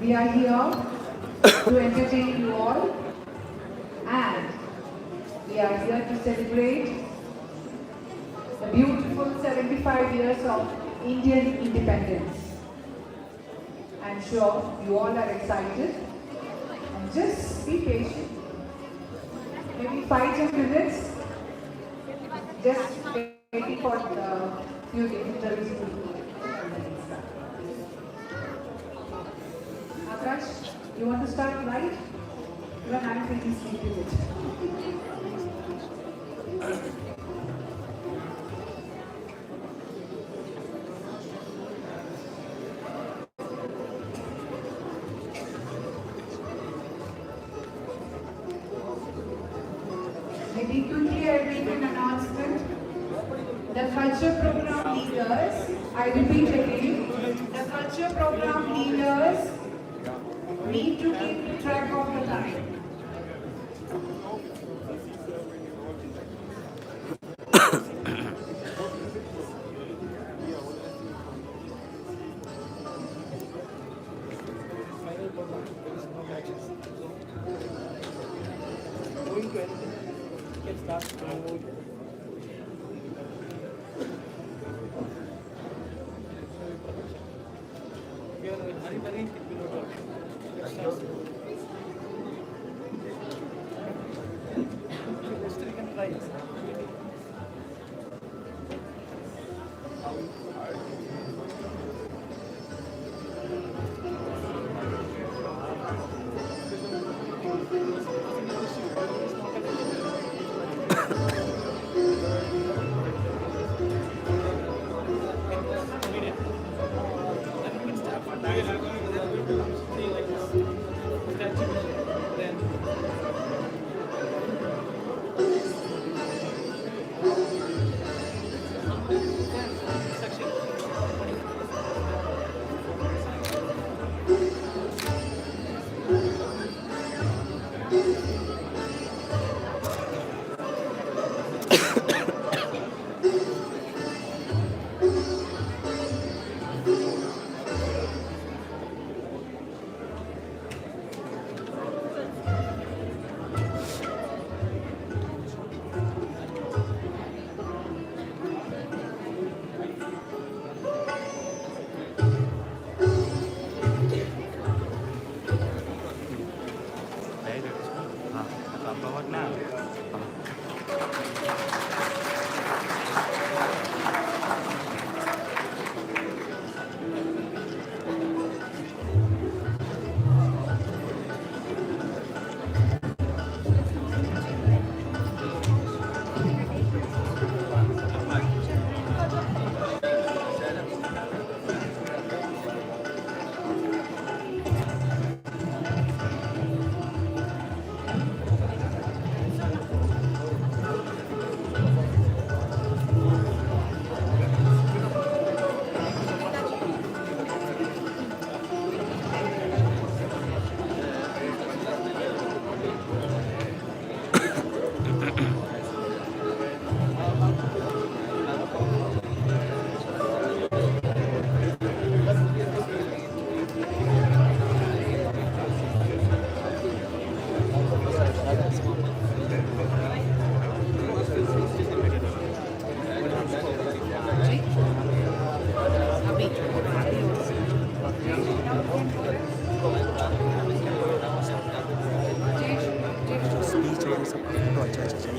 We are here to entertain you all, and we are here to celebrate the beautiful 75 years of Indian independence. I'm sure you all are excited, and just be patient. Maybe 5-10 minutes, just waiting for the few dignitaries to start. Akash, you want to start right? Even I'm pretty sleepy with it. Maybe quickly I make an announcement. The culture program leaders, I repeat again, the culture program leaders need to keep track of the time.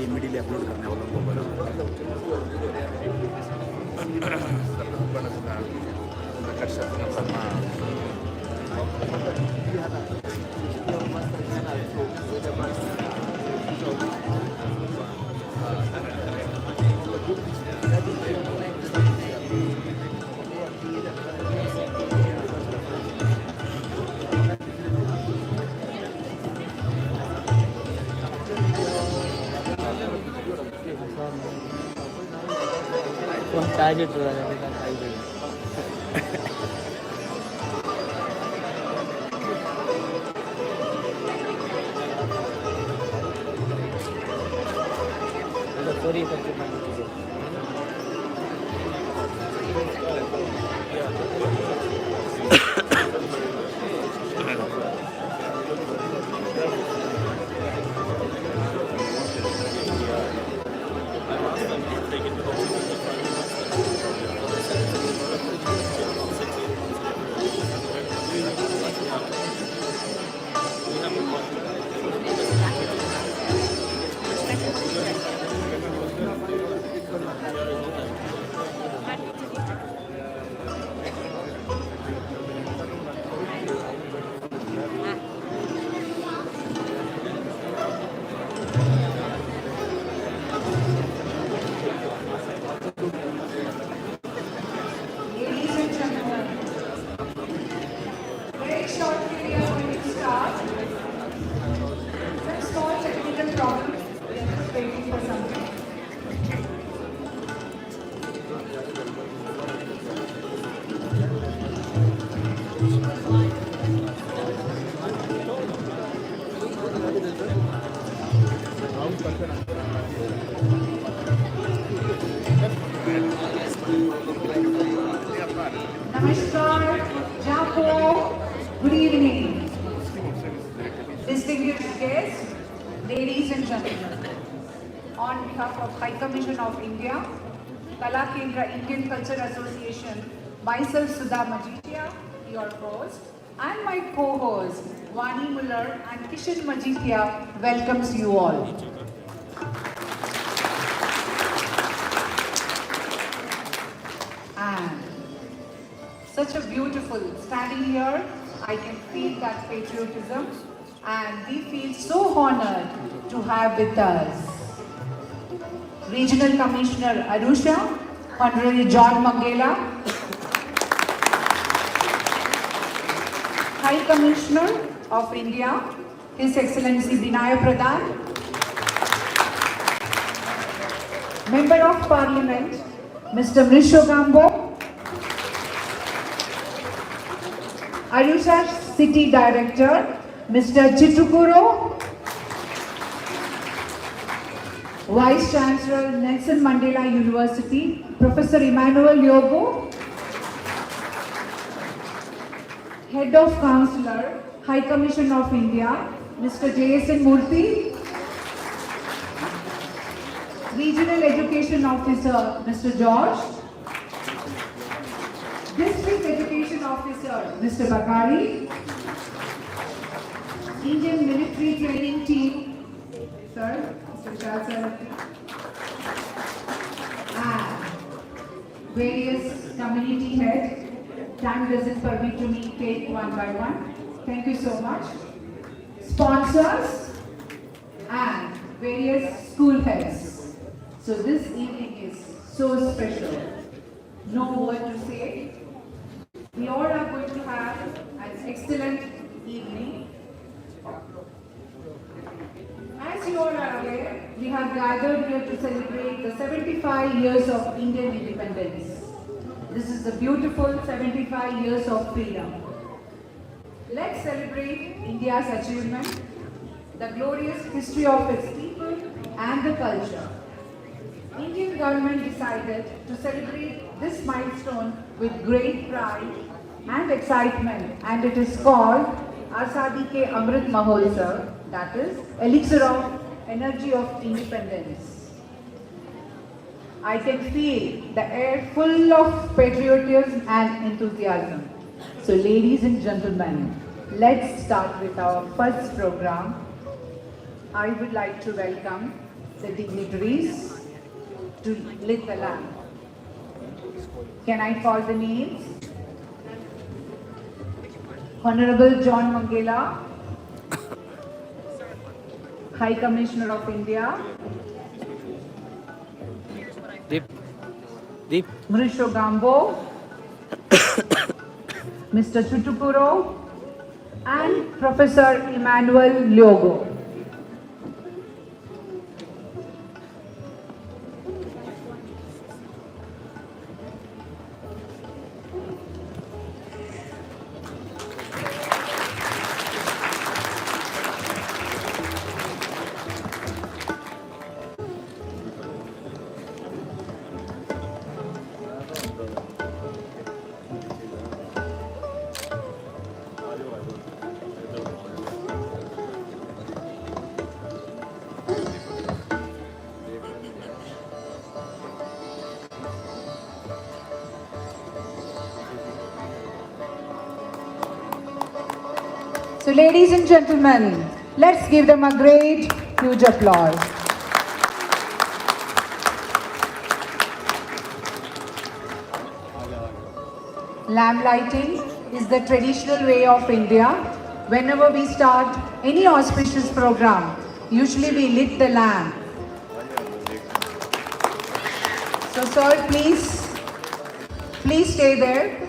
Immediately upload करने वाला target sorry for Namaskar, Japo, good evening. Distinguished guests, ladies and gentlemen. On behalf of High Commission of India, Kala Kendra Indian Culture Association, myself Sudha Majitia, your host, and my co-host Vani Muller and Kishan Majitia welcomes you all. And such a beautiful, standing here, I can feel that patriotism and we feel so honored to have with us Regional Commissioner Arusha, Honorary John Mangela, High Commissioner of India, His Excellency Vinaya Pradhan, Member of Parliament, Mr. Mrisho Gambo, Arusha City Director, Mr. Chitukuro, Vice Chancellor Nelson Mandela University, Professor Emmanuel Yogo, Head of Counselor, High Commission of India, Mr. J.S.N. Murthy, Regional Education Officer, Mr. George, District Education Officer, Mr. Bakari, Indian Military Training Team, sir, Mr. Vishal sir, and various community heads. Time doesn't permit to me take one by one. Thank you so much. Sponsors and various school heads. So this evening is so special. No word to say. We all are going to have an excellent evening. As you all are aware, we have gathered here to celebrate the 75 years of Indian independence. This is the beautiful 75 years of freedom. Let's celebrate India's achievement, the glorious history of its people and the culture. Indian government decided to celebrate this milestone with great pride and excitement, and it is called Azadi Ke Amrit Mahotsav, that is Elixir of Energy of Independence. I can feel the air full of patriotism and enthusiasm. So ladies and gentlemen, let's start with our first program. I would like to welcome the dignitaries to lit the lamp. Can I call the names? Honorable John Mangela, High Commissioner of India, Deep. Mrisho Gambo, Mr. Chutukuro, and Professor Emmanuel Lyogo. So ladies and gentlemen, let's give them a great, huge applause. Lamp lighting is the traditional way of India. Whenever we start any auspicious program, usually we lit the lamp. So sir, please stay there.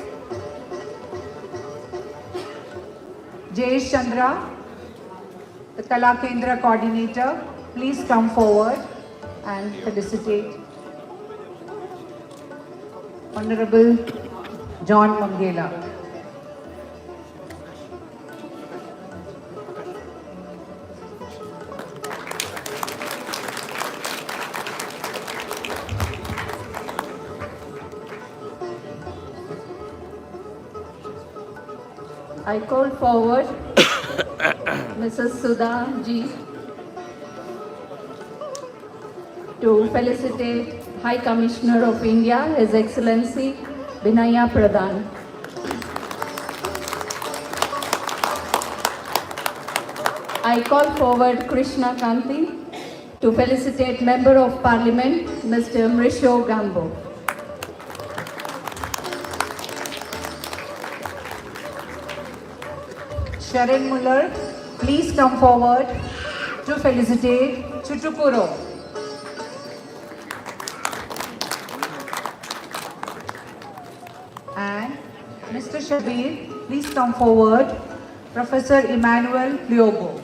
Jayesh Chandra, the Kala Kendra coordinator, please come forward and felicitate Honorable John Mangela. I call forward Mrs. Sudha Ji to felicitate High Commissioner of India, His Excellency Vinaya Pradhan. I call forward Krishna Kanti to felicitate Member of Parliament, Mr. Mrisho Gambo. Sharon Muller, please come forward to felicitate Chutukuro. And Mr. Shabir, please come forward. Professor Emmanuel Liogo.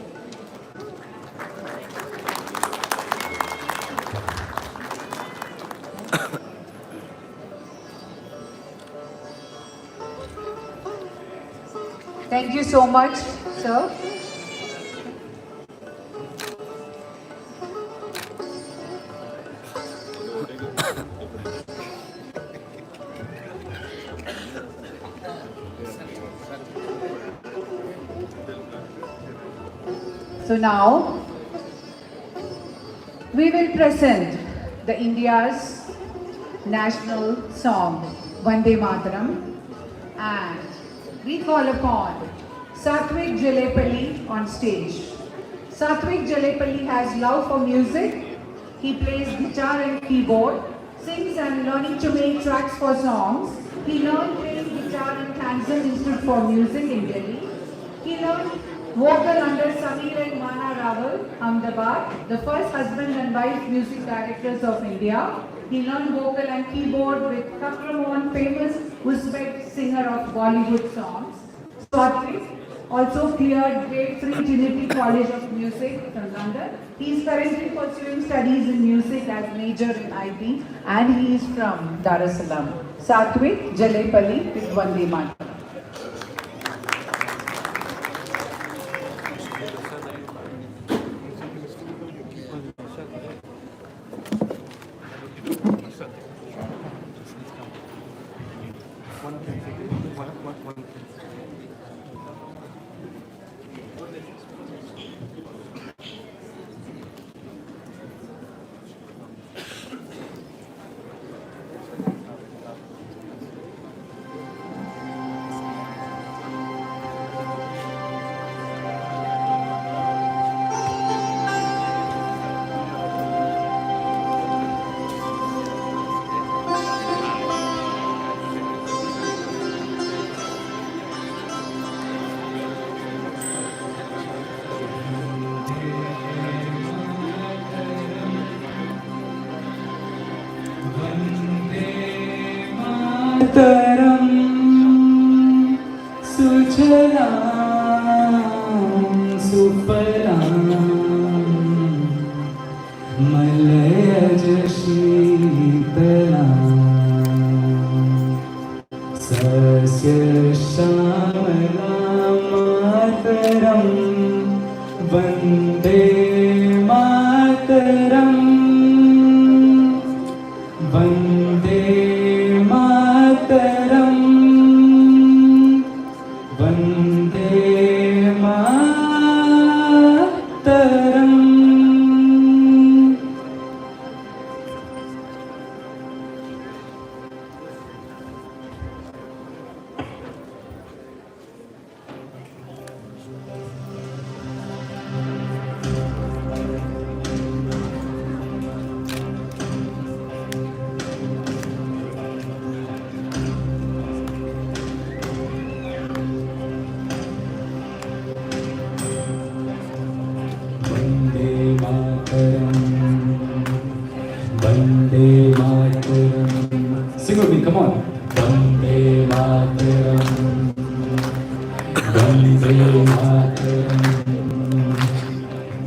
Thank you so much, sir. So now, we will present the India's national song, Vande Mataram, and we call upon Satvik Jalepalli on stage. Satvik Jalepalli has love for music. He plays guitar and keyboard, sings and learning to make tracks for songs. He learned playing guitar and Tanzan Institute for Music in Delhi. He learned vocal under Sameer and Mana Rawal, Ahmedabad, the first husband and wife music directors of India. He learned vocal and keyboard with Kakramon, famous Uzbek singer of Bollywood songs. Satvik also cleared grade 3 Trinity College of Music from London. He is currently pursuing studies in music as major in IB, and he is from Dar es Salaam. Satvik Jalepalli with Vande Mataram. तरम सुजलां सुफलां मलयज शीतलां सस्य श्यामलां मातरं वन्दे मातरं वन्दे मातरं Vande Mataram Vande Mataram. Sing with me, come on. Vande Mataram. Vande Mataram.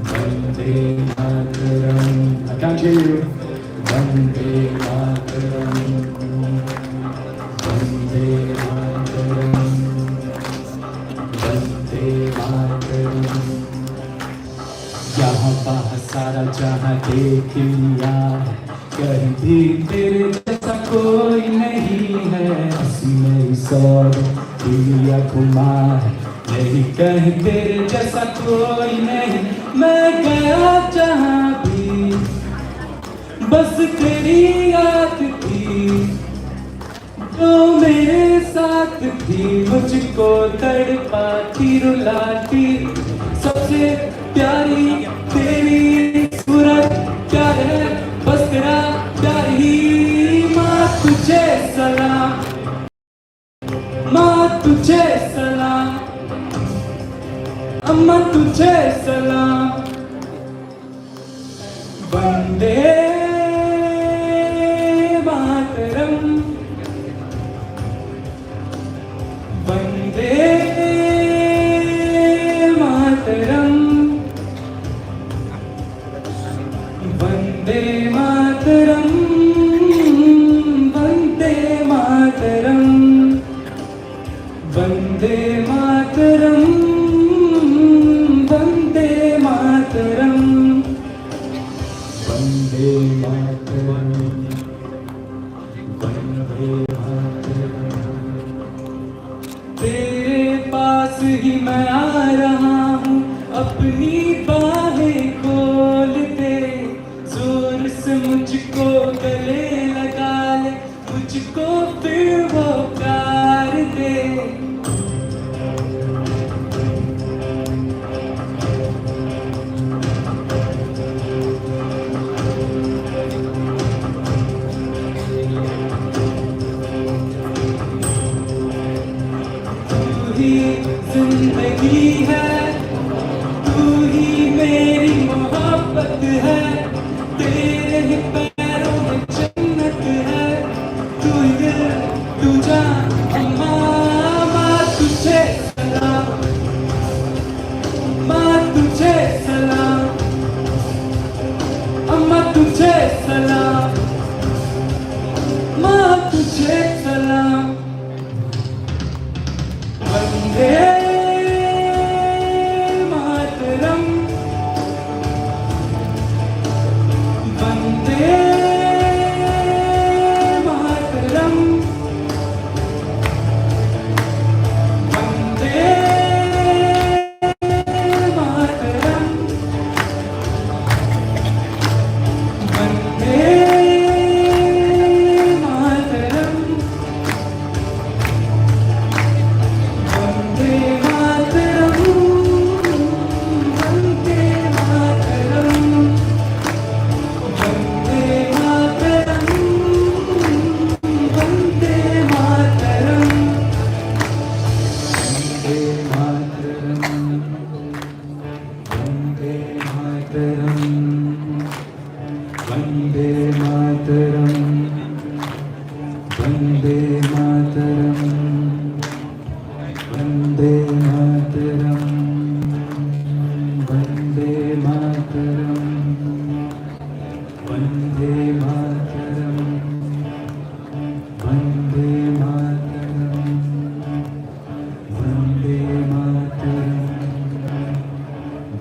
Vande Mataram. I can't hear you. Vande Mataram. Vande Mataram. Vande Mataram. यहाँ बाहर सारा जहाँ देख लिया, कहीं भी तेरे जैसा कोई नहीं है। हंसी मेरी सौर दिया कुमार, नहीं कहीं तेरे जैसा कोई नहीं, मैं गया जहाँ भी बस तेरी याद थी, जो मेरे साथ थी, मुझको तड़पाती रुलाती, सबसे प्यारी तेरी सूरत, क्या है बस तेरा प्यार ही। माँ तुझे सलाम, माँ तुझे सलाम, अम्मा तुझे सलाम। वंदे मातरम, वंदे मातरम, वंदे मातरम, वंदे मातरम, वंदे मातरम, वंदे मातरम, वंदे मातरम, वंदे मातरम। तेरे पास ही मैं आ रहा हूँ, अपनी बाहें खोल दे, जोर से मुझको गले लगा ले, मुझको फिर वो प्यार दे। तू ही जिंदगी है, तू ही मेरी मोहब्बत है, तेरे ही पैरों में जन्नत है, तू दिल तू जान अम्मा। माँ तुझे सलाम, माँ तुझे सलाम, अम्मा तुझे सलाम, माँ तुझे सलाम। Vande Mataram, Vande Mataram, Vande Mataram, Vande Mataram, Vande Mataram, Vande Mataram, Vande Mataram, Vande Mataram, Vande Mataram, Vande Mataram, Vande Mataram, Vande Mataram, Vande Mataram, Vande Mataram, Vande Mataram,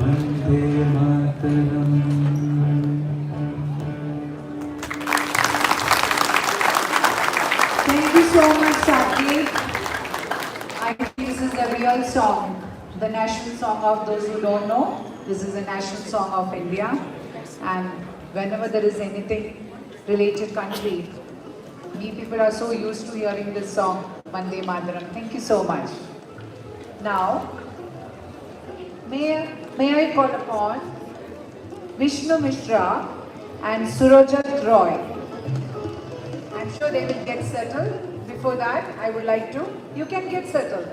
Vande Mataram. Thank you so much, Saket. I think this is the real song, the national song of those who don't know. This is a national song of India, and whenever there is anything related country, we people are so used to hearing this song, Vande Mataram. Thank you so much. Now, may I call upon Vishnu Mishra and Surajat Roy. I'm sure they will get settled. Before that, I would like to, you can get settled.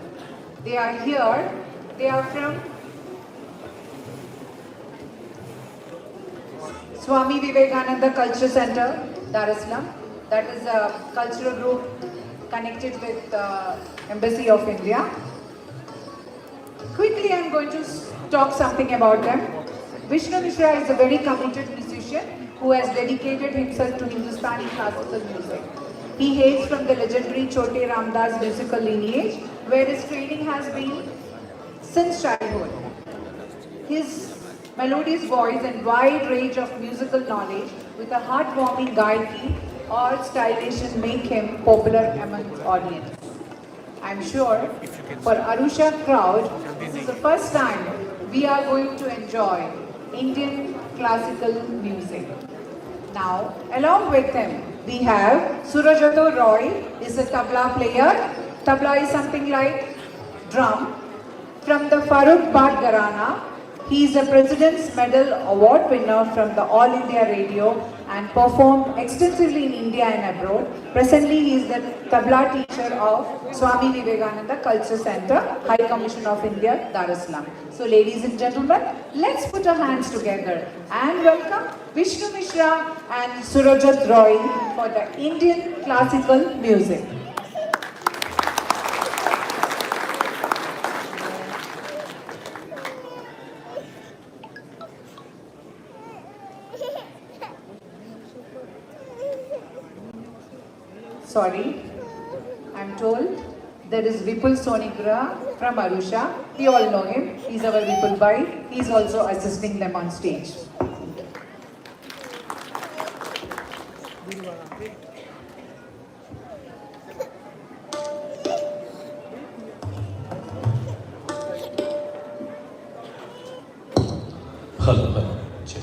They are here. They are from Swami Vivekananda Culture Center, Dar es Salaam. That is a cultural group connected with Embassy of India. Quickly, I'm going to talk something about them. Vishnu Mishra is a very committed musician who has dedicated himself to Hindustani classical music. He hails from the legendary Chote Ramdas musical lineage, where his training has been since childhood. His melodious voice and wide range of musical knowledge with a heartwarming gaiki or stylization make him popular among audience. I'm sure for Arusha crowd, this is the first time we are going to enjoy Indian classical music. Now, along with him, we have Surajato Roy, is a tabla player. Tabla is something like drum. From the Farooq Bhat Gharana, he is a President's Medal Award winner from the All India Radio and performed extensively in India and abroad. Presently, he is the tabla teacher of Swami Vivekananda Culture Center, High Commission of India, Dar es Salaam. So, ladies and gentlemen, let's put our hands together and welcome Vishnu Mishra and Surajat Roy for the Indian classical music. Sorry, I'm told there is Vipul Sonigra from Arusha. We all know him. He's our Vipul Bhai. He's also assisting them on stage. Hello. Check.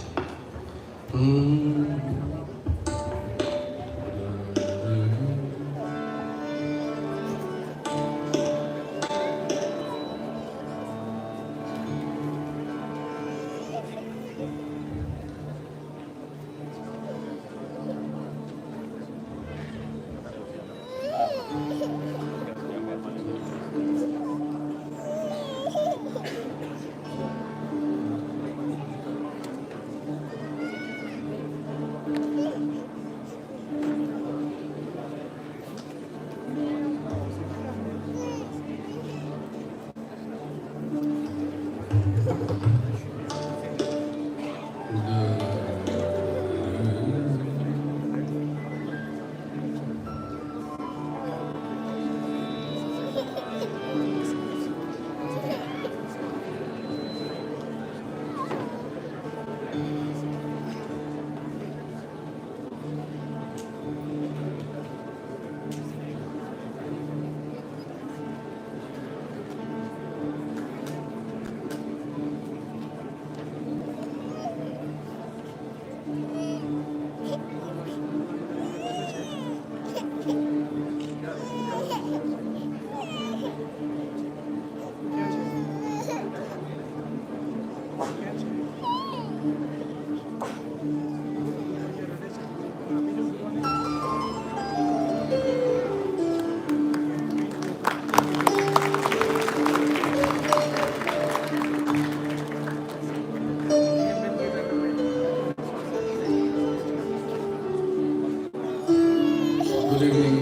Good evening.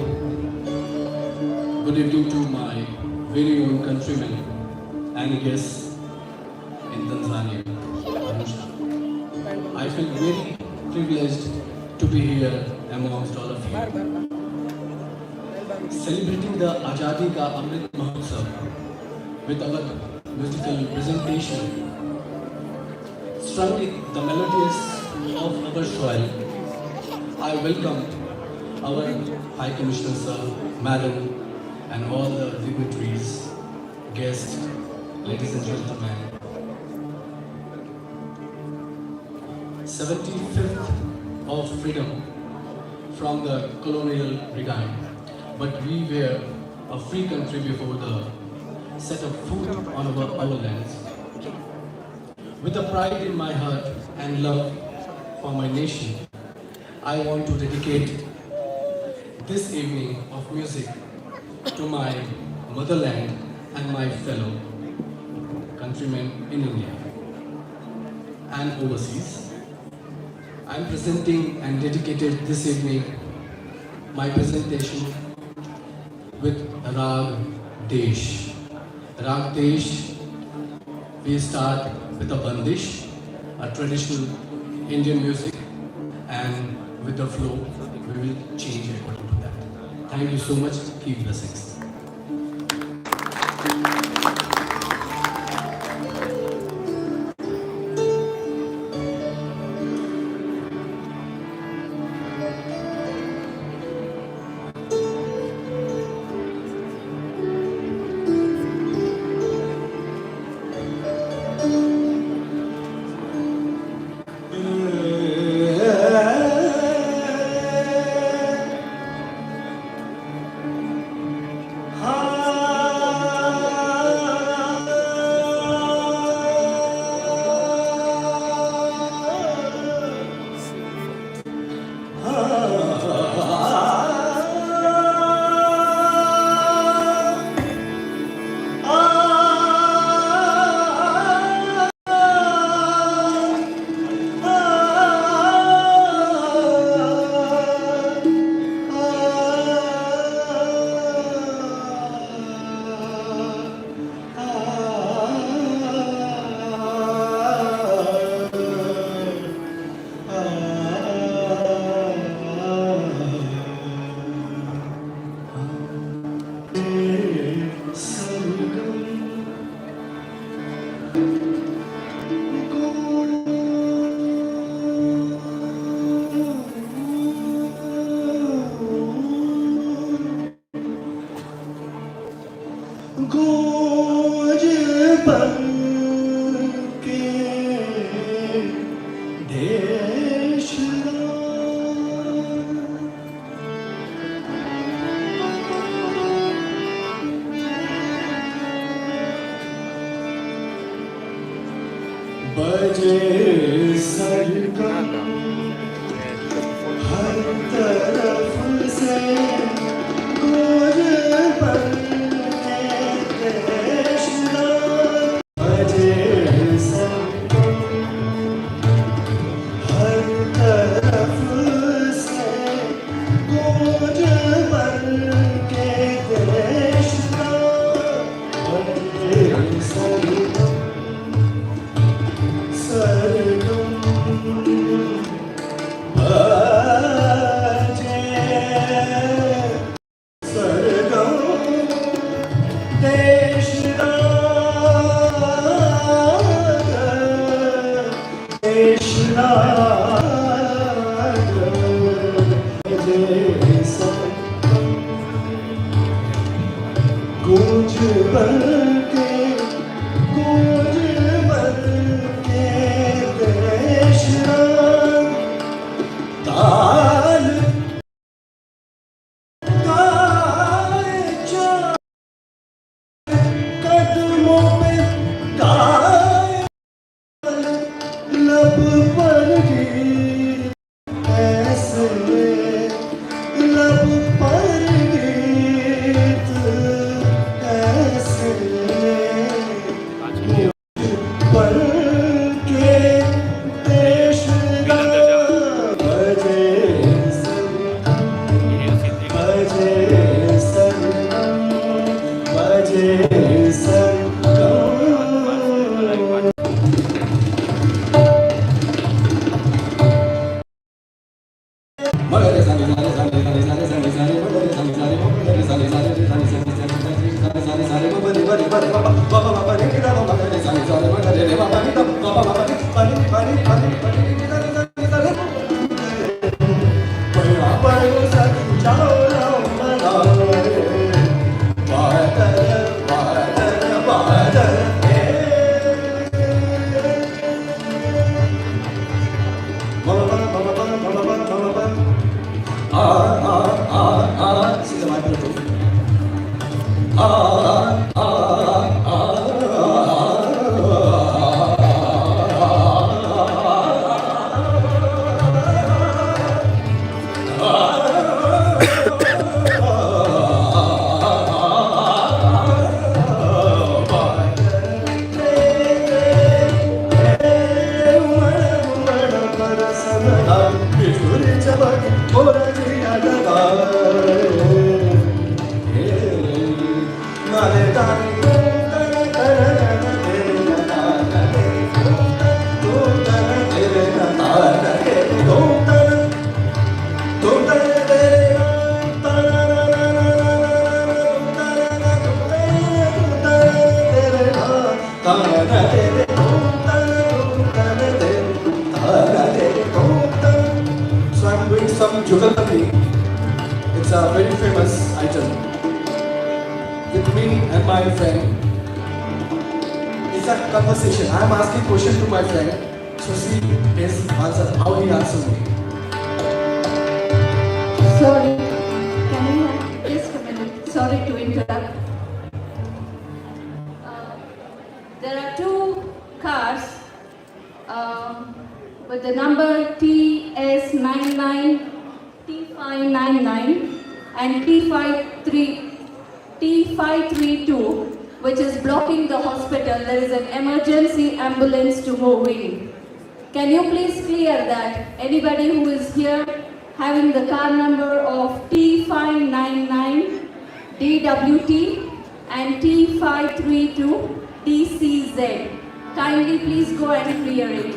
Good evening to my very own countrymen and guests in Tanzania, Arusha. I feel very privileged to be here amongst all of you. Celebrating the Azadi Ka Amrit Mahotsav with our musical presentation, strumming the melodies of our soil, I welcome our High Commissioner Sir, Madam, and all the dignitaries, guests, ladies and gentlemen. 75th of freedom from the colonial regime, but we were a free country before the set of food on our lands. With a pride in my heart and love for my nation, I want to dedicate this evening of music to my motherland and my fellow countrymen in India and overseas. I am presenting and dedicated this evening my presentation with Rag Desh. Rag Desh, we start with a bandish, a traditional Indian music, and with the flow, we will change according to that. Thank you so much. Keep blessings. मुझ बन के देश बजे सरगम हर तरफ से गूंज बन के देश बजे सरगम हर तरफ से गूंज बन के देश बजे सरगम सरगम बजे सरगम देश राग देश राग बजे सरगम गूंज बन के गूंज बन के देश राग ताल गाए चाल कदमों पे गाए लब पर गीत ऐसे लब पर गीत ऐसे बन के देश राग बजे सरगम बजे सरगम बजे सरगम मगरे सारे सारे सारे सारे सारे सारे सारे मगरे सारे सारे मगरे सारे सारे सारे सारे सारे सारे सारे मगरे बरे बरे बाबा बाबा बाबा रे किदा बाबा मगरे सारे सारे मगरे रे बाबा किदा बाबा बाबा रे पानी पानी पानी पानी किदा किदा किदा रे पया पया सब जाओ जाओ मनाओ रे बादल बादल बादल see the microphone. So I'm doing some jugalbandi. It's a very famous item. With me and my friend, it's a conversation. I'm asking question to my friend, so see his answer, how he answers me. Sorry, can you have just a minute? Sorry to interrupt. There are two cars with the number TS99, T599 and T532, which is blocking the hospital. There is an emergency ambulance to move in. Can you please clear that? Anybody who is here having the car number of T599 DWT and T532 DCZ, kindly please go and clear it.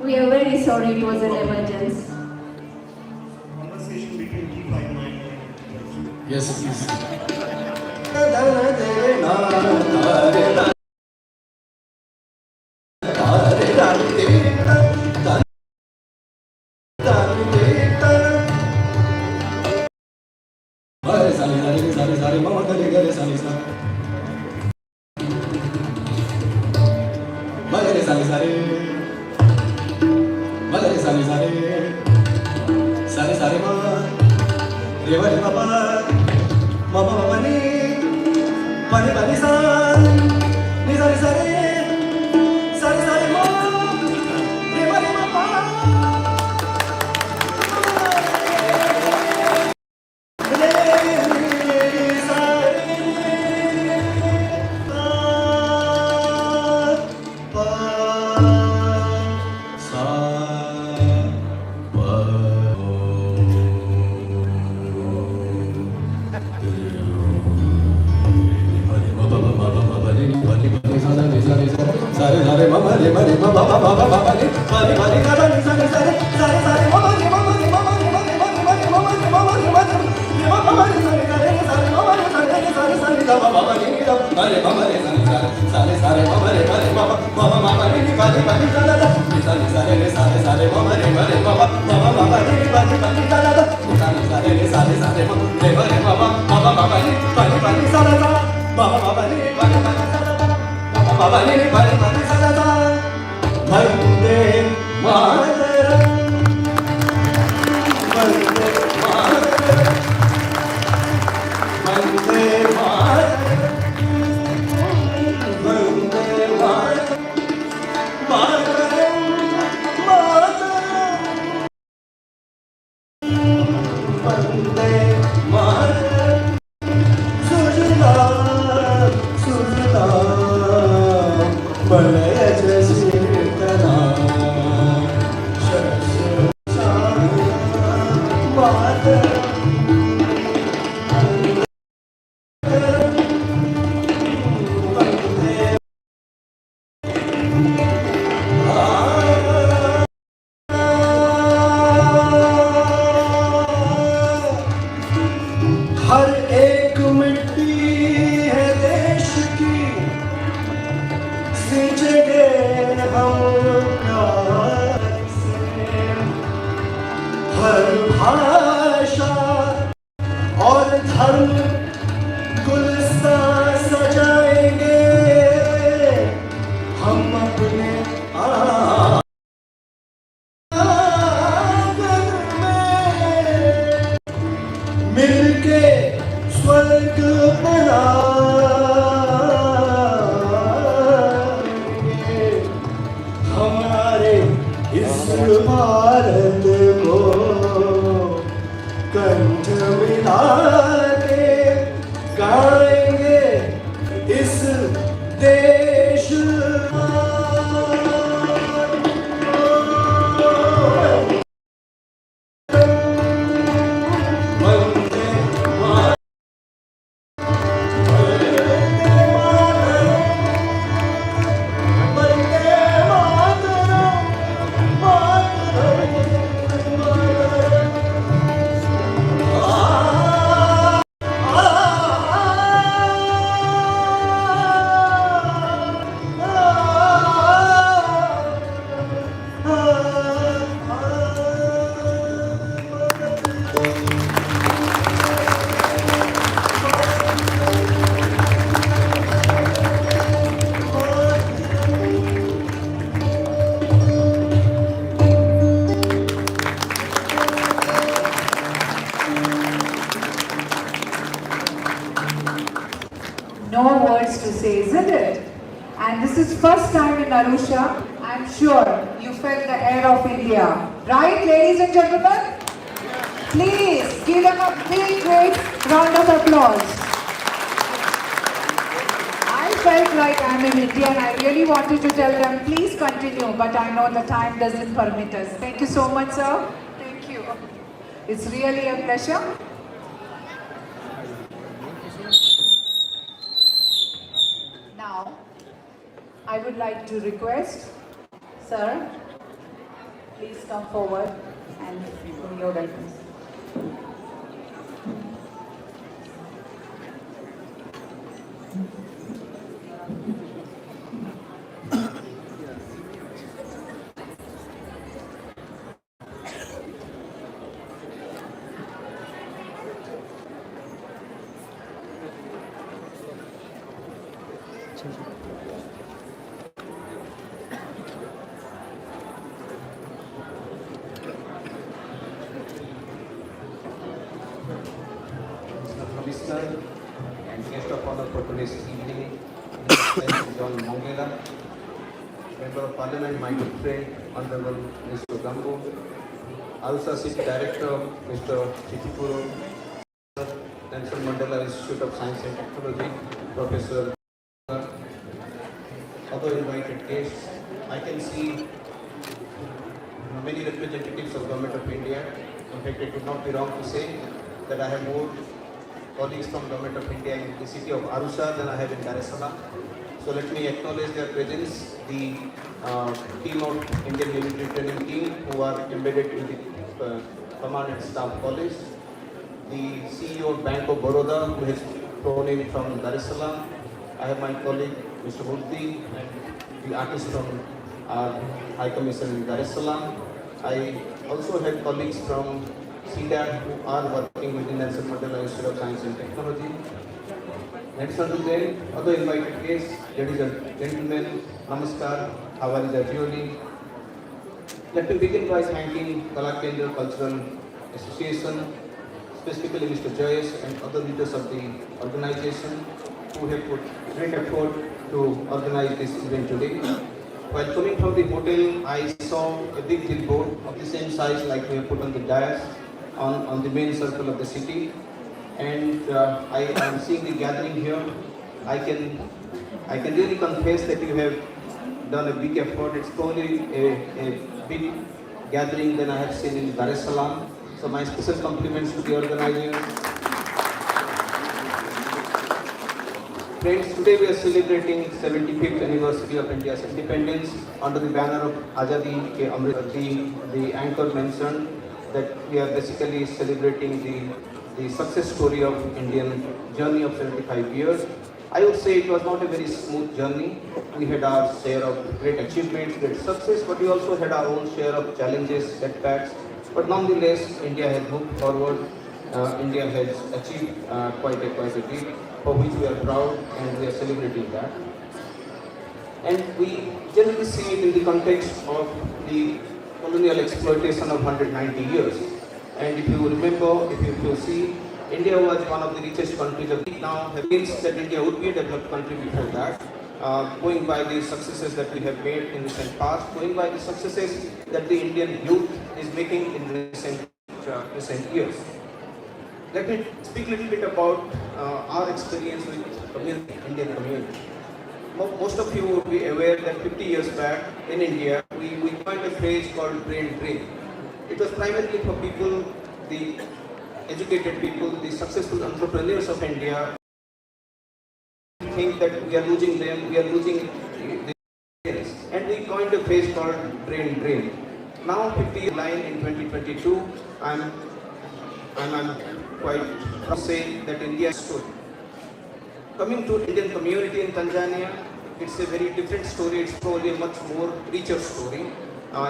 We are very sorry, it was an emergency. Conversation between T59 Yes, please. सारे सारे सारे सारे मामा करे करे सारे सारे sare magare sare sare sare sare ma re ma pa ma ma ni pa ni sa ni sare sare sare sare ma re ma pa Sare sare mama re ma ba ba ba ba ba ba re ma re ga da ni sare sare sare sare mama re mama re mama re mama re mama re mama re mama re mama re mama re sare sare sare mama re sare sare sare da ba ba ba ni da sare mama re sare sare sare mama re mama mama mama re ni ba ni da da ni sare sare re sare sare mama re mama mama mama re ni ba ni da da ni sare sare re sare sare mama re mama mama mama ni ba ni sare sare mama mama ni ba ni sare Baba ni bari bari sada Vande Mataram Vande Mataram Vande Mataram Vande Mataram Mataram Mataram Vande Mataram Sujata Sujata Balaya Jasirtana Shashana Mataram हर एक मिट्टी है देश की सींचेंगे हम प्यार से हर भाषा और धर्म गुलस्तां सजाएंगे हम अपने आंगन में मिलके स्वर्ग बनाएंगे हमारे इस भारत को कंठ मिला के गाएंगे इस देश वंदे No words to say, isn't it? And this is first time in Arusha. I'm sure you felt the air of India. Right, ladies and gentlemen? Please give them a big, great round of applause. I felt like I'm in India and I really wanted to tell them, please continue, but I know the time doesn't permit us. Thank you so much, sir. Thank you. It's really a pleasure. Now, I would like to request, sir, please come forward and bring your welcome. this evening. John Mongela, Member of Parliament, my good friend, Honorable Mr. Gambo, Arusha City Director, Mr. Chichipuro, Nelson Mandela Institute of Science and Technology, Professor, other invited guests. I can see many representatives of Government of India. In fact, it would not be wrong to say that I have more colleagues from Government of India in the city of Arusha than I have in Dar es Salaam. So let me acknowledge their presence, the team of Indian Military Training Team who are embedded in the Command and Staff College, the CEO of Bank of Baroda who has flown in from Dar es Salaam. I have my colleague Mr. Murthy and the artist from our High Commission in Dar es Salaam. I also have colleagues from CDAC who are working with the Nelson Mandela Institute of Science and Technology. Next on to them, other invited guests, ladies and gentlemen, namaskar, how are you? Let me begin by thanking Kala Kendra Cultural Association, specifically Mr. Jayas and other leaders of the organization who have put great effort to organize this event today. While coming from the hotel, I saw a big billboard of the same size like we have put on the dais on the main circle of the city. And I am seeing the gathering here. I can really confess that you have done a big effort. It's probably a big gathering than I have seen in Dar es Salaam. So my special compliments to the organizers. Friends, today we are celebrating 75th anniversary of India's independence under the banner of Azadi Ke Amrit. The anchor mentioned that we are basically celebrating the success story of Indian journey of 75 years. I would say it was not a very smooth journey. We had our share of great achievements, great success, but we also had our own share of challenges, setbacks. But nonetheless, India has moved forward. India has achieved quite a deed for which we are proud and we are celebrating that. And we generally see it in the context of the colonial exploitation of 190 years. And if you remember, if you see, India was one of the richest countries of the world. Now have hints that India would be a developed country before that. Going by the successes that we have made in recent past, going by the successes that the Indian youth is making in recent years. Let me speak a little bit about our experience with Indian community. Most of you will be aware that 50 years back in India, we coined a phrase called brain drain. It was primarily for people, the educated people, the successful entrepreneurs of India, think that we are losing them, we are losing the parents. And we coined a phrase called brain drain. Now 50 years line in 2022, I'm quite proud to say that India stood. Coming to Indian community in Tanzania, it's a very different story. It's probably a much more richer story.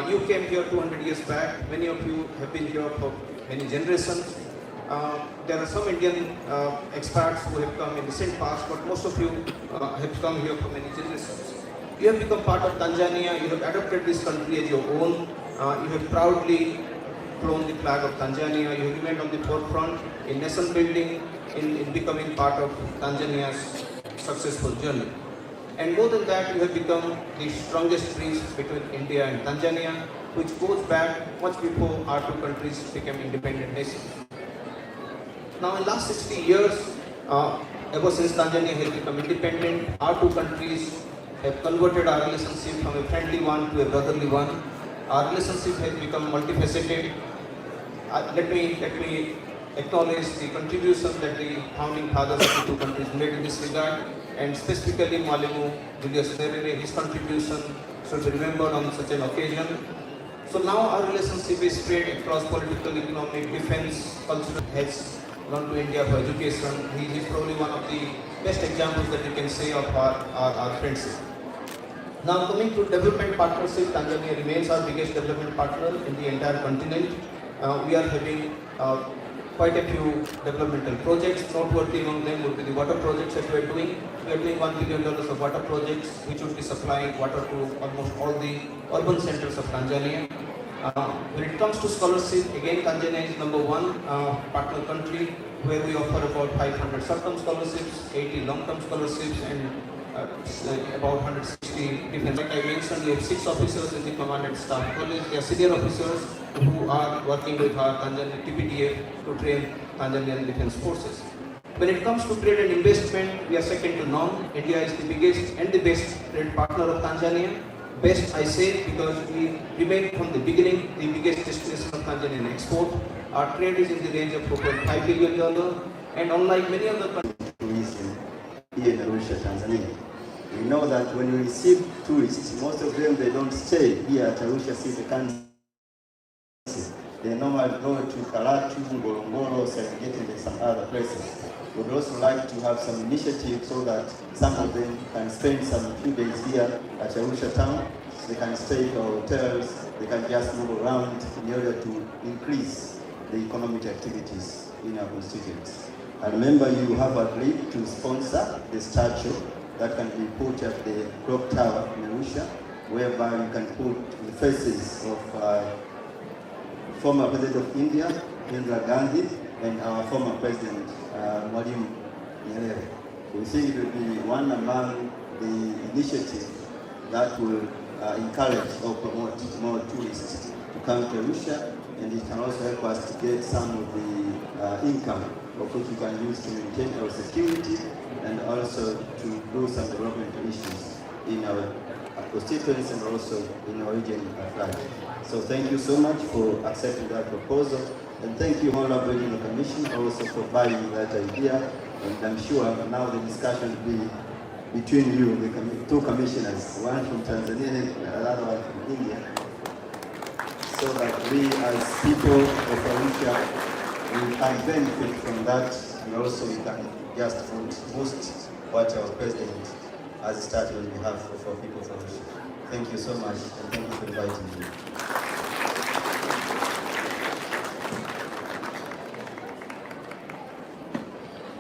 You came here 200 years back. Many of you have been here for many generations. There are some Indian expats who have come in the recent past, but most of you have come here for many generations. You have become part of Tanzania. You have adopted this country as your own. You have proudly flown the flag of Tanzania. You have remained on the forefront in nation building, in becoming part of Tanzania's successful journey. And more than that, you have become the strongest bridge between India and Tanzania, which goes back much before our two countries became independent nations. Now, in the last 60 years, ever since Tanzania has become independent, our two countries have converted our relationship from a friendly one to a brotherly one. Our relationship has become multifaceted. Let me acknowledge the contribution that the founding fathers of the two countries made in this regard, and specifically Mwalimu Julius Nyerere, his contribution should be remembered on such an occasion. So now our relationship is spread across political, economic, defense, cultural, has gone to India for education. He is probably one of the best examples that we can say of our friendship. Now coming to development partnership, Tanzania remains our biggest development partner in the entire continent. We are having quite a few developmental projects. Noteworthy among them would be the water projects that we are doing. We are doing $1 billion of water projects, which would be supplying water to almost all the urban centers of Tanzania. When it comes to scholarship, again Tanzania is #1 partner country. where we offer about 500 short-term scholarships, 80 long-term scholarships, and about 160 defense. Like I mentioned, we have 6 officers in the command and staff college. They are senior officers who are working with our Tanzanian TPDF to train Tanzanian defense forces. When it comes to trade and investment, we are second to none. India is the biggest and the best trade partner of Tanzania. Best, I say, because we remain from the beginning the biggest destination of Tanzanian export. Our trade is in the range of $4.5 billion, and unlike many other countries, tourism here in Arusha, Tanzania. We know that when we receive tourists, most of them they don't stay here at Arusha City Council. They normally go to Karatu, Ngorongoro, Serengeti, and some other places. We would also like to have some initiatives so that some of them can spend some few days here at Arusha town. They can stay in hotels, they can just move around in order to increase the economic activities in our constituents. I remember you have agreed to sponsor the statue that can be put at the clock tower in Arusha, whereby you can put the faces of former President of India, Indira Gandhi, and our former President, Mwalimu Nyerere. We think it will be one among the initiatives that will encourage or promote more tourists to come to Arusha, and it can also help us to get some of the income of which we can use to maintain our security and also to do some development issues in our constituents and also in our region at large. So thank you so much for accepting that proposal, and thank you, Honorable Regional Commission, also for buying that idea. And I'm sure now the discussion will be between you, the two commissioners, one from Tanzania and another one from India, so that we as people of Arusha, we can benefit from that, and also we can just boost what our President has started on behalf of our people of Arusha. Thank you so much, and thank you for inviting me.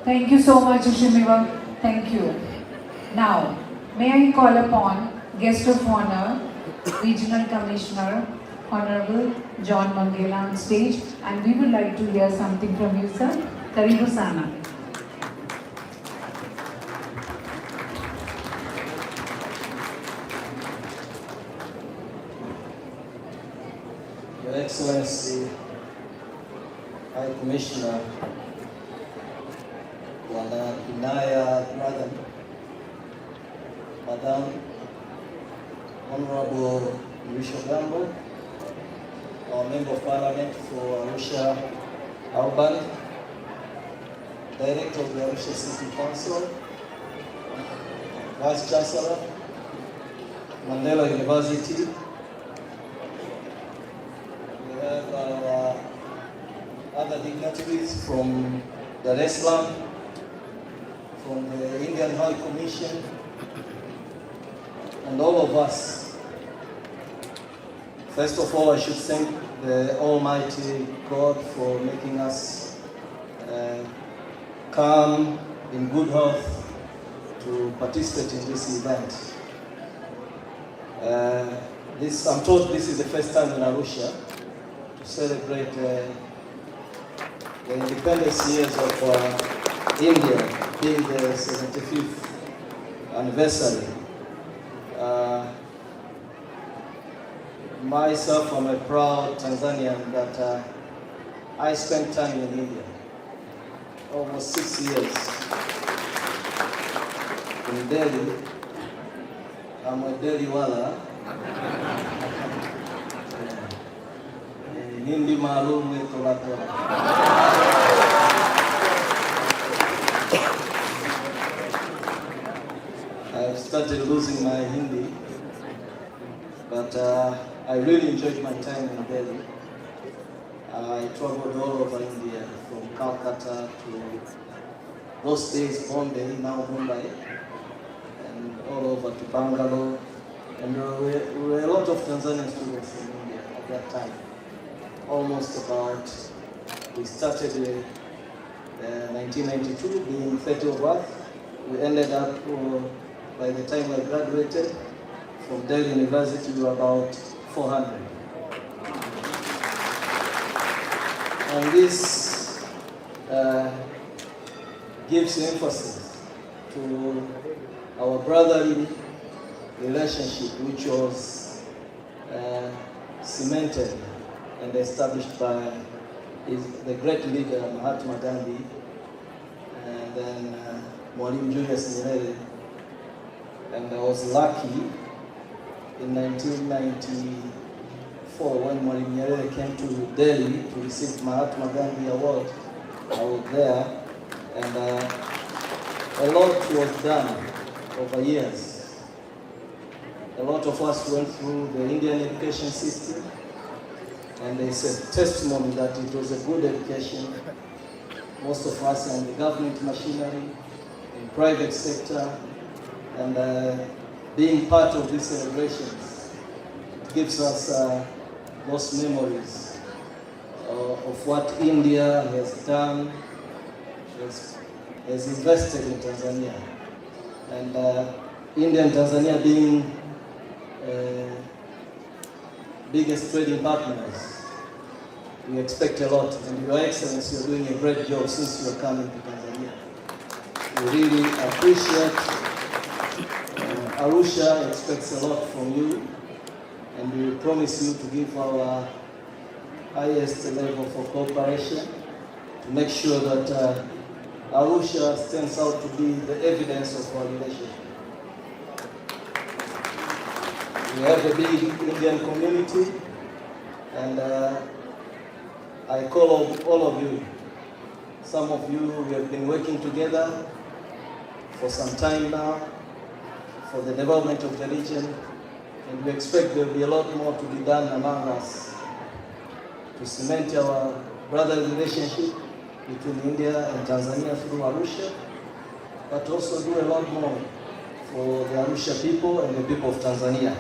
Thank you so much, Ushimiwa. Thank you. Now, may I call upon Guest of Honor, Regional Commissioner, Honorable John Mangela on stage, and we would like to hear something from you, sir. Karibu sana. Your Excellency, High Commissioner, Bwana Inaya Dragan, Madam Honorable Arusha Gambo, our Member of Parliament for Arusha Urban, Director of the Arusha City Council, Vice Chancellor, Mandela University. We have our other dignitaries from Dar es Salaam, from the Indian High Commission, and all of us. First of all, I should thank the Almighty God for making us come in good health to participate in this event. I'm told this is the first time in Arusha to celebrate the independence years of India, being the 75th anniversary. Myself, I'm a proud Tanzanian that I spent time in India, almost 6 years in Delhi. I'm a Delhi wala. Hindi maalum ito lato. I've started losing my Hindi, but I really enjoyed my time in Delhi. I traveled all over India, from Calcutta to those days Bombay, now Mumbai, and all over to Bangalore. And there were a lot of Tanzanian students in India at that time. Almost about, we started in 1992, being 30 of us. We ended up, by the time I graduated from Delhi University, we were about 400. And this gives emphasis to our brotherly relationship, which was cemented and established by the great leader Mahatma Gandhi, and then Mwalimu Julius Nyerere. And I was lucky in 1994 when Mwalimu Nyerere came to Delhi to receive Mahatma Gandhi Award. I was there, and a lot was done over years. A lot of us went through the Indian education system, and it's a testimony that it was a good education. Most of us are in the government machinery, in private sector, and being part of these celebrations, it gives us those memories of what India has done, has invested in Tanzania. And India and Tanzania being biggest trading partners, we expect a lot. And Your Excellency, you're doing a great job since you're coming to Tanzania. We really appreciate. Arusha expects a lot from you, and we promise you to give our highest level for cooperation to make sure that Arusha stands out to be the evidence of our relationship. We have a big Indian community, and I call all of you. Some of you, we have been working together for some time now for the development of the region, and we expect there will be a lot more to be done among us to cement our brotherly relationship between India and Tanzania through Arusha, but also do a lot more for the Arusha people and the people of Tanzania.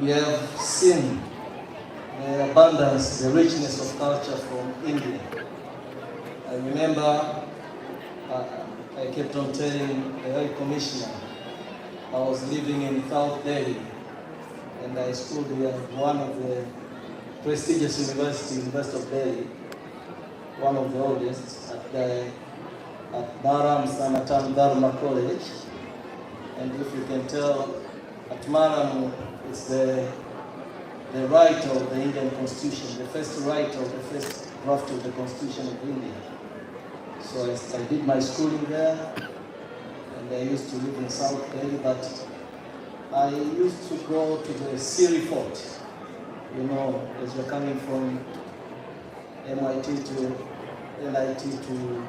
We have seen the abundance, the richness of culture from India. I remember I kept on telling the High Commissioner I was living in South Delhi, and I schooled at one of the prestigious universities, University of Delhi, one of the oldest, at Maram Sanatan Dharma College. And if you can tell, at Maram it's the writer of the Indian Constitution, the first writer of the first draft of the Constitution of India. So I did my schooling there, and I used to live in South Delhi, but I used to go to the Siri Fort. You know, as you're coming from MIT to LIT to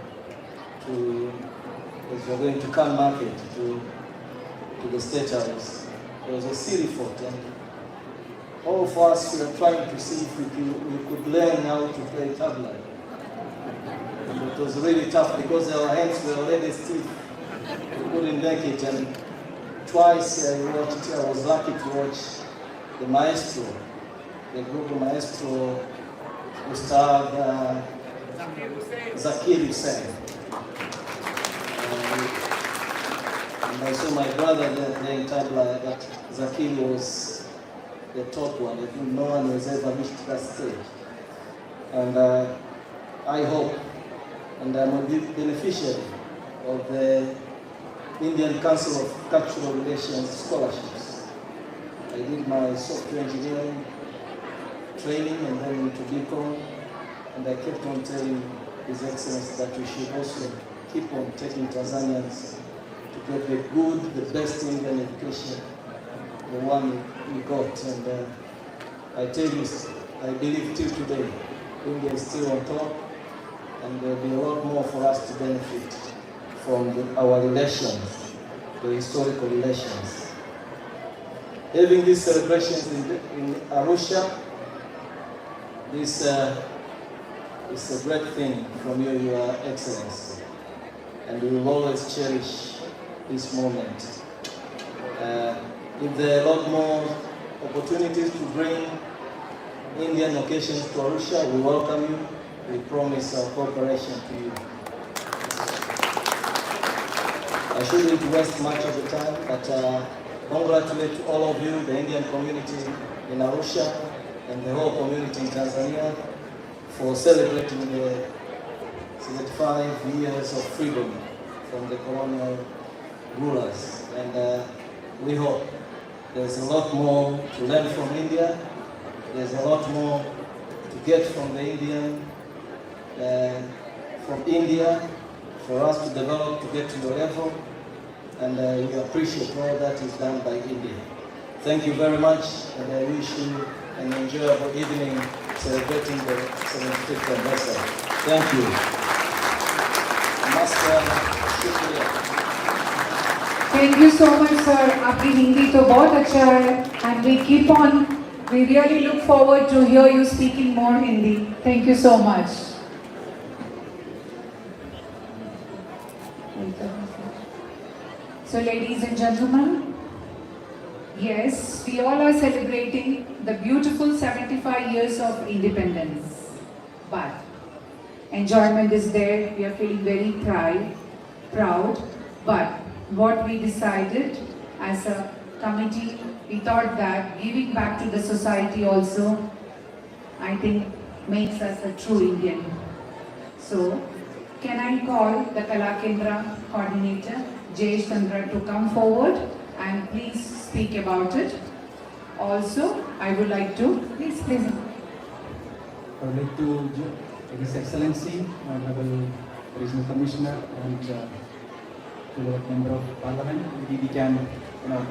as you're going to Khan Market to the State House. There was a Siri Fort, and all of us were trying to see if we could learn how to play tabla. It was really tough because our hands were already stiff. We couldn't make it, and twice I was lucky to watch the maestro, the group maestro, Ustad Zakir Hussain. And I saw my brother there playing tabla, but Zakir was the top one. I think no one has ever reached that stage. And I hope, and I'm a beneficiary of the Indian Council of Cultural Relations scholarships. I did my software engineering training and then into BCom, and I kept on telling His Excellency that we should also keep on taking Tanzanians to get the good, the best Indian education, the one we got. And I tell you, I believe till today, India is still on top, and there will be a lot more for us to benefit from our relations, the historical relations. Having these celebrations in Arusha, this is a great thing from you, Your Excellency, and we will always cherish this moment. If there are a lot more opportunities to bring Indian occasions to Arusha, we welcome you. We promise our cooperation to you. I shouldn't waste much of the time, but congratulate all of you, the Indian community in Arusha and the whole community in Tanzania, for celebrating the 75 years of freedom from the colonial rulers. And we hope there's a lot more to learn from India. There's a lot more to get from the Indian, from India, for us to develop to get to your level. And we appreciate all that is done by India. Thank you very much, and I wish you an enjoyable evening celebrating the 75th anniversary. Thank you. Master, shukriya. Thank you so much, sir. आपकी हिंदी तो बहुत अच्छा है, and we keep on. We really look forward to hear you speaking more Hindi. Thank you so much. So, ladies and gentlemen, yes, we all are celebrating the beautiful 75 years of independence. But enjoyment is there. We are feeling very proud. But what we decided as a committee, we thought that giving back to the society also, I think, makes us a true Indian. So, can I call the Kala Kendra coordinator, Jayesh Chandra, to come forward and please speak about it. Also, I would like to, please. I would like to His Excellency, Honorable Regional Commissioner, and to the Member of Parliament. Maybe we can,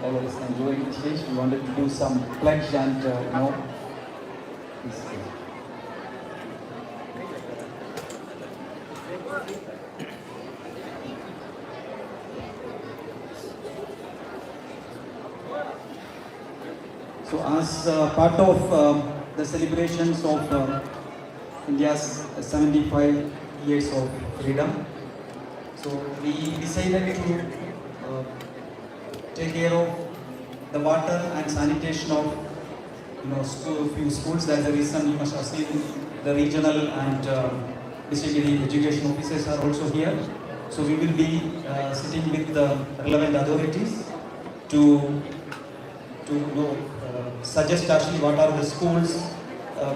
all of us can join the stage. We wanted to do some pledge and, So as part of the celebrations of India's 75 years of freedom, so we decided to take care of the water and sanitation of few schools. That's the reason you must have seen the regional and district education officers are also here. So we will be sitting with the relevant authorities to suggest actually what are the schools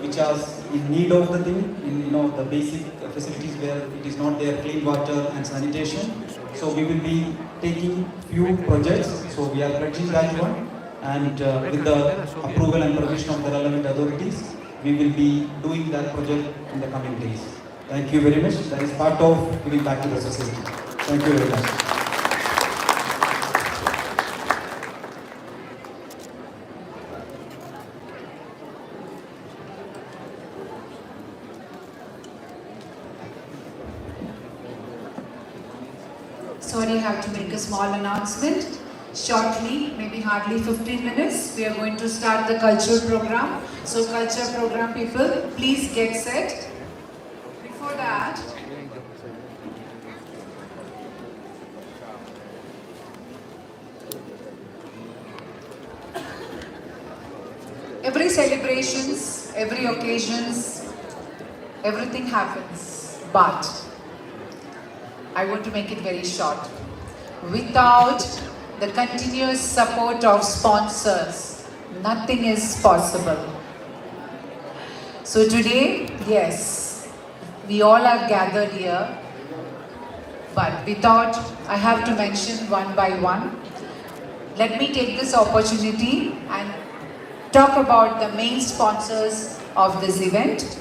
which are in need of the thing, in the basic facilities where it is not there, clean water and sanitation. So we will be taking few projects. So we are pledging that one, and with the approval and permission of the relevant authorities, we will be doing that project in the coming days. Thank you very much. That is part of giving back to the society. Thank you very much. Sorry, I have to make a small announcement. Shortly, maybe hardly 15 minutes, we are going to start the culture program. So culture program people, please get set. Before that, every celebrations, every occasions, everything happens. But I want to make it very short. Without the continuous support of sponsors, nothing is possible. So today, yes, we all are gathered here, but we thought I have to mention one by one. Let me take this opportunity and talk about the main sponsors of this event.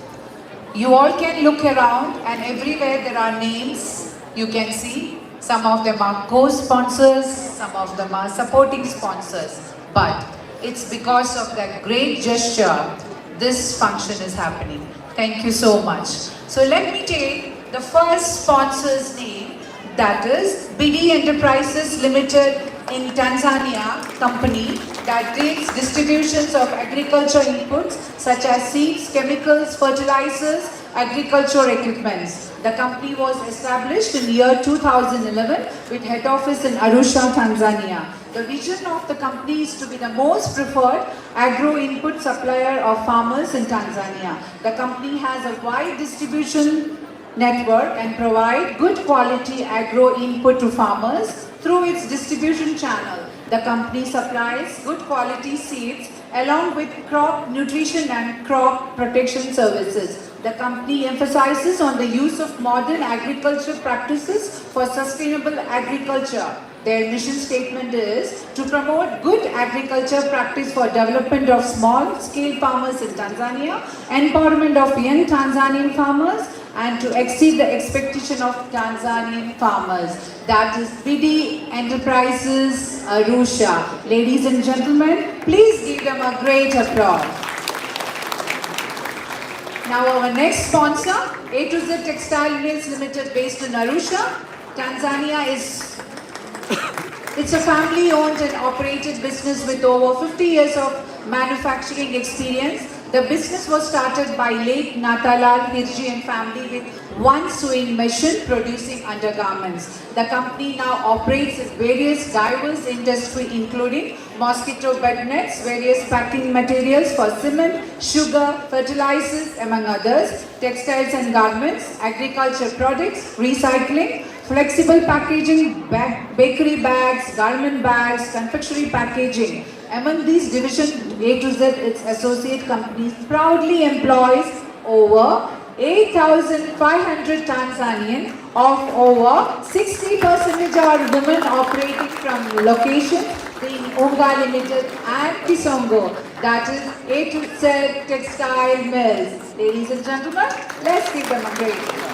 You all can look around, and everywhere there are names. You can see some of them are co-sponsors, some of them are supporting sponsors. But it's because of that great gesture this function is happening. Thank you so much. So let me take the first sponsor's name, that is BD Enterprises Limited in Tanzania company that takes distributions of agriculture inputs such as seeds, chemicals, fertilizers, agriculture equipments. The company was established in year 2011 with head office in Arusha, Tanzania. The vision of the company is to be the most preferred agro input supplier of farmers in Tanzania. The company has a wide distribution network and provide good quality agro input to farmers through its distribution channel. The company supplies good quality seeds along with crop nutrition and crop protection services. The company emphasizes on the use of modern agriculture practices for sustainable agriculture. Their mission statement is to promote good agriculture practice for development of small-scale farmers in Tanzania, empowerment of young Tanzanian farmers, and to exceed the expectation of Tanzanian farmers. That is BD Enterprises Arusha. Ladies and gentlemen, please give them a great applause. Now our next sponsor, A to Z Textile Mills Limited, based in Arusha, Tanzania it's a family-owned and operated business with over 50 years of manufacturing experience. The business was started by late Natalal Hirji and family with one sewing machine producing undergarments. The company now operates in various diverse industries including mosquito bed nets, various packing materials for cement, sugar, fertilizers, among others, textiles and garments, agriculture products, recycling, flexible packaging, bakery bags, garment bags, confectionery packaging. Among these divisions, A to Z, its associate companies, proudly employs over 8,500 Tanzanian, of over 60% are women operating from locations being Unga Limited and Kisongo, that is A to Z Textile Mills. Ladies and gentlemen, let's give them a great applause.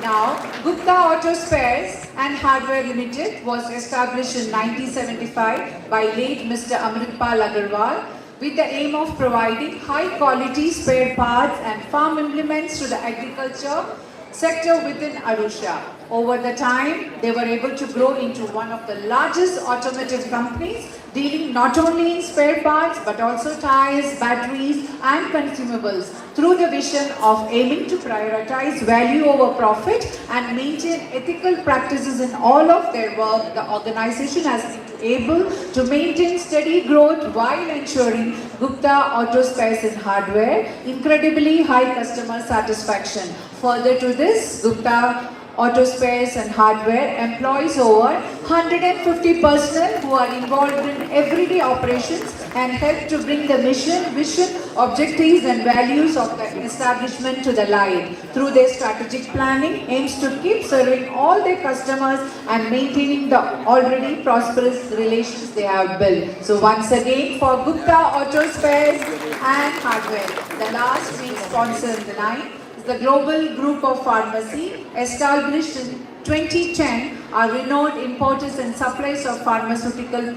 Now, Gupta Auto Spares and Hardware Limited was established in 1975 by late Mr. Amritpal Agarwal with the aim of providing high-quality spare parts and farm implements to the agriculture sector within Arusha. Over the time, they were able to grow into one of the largest automotive companies, dealing not only in spare parts but also tires, batteries and consumables. Through the vision of aiming to prioritize value over profit and maintain ethical practices in all of their work, the organization has been able to maintain steady growth while ensuring Gupta Auto Spares and Hardware incredibly high customer satisfaction. Further to this, Gupta Auto Spares and Hardware employs over 150 personnel who are involved in everyday operations and help to bring the mission, vision, objectives and values of the establishment to the light. Through their strategic planning, aims to keep serving all their customers and maintaining the already prosperous relations they have built. So once again, for Gupta Auto Spares and Hardware, the last main sponsor in the line, the Global Group of Pharmacy, established in 2010, are renowned importers and suppliers of pharmaceutical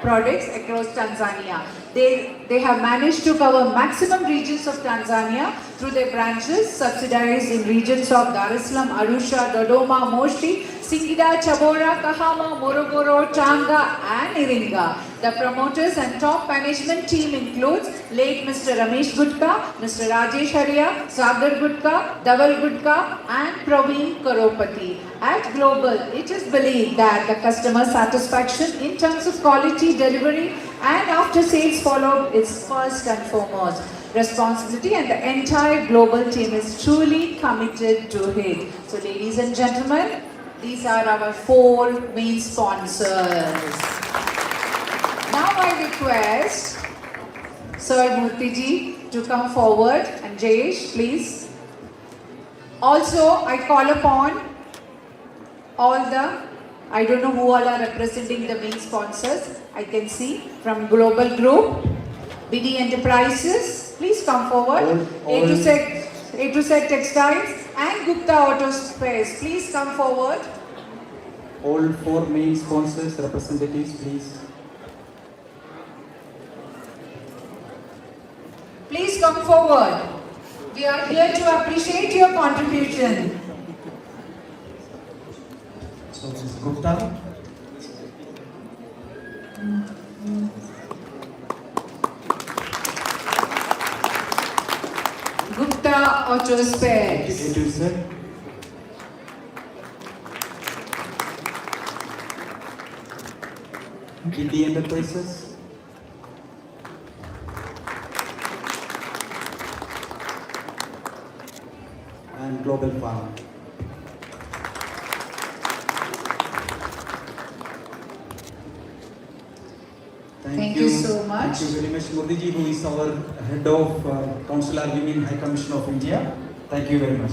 products across Tanzania. They have managed to cover maximum regions of Tanzania through their branches, subsidiaries in regions of Dar es Salaam, Arusha, Dodoma, Moshi, Singida, Chabora, Kahama, Morogoro, Tanga and Iringa. The promoters and top management team includes late Mr. Ramesh Gutka, Mr. Rajesh Haria, Sagar Gutka, Dhaval Gutka and Praveen Karopati. At Global, it is believed that the customer satisfaction in terms of quality, delivery and after sales follow is first and foremost responsibility, and the entire Global team is truly committed to it. So ladies and gentlemen, these are our 4 main sponsors. Now I request Sir Murthy to come forward, and Jayesh, please. Also, I call upon all the, I don't know who all are representing the main sponsors. I can see from Global Group, BD Enterprises, please come forward. A to Z Textiles and Gupta Auto Spares, please come forward. All 4 main sponsors, representatives, please. Please come forward. We are here to appreciate your contribution. So, Ms. Gupta. Gupta Auto Spares. A to Z. BD Enterprises. And Global Farm. Thank you so much. Thank you very much, Modi ji, who is our head of Consular Women High Commission of India. Thank you very much.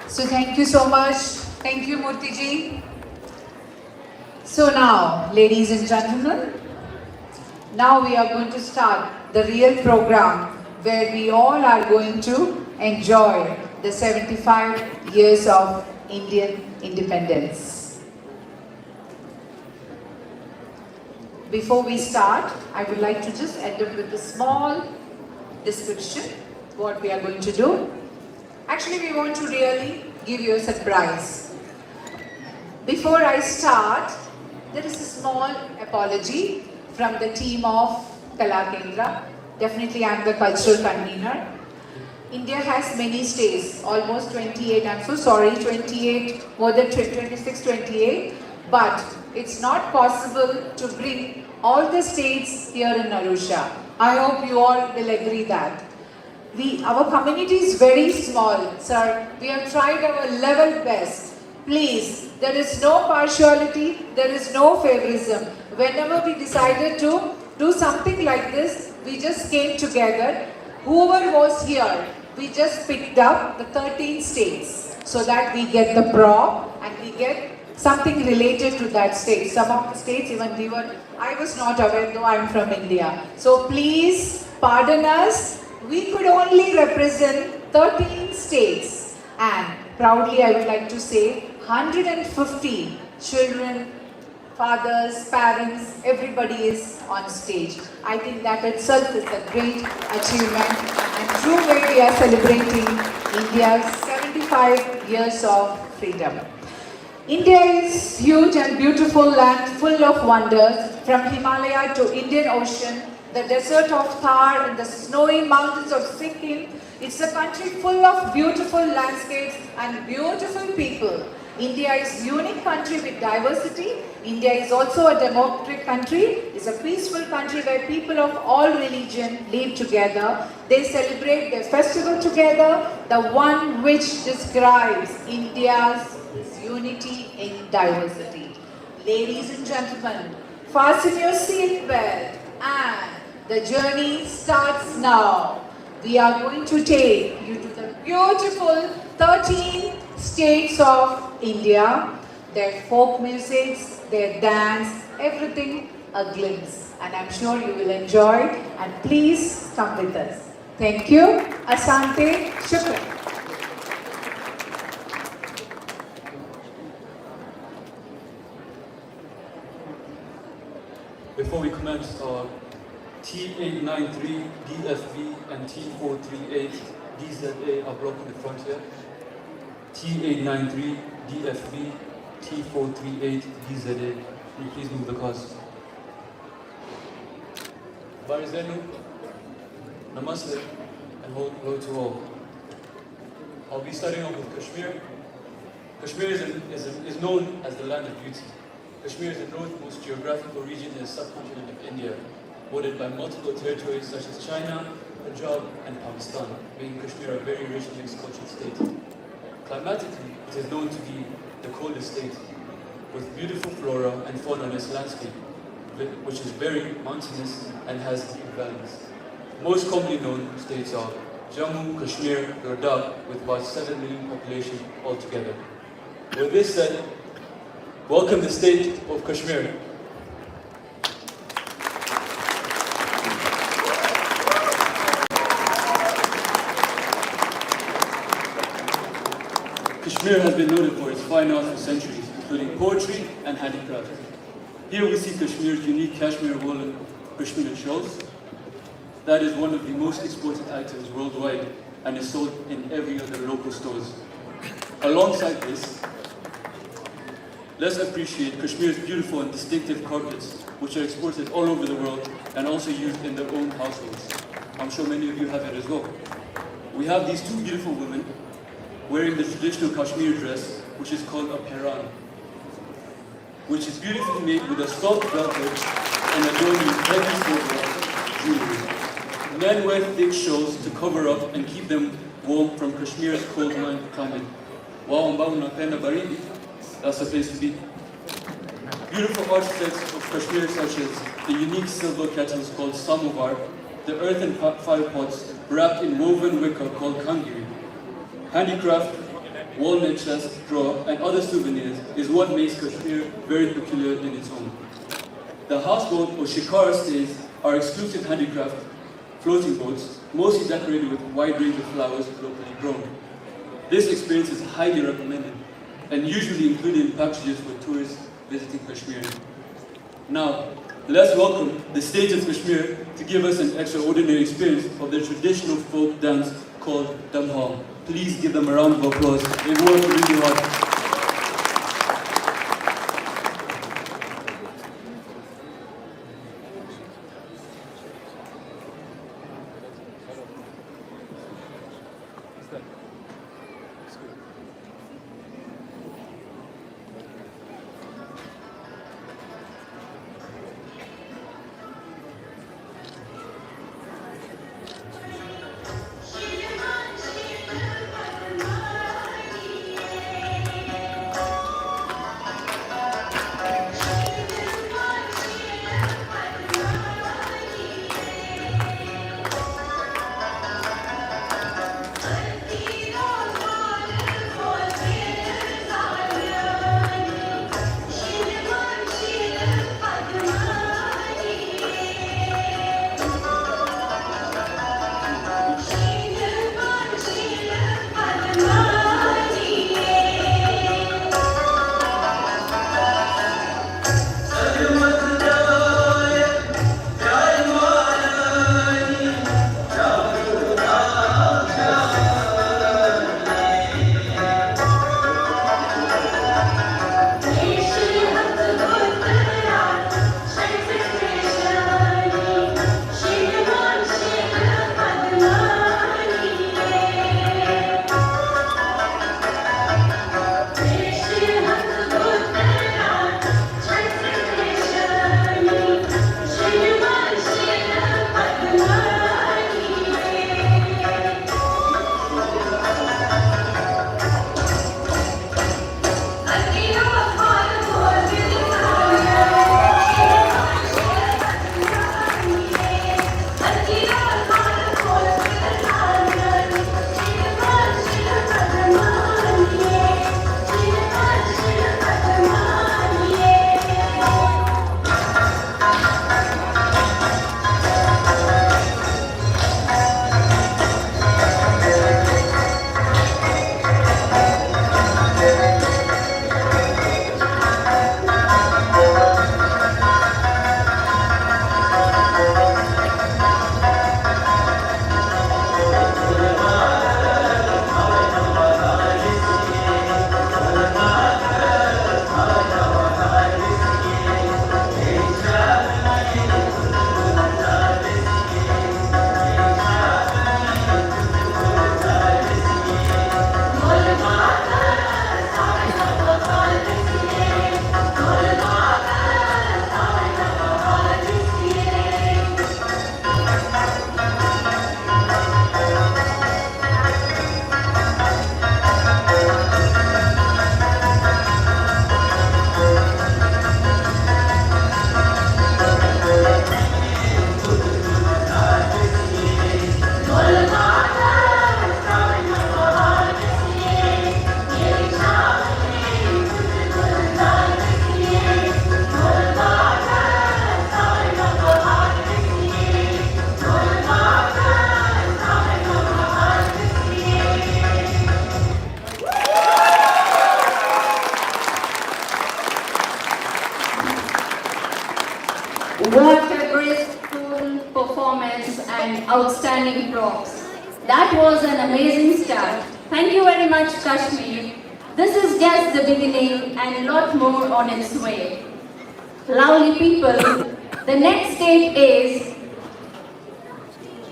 So thank you so much. Thank you, Murthy ji. So now, ladies and gentlemen, now we are going to start the real program where we all are going to enjoy the 75 years of Indian independence. Before we start, I would like to just end up with a small description what we are going to do. Actually, we want to really give you a surprise. Before I start, there is a small apology from the team of Kala Kendra. Definitely, I am the cultural convener. India has many states, almost 28, I'm so sorry, 28, more than 26, 28. But it's not possible to bring all the states here in Arusha. I hope you all will agree that. Our community is very small, sir. We have tried our level best. Please, there is no partiality, there is no favorism. Whenever we decided to do something like this, we just came together. Whoever was here, we just picked up the 13 states so that we get the prop and we get something related to that state. Some of the states even I was not aware, though I am from India. So please pardon us. We could only represent 13 states, and proudly I would like to say 150 children, fathers, parents, everybody is on stage. I think that itself is a great achievement and true way we are celebrating India's 75 years of freedom. India is huge and beautiful land full of wonders, from Himalaya to Indian Ocean, the desert of Thar and the snowy mountains of Sikkim. It's a country full of beautiful landscapes and beautiful people. India is a unique country with diversity. India is also a democratic country. It's a peaceful country where people of all religion live together. They celebrate their festival together, the one which describes India's unity in diversity. Ladies and gentlemen, fasten your seatbelt and the journey starts now. We are going to take you to the beautiful 13 states of India, their folk musics, their dance, everything a glimpse. And I'm sure you will enjoy, and please come with us. Thank you. Asante. Shukran. Before we commence, T893, DFB, and T438, DZA are blocking the front here. T893, DFB, T438, DZA. Can you please move the cars? Barizenu, Namaste, and hello to all. I'll be starting off with Kashmir. Kashmir is known as the land of beauty. Kashmir is the northmost geographical region in the subcontinent of India, bordered by multiple territories such as China, Punjab, and Pakistan, making Kashmir a very rich mixed cultured state. Climatically, it is known to be the coldest state, with beautiful flora and fauna in its landscape, which is very mountainous and has deep valleys. Most commonly known states are Jammu, Kashmir, Ladakh, with about 7 million population altogether. With this said, welcome the state of Kashmir. Kashmir has been noted for its fine arts for centuries, including poetry and handicraft. Here we see Kashmir's unique cashmere woolen Kashmir shawls. That is one of the most exported items worldwide and is sold in every other local stores. Alongside this, let's appreciate Kashmir's beautiful and distinctive carpets, which are exported all over the world and also used in their own households. I'm sure many of you have it as well. We have these two beautiful women wearing the traditional Kashmir dress, which is called a pairan, which is beautifully made with a soft velvet and adorned with heavy silver jewelry. Men wear thick shawls to cover up and keep them warm from Kashmir's cold climate. Wow, that's a place to be. Beautiful artifacts of Kashmir such as the unique silver kettles called samovar, the earthen fire pots wrapped in woven wicker called kangiri, handicraft, walnut chest, drawer, and other souvenirs is what makes Kashmir very peculiar in its own. The houseboat or shikara stays are exclusive handicraft floating boats, mostly decorated with a wide range of flowers locally grown. This experience is highly recommended and usually included in packages for tourists visiting Kashmir. Now, let's welcome the state of Kashmir to give us an extraordinary experience of their traditional folk dance called Damhal. Please give them a round of applause. They work really hard. What a graceful performance and outstanding props. That was an amazing start. Thank you very much, Kashmir. This is just the beginning and a lot more on its way. Lovely people, the next state is...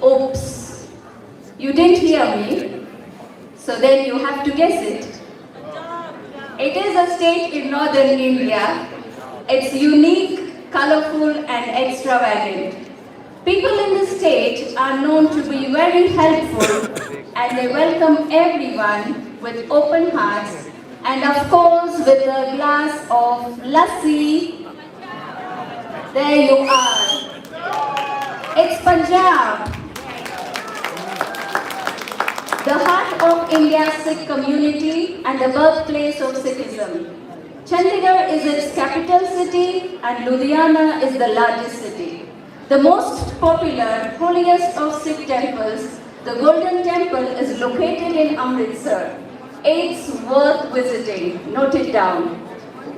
Oops. You didn't hear me, so then you have to guess it. It is a state in northern India. It's unique, colorful and extravagant. People in the state are known to be very helpful and they welcome everyone with open hearts and of course with a glass of lassi There you are. It's Punjab, the heart of India's Sikh community and the birthplace of Sikhism. Chandigarh is its capital city and Ludhiana is the largest city. The most popular, holiest of Sikh temples, the Golden Temple, is located in Amritsar. It's worth visiting. Note it down.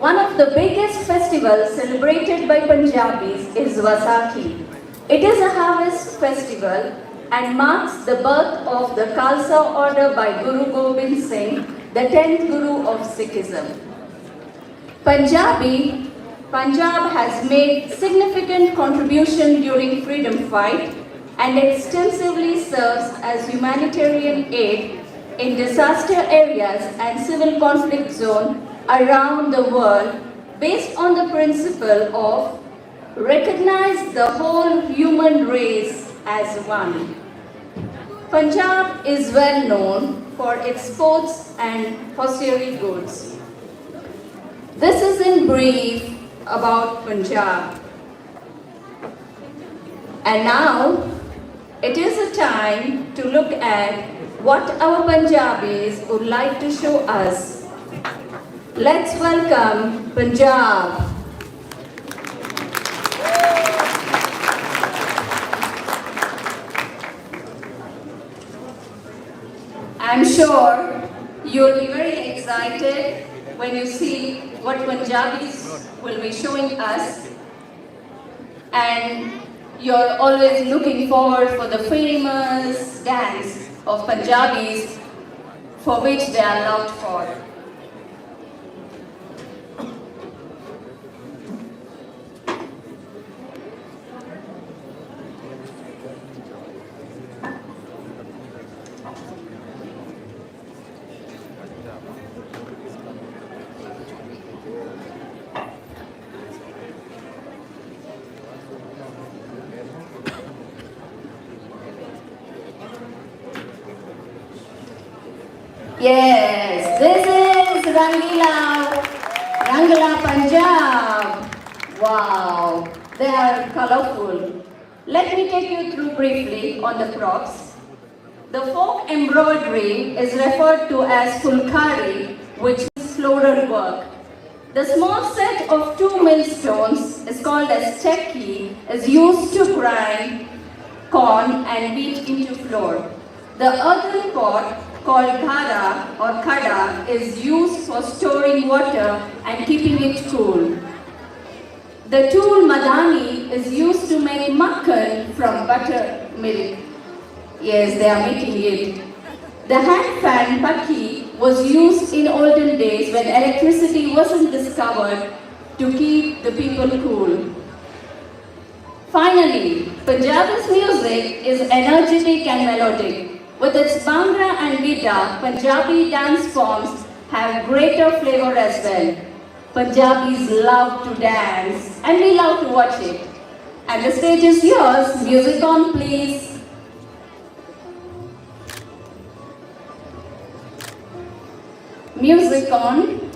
One of the biggest festivals celebrated by Punjabis is Vaisakhi. It is a harvest festival and marks the birth of the Khalsa order by Guru Gobind Singh, the 10th Guru of Sikhism. Punjab has made significant contribution during freedom fight and extensively serves as humanitarian aid in disaster areas and civil conflict zone around the world based on the principle of recognize the whole human race as one. Punjab is well known for its sports and hosiery goods. This is in brief about Punjab. And now, it is a time to look at what our Punjabis would like to show us. Let's welcome Punjab. I'm sure you'll be very excited when you see what Punjabis will be showing us. And you're always looking forward for the famous dance of Punjabis for which they are loved for. Yes, this is Rangila Punjab. Wow, they are colorful. Let me take you through briefly on the props. The folk embroidery is referred to as fulkari, which is floral work. The small set of 2 millstones is called as chekki, is used to grind corn and beat into flour. The earthen pot called dhara or khada is used for storing water and keeping it cool. The tool madani is used to make makhan from buttermilk. Yes, they are making it. The hand fan pakhi was used in olden days when electricity wasn't discovered to keep the people cool. Finally, Punjabi's music is energetic and melodic. With its bhangra and gidda, Punjabi dance forms have greater flavor as well. Punjabis love to dance and we love to watch it. And the stage is yours. Music on, please. Music on.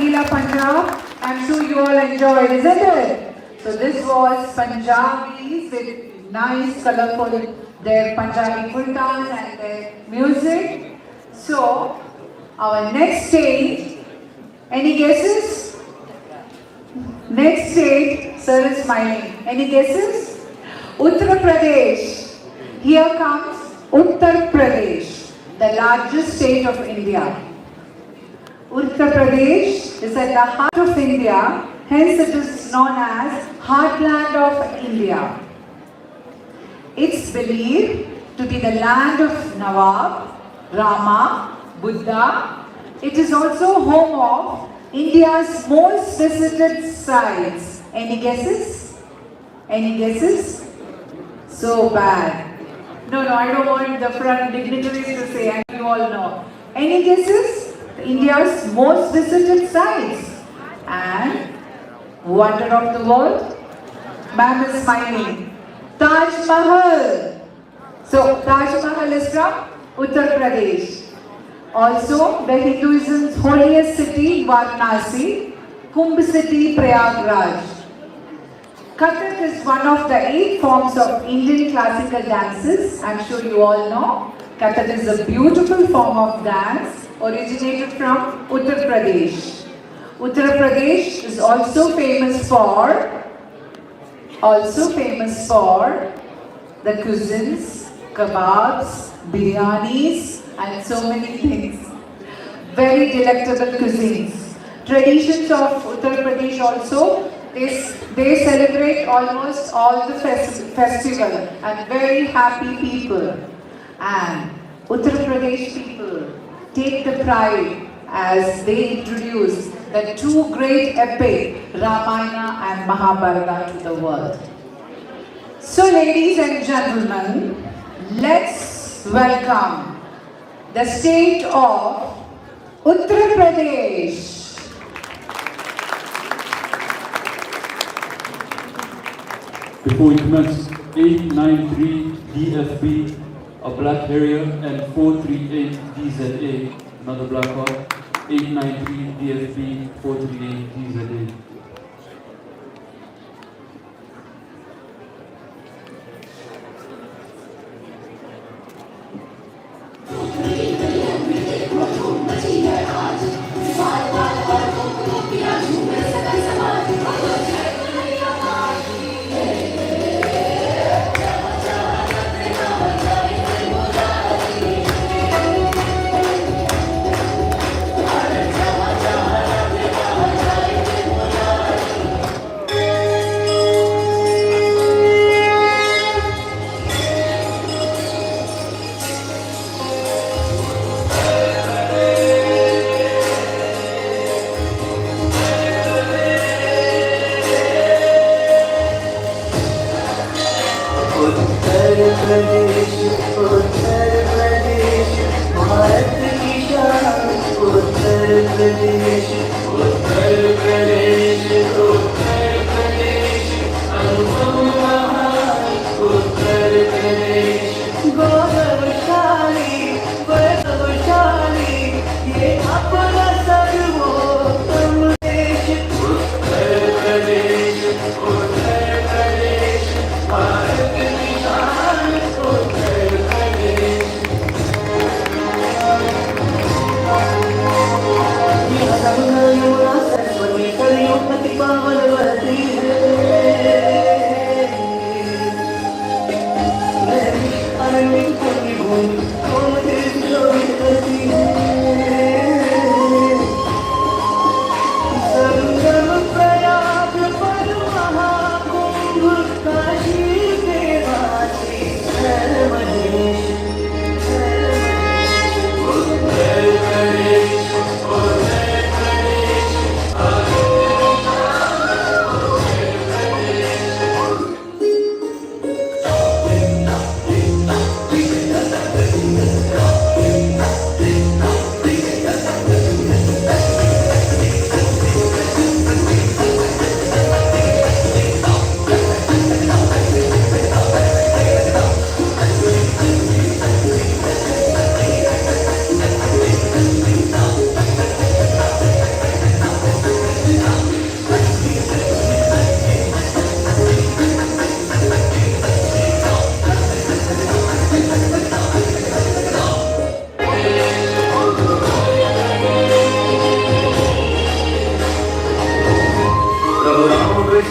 Rangila Punjab. I'm sure you all enjoyed, isn't it? So this was Punjabis with nice, colorful, their Punjabi kurtas and their music. So, our next stage, any guesses? Next stage, sir is smiling. Any guesses? Uttar Pradesh. Here comes Uttar Pradesh, the largest state of India. Uttar Pradesh is at the heart of India, hence it is known as Heartland of India. It's believed to be the land of Nawab, Rama, Buddha. It is also home of India's most visited sites. Any guesses? Any guesses? So bad. No, I don't want the front dignitaries to say, and you all know. Any guesses? India's most visited sites. And wonder of the world? Ma'am is smiling. Taj Mahal. So, Taj Mahal is from Uttar Pradesh. Also, the Hinduism's holiest city, Varanasi, Kumbh city, Prayagraj. Kathak is one of the 8 forms of Indian classical dances. I'm sure you all know. Kathak is a beautiful form of dance originated from Uttar Pradesh. Uttar Pradesh is also famous for the cuisines, kebabs, biryanis, and so many things. Very delectable cuisines. Traditions of Uttar Pradesh also, they celebrate almost all the festival and very happy people. And Uttar Pradesh people take the pride as they introduce the 2 great epic, Ramayana and Mahabharata, to the world. So ladies and gentlemen, let's welcome the state of Uttar Pradesh. Before we commence, 893 DFB, a black harrier, and 438 DZA, another black hawk. 893 DFB, 438 DZA.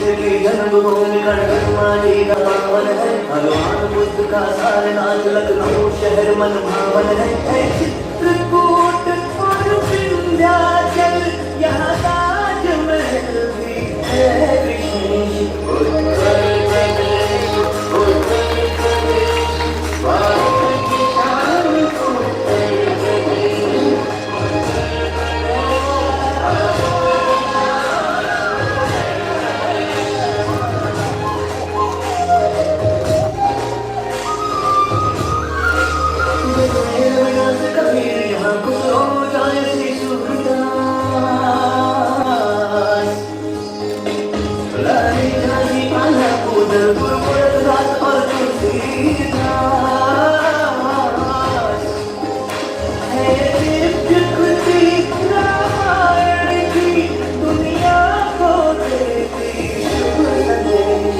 की जन्मभूमि माटी का पावन है, भगवान बुद्ध का सारनाथ लखनऊ शहर मन भावन है। चित्रकूट और विंध्याचल यहाँ ताजमहल भी है विशेष। उत्तर प्रदेश, उत्तर प्रदेश, भारत की शान उत्तर प्रदेश। कबीर यहाँ कुछ हो जाए श्री सूरदास, लाली झांसी पाला कूदर गुरमुरत रात और तुलसीदास है दिव्य कृति रामायण की दुनिया को देती शुभ संदेश।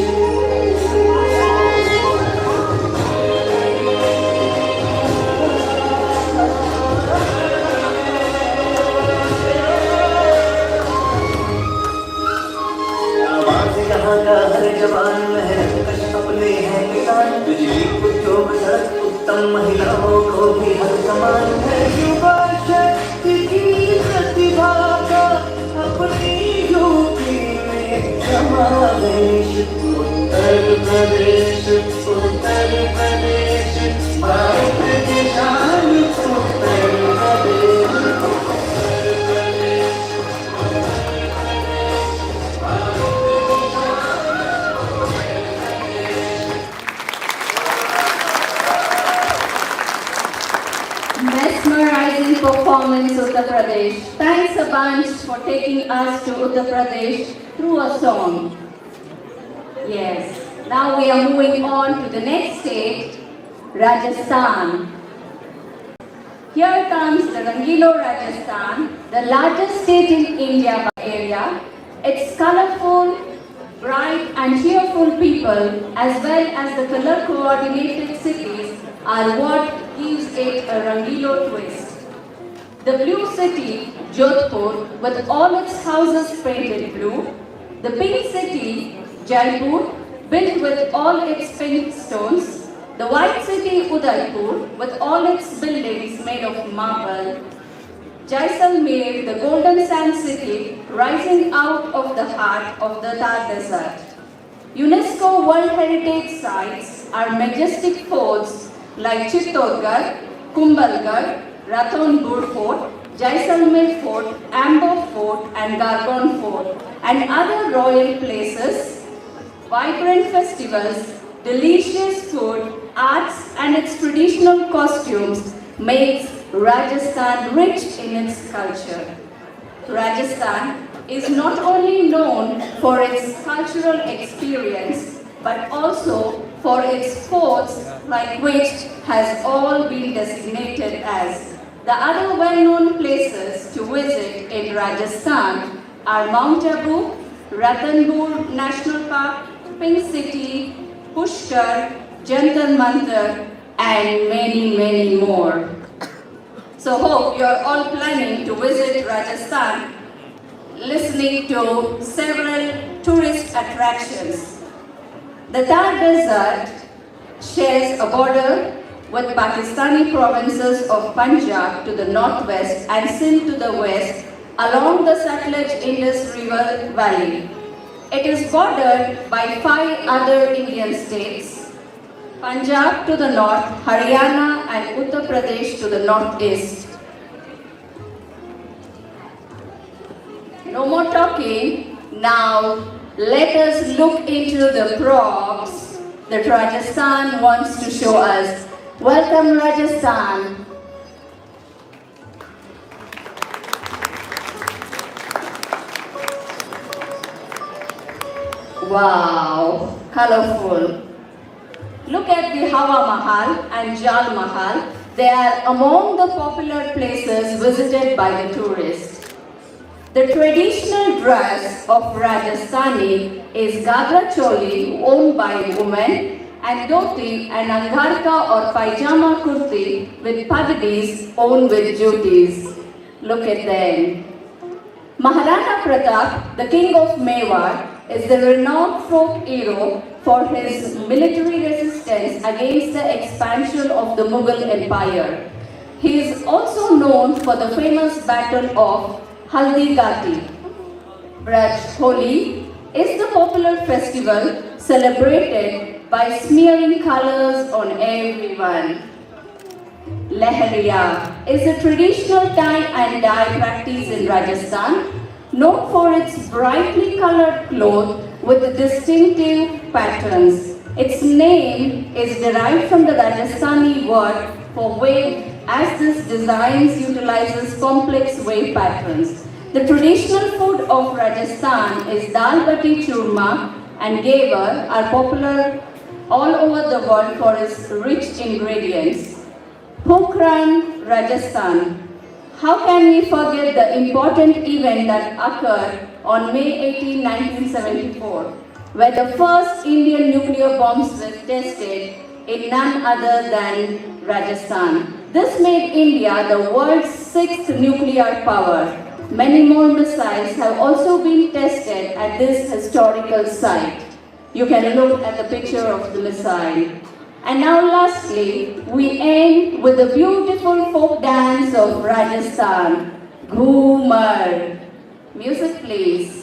यहाँ का हर जवान मेहनत कश अपने हैं किसान, बिजली उद्योग सड़क उत्तम महिलाओं को भी हर समान है। युवा शक्ति की प्रतिभा का अपनी यूपी में समावेश। उत्तर प्रदेश, उत्तर प्रदेश, भारत की शान Uttar Pradesh. Mesmerizing performance, Uttar Pradesh. Thanks a bunch for taking us to Uttar Pradesh through a song. Yes. Now we are moving on to the next state, Rajasthan. Here comes the Rangilo Rajasthan, the largest state in India by area. Its colorful, bright and cheerful people as well as the color coordinated cities are what gives it a Rangilo twist. The blue city, Jodhpur, with all its houses painted blue. The pink city, Jaipur, built with all its pink stones. The white city, Udaipur, with all its buildings made of marble. Jaisalmer, the golden sand city, rising out of the heart of the Thar Desert. UNESCO World Heritage Sites are majestic forts like Chittorgarh, Kumbhalgarh, Ranthambore Fort, Jaisalmer Fort, Amber Fort and Gargaon Fort and other royal places. Vibrant festivals, delicious food, arts and its traditional costumes makes Rajasthan rich in its culture. Rajasthan is not only known for its cultural experience but also for its forts, like which has all been designated as. The other well-known places to visit in Rajasthan are Mount Abu, Ranthambore National Park, Pink City, Pushkar, Jantar Mantar and many, many more. So hope you are all planning to visit Rajasthan, listening to several tourist attractions. The Thar Desert shares a border with Pakistani provinces of Punjab to the northwest and Sindh to the west along the Satluj-Indus River Valley. It is bordered by 5 other Indian states, Punjab to the north, Haryana and Uttar Pradesh to the northeast. No more talking, now let us look into the props that Rajasthan wants to show us. Welcome Rajasthan. Wow, colorful. Look at the Hawa Mahal and Jal Mahal. They are among the popular places visited by the tourists. The traditional dress of Rajasthani is Gagra Choli, worn by women, and dhoti and angharka or pajama kurti with pagadis worn with jutis. Look at them. Maharana Pratap, the king of Mewar, is the renowned folk hero for his military resistance against the expansion of the Mughal Empire. He is also known for the famous battle of Haldi Ghati. Braj Holi is the popular festival celebrated by smearing colors on everyone. Lehriya is a traditional tie and dye practice in Rajasthan, known for its brightly colored cloth with distinctive patterns. Its name is derived from the Rajasthani word for wave, as this design utilizes complex wave patterns. The traditional food of Rajasthan is dal bati churma and gavar are popular all over the world for its rich ingredients. Pokhran, Rajasthan. How can we forget the important event that occurred on May 18, 1974, where the first Indian nuclear bombs were tested in none other than Rajasthan. This made India the world's sixth nuclear power. Many more missiles have also been tested at this historical site. You can look at the picture of the missile. And now lastly, we end with the beautiful folk dance of Rajasthan, Ghumar. Music please.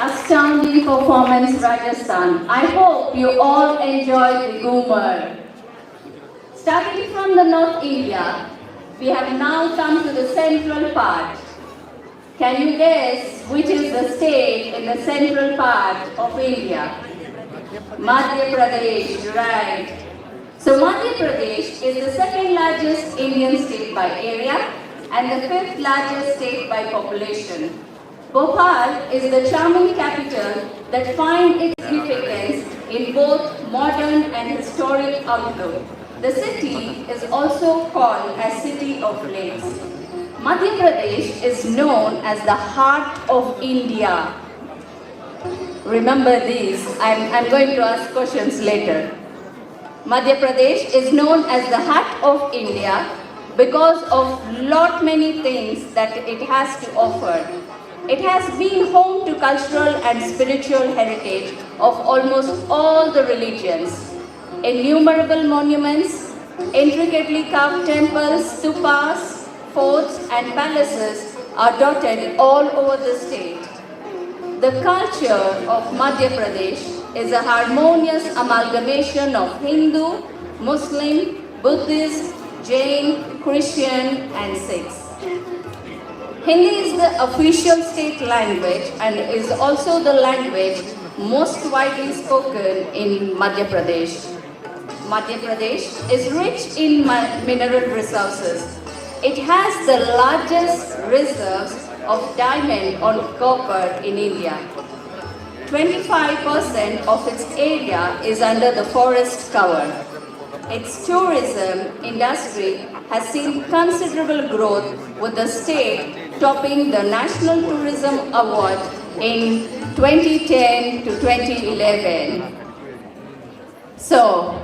Astounding performance, Rajasthan. I hope you all enjoyed the Ghumar. Starting from the North India, we have now come to the central part. Can you guess which is the state in the central part of India? Madhya Pradesh, right. So Madhya Pradesh is the second largest Indian state by area and the fifth largest state by population. Bhopal is the charming capital that finds its significance in both modern and historic outlook. The city is also called as City of Lakes. Madhya Pradesh is known as the heart of India. Remember these, I'm going to ask questions later. Madhya Pradesh is known as the heart of India because of lot many things that it has to offer. It has been home to cultural and spiritual heritage of almost all the religions. Innumerable monuments, intricately carved temples, stupas, forts and palaces are dotted all over the state. The culture of Madhya Pradesh is a harmonious amalgamation of Hindu, Muslim, Buddhist, Jain, Christian and Sikhs. Hindi is the official state language and is also the language most widely spoken in Madhya Pradesh. Madhya Pradesh is rich in mineral resources. It has the largest reserves of diamond and copper in India. 25% of its area is under the forest cover. Its tourism industry has seen considerable growth, with the state topping the National Tourism Award in 2010 to 2011. So,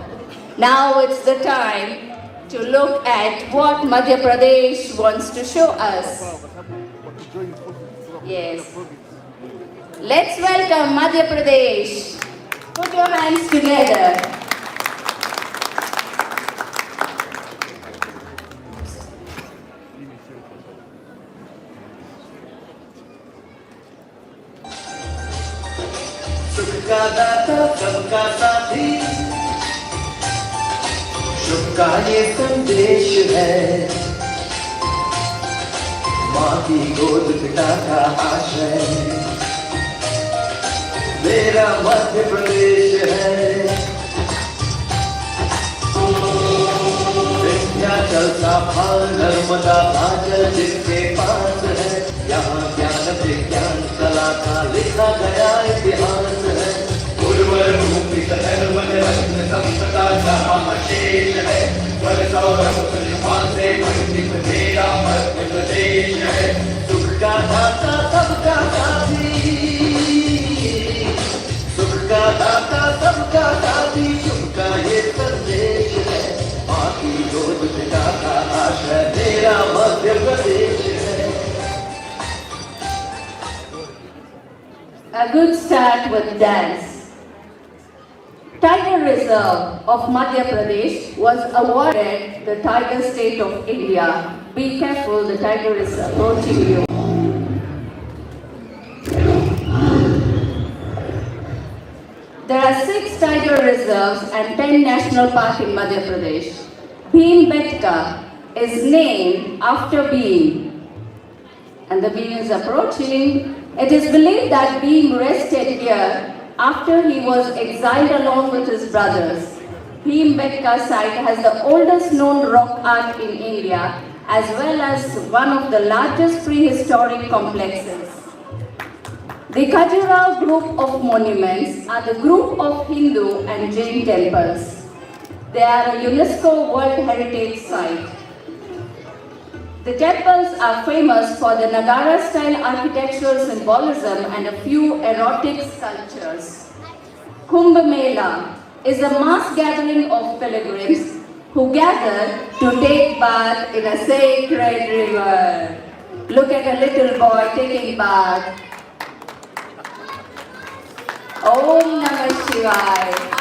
now it's the time to look at what Madhya Pradesh wants to show us. Yes. Let's welcome Madhya Pradesh. Put your hands together. सुख का दाता सबका साथी, शुभ का ये संदेश है, माँ की गोद पिता का आश्रय, मेरा मध्य प्रदेश है। विंध्याचल सा भाल नर्मदा भांजल जिसके पास है, यहाँ ज्ञान विज्ञान कला का लिखा गया इतिहास है। उर्वर भूमि सहर वन रत्न संपदा जहाँ शेष है, वर सौरभ सुषमान से खंडित मेरा मध्य प्रदेश है। सुख का दाता सबका साथी, सुख का दाता सबका साथी, सुख का ये संदेश है, माँ की गोद पिता का आश्रय, मेरा मध्य प्रदेश है। A good start with dance. Tiger Reserve of Madhya Pradesh was awarded the Tiger State of India. Be careful, the tiger is approaching you. There are 6 tiger reserves and 10 national parks in Madhya Pradesh. Bhimbetka is named after Bhim, and the Bhim is approaching. It is believed that Bhim rested here after he was exiled along with his brothers. Bhimbetka site has the oldest known rock art in India, as well as one of the largest prehistoric complexes. The Khajuraho group of monuments are the group of Hindu and Jain temples. They are a UNESCO World Heritage Site. The temples are famous for the Nagara-style architectural symbolism and a few erotic sculptures. Kumbh Mela is a mass gathering of pilgrims who gather to take bath in a sacred river. Look at a little boy taking bath. Om Namah Shivaya.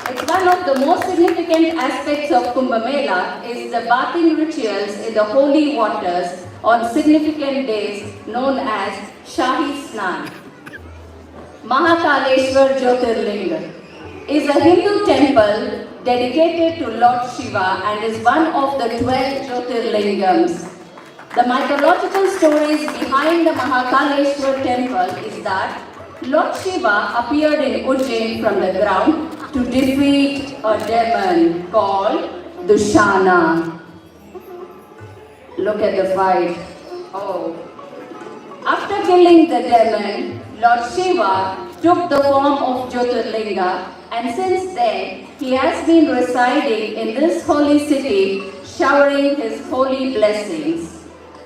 It's one of the most significant aspects of Kumbh Mela is the bathing rituals in the holy waters on significant days known as Shahi Snan. Mahakaleshwar Jyotirlinga is a Hindu temple dedicated to Lord Shiva and is one of the 12 Jyotirlingams. The mythological stories behind the Mahakaleshwar temple is that Lord Shiva appeared in Ujjain from the ground to defeat a demon called Dushana. Look at the fight. Oh. After killing the demon, Lord Shiva took the form of Jyotirlinga, and since then he has been residing in this holy city, showering his holy blessings.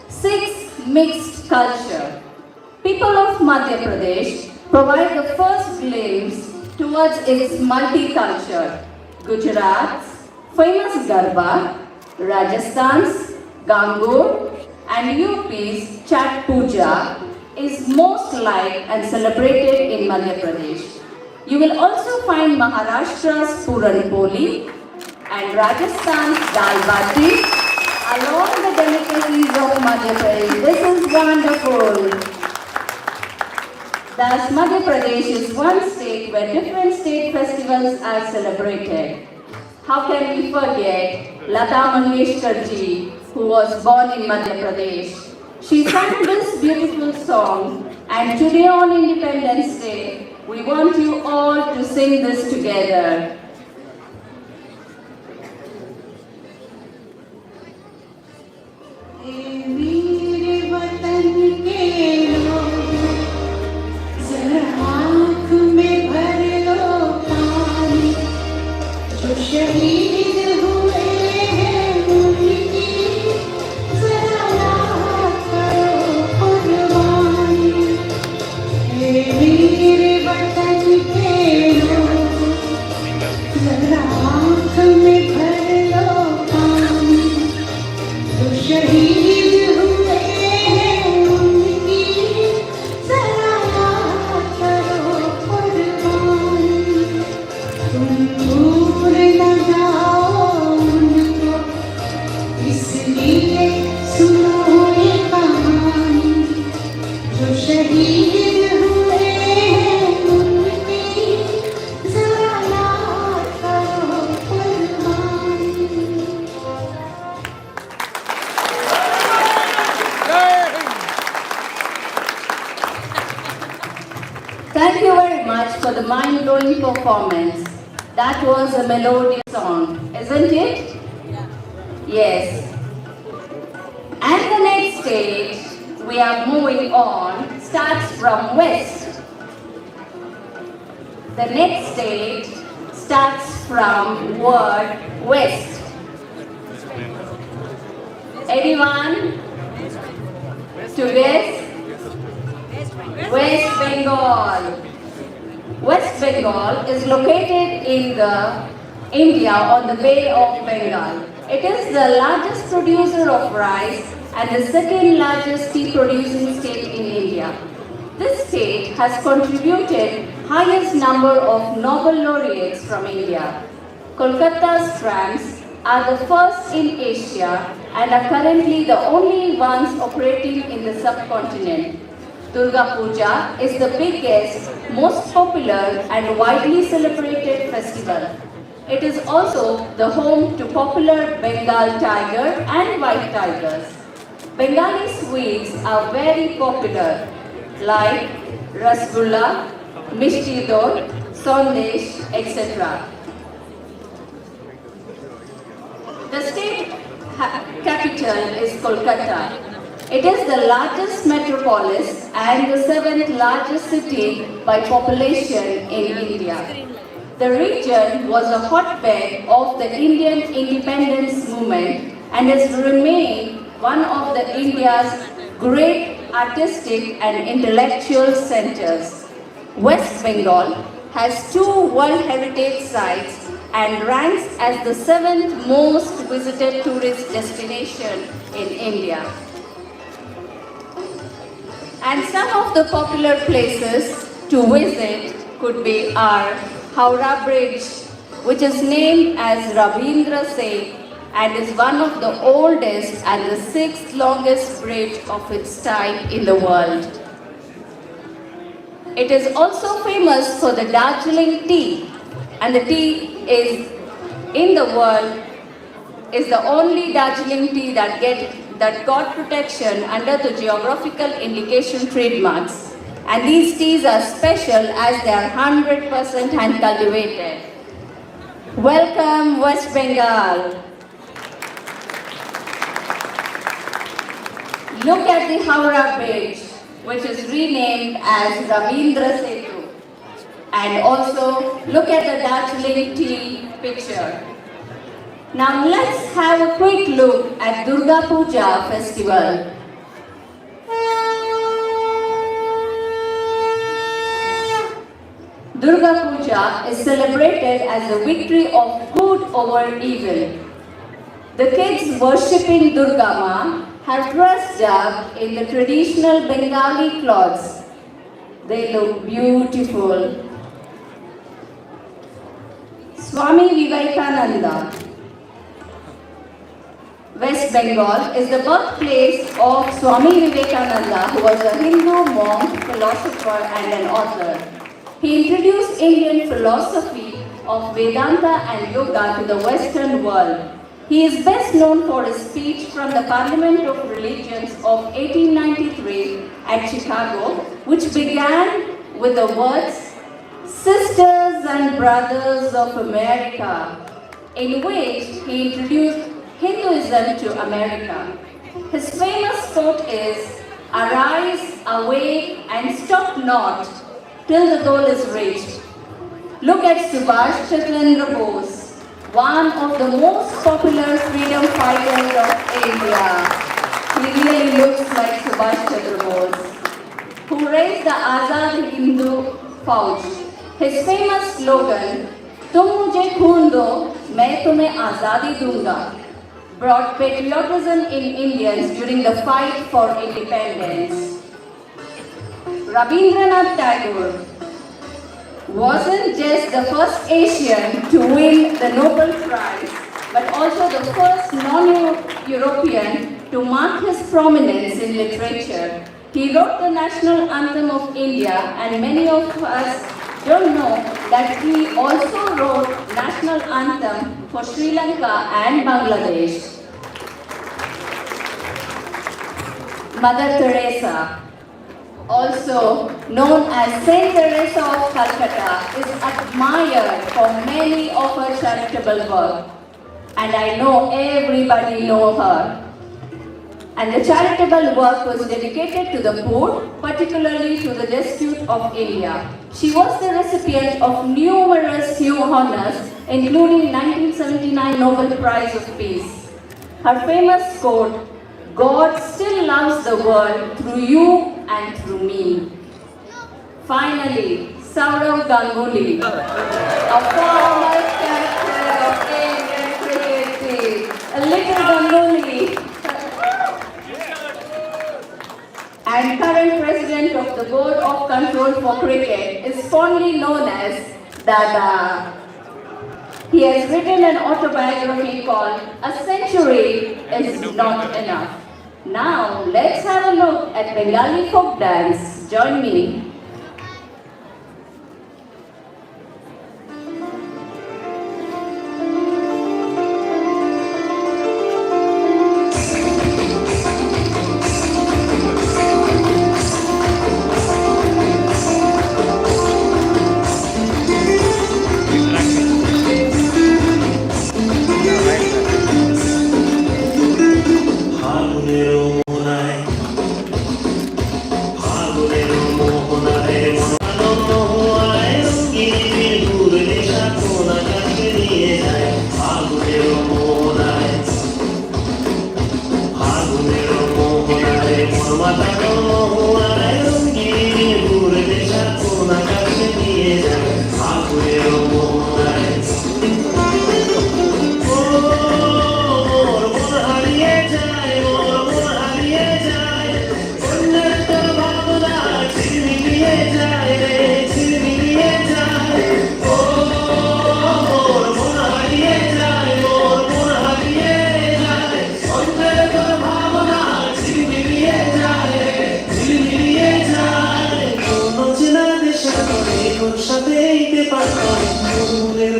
6. Mixed culture. People of Madhya Pradesh provide the first glimpse towards its multiculture. Gujarat's famous Garba, Rajasthan's Gangur, and UP's Chat Puja is most liked and celebrated in Madhya Pradesh. You will also find Maharashtra's Puran Poli and Rajasthan's Dal Bati along the delicacies of Madhya Pradesh. This is wonderful. Thus, Madhya Pradesh is one state where different state festivals are celebrated. how can we forget Lata Mangeshkar ji, who was born in Madhya Pradesh? She sang this beautiful song, and today on Independence Day, we want you all to sing this together. शहीद हुए हैं उनकी जरा याद करो कुर्बानी हे वीर वतन के लोग जरा आँख में भर लो पानी जो शहीद हुए हैं उनकी जरा याद करो कुर्बानी तुम भूल न जाओ उनको इसलिए सुनो ये कहानी जो शहीद हुए हैं उनकी जरा याद करो कुर्बानी Thank you very much for the mind-blowing performance. That was a melodious song, isn't it? Yes. And the next stage, we are moving on, starts from west. The next stage starts from word west. Anyone? To guess? West Bengal. West Bengal is located in India on the Bay of Bengal. It is the largest producer of rice and the second largest tea producing state in India. This state has contributed highest number of Nobel laureates from India. Kolkata's trams are the first in Asia and are currently the only ones operating in the subcontinent. Durga Puja is the biggest, most popular and widely celebrated festival. It is also the home to popular Bengal tiger and white tigers. Bengali sweets are very popular like rasgulla, mishti doi, sandesh, etc. The state capital is Kolkata. It is the largest metropolis and the seventh largest city by population in India. The region was a hotbed of the Indian independence movement and has remained one of the India's great artistic and intellectual centers. West Bengal has 2 World Heritage Sites and ranks as the 7th most visited tourist destination in India. And some of the popular places to visit could be our Howrah Bridge, which is named as Rabindra Seth and is one of the oldest and the 6th longest bridge of its type in the world. It is also famous for the Darjeeling tea, and the tea is in the world is the only Darjeeling tea that got protection under the geographical indication trademarks. And these teas are special as they are 100% hand cultivated. Welcome West Bengal. Look at the Howrah Bridge, which is renamed as Rabindra Setu. And also look at the Darjeeling tea picture. Now let's have a quick look at Durga Puja festival. Durga Puja is celebrated as the victory of good over evil. The kids worshipping Durga Ma have dressed up in the traditional Bengali clothes. They look beautiful. Swami Vivekananda. West Bengal is the birthplace of Swami Vivekananda, who was a Hindu monk, philosopher and an author. He introduced Indian philosophy of Vedanta and Yoga to the Western world. He is best known for his speech from the Parliament of Religions of 1893 at Chicago, which began with the words, "Sisters and Brothers of America," in which he introduced Hinduism to America. His famous quote is, "Arise, awake, and stop not till the goal is reached." Look at Subhash Chandra Bose, one of the most popular freedom fighters of India. He really looks like Subhash Chandra Bose, who raised the Azad Hindu Fauj. His famous slogan, "Tum mujhe khoon do, main tumhe azadi dunga," brought patriotism in Indians during the fight for independence. Rabindranath Tagore wasn't just the first Asian to win the Nobel Prize, but also the first non-European to mark his prominence in literature. He wrote the national anthem of India, and many of us don't know that he also wrote national anthem for Sri Lanka and Bangladesh. Mother Teresa, also known as Saint Teresa of Calcutta, is admired for many of her charitable work, and I know everybody know her. And the charitable work was dedicated to the poor, particularly to the destitute of India. She was the recipient of numerous honors, including 1979 Nobel Prize of Peace. Her famous quote, "God still loves the world through you and through me." Finally, Sourav Ganguly, a former captain of Indian cricket team, a little Ganguly, and current president of the Board of Control for Cricket, is fondly known as Dada. He has written an autobiography called "A Century is Not Enough." Now, let's have a look at Bengali folk dance. Join me.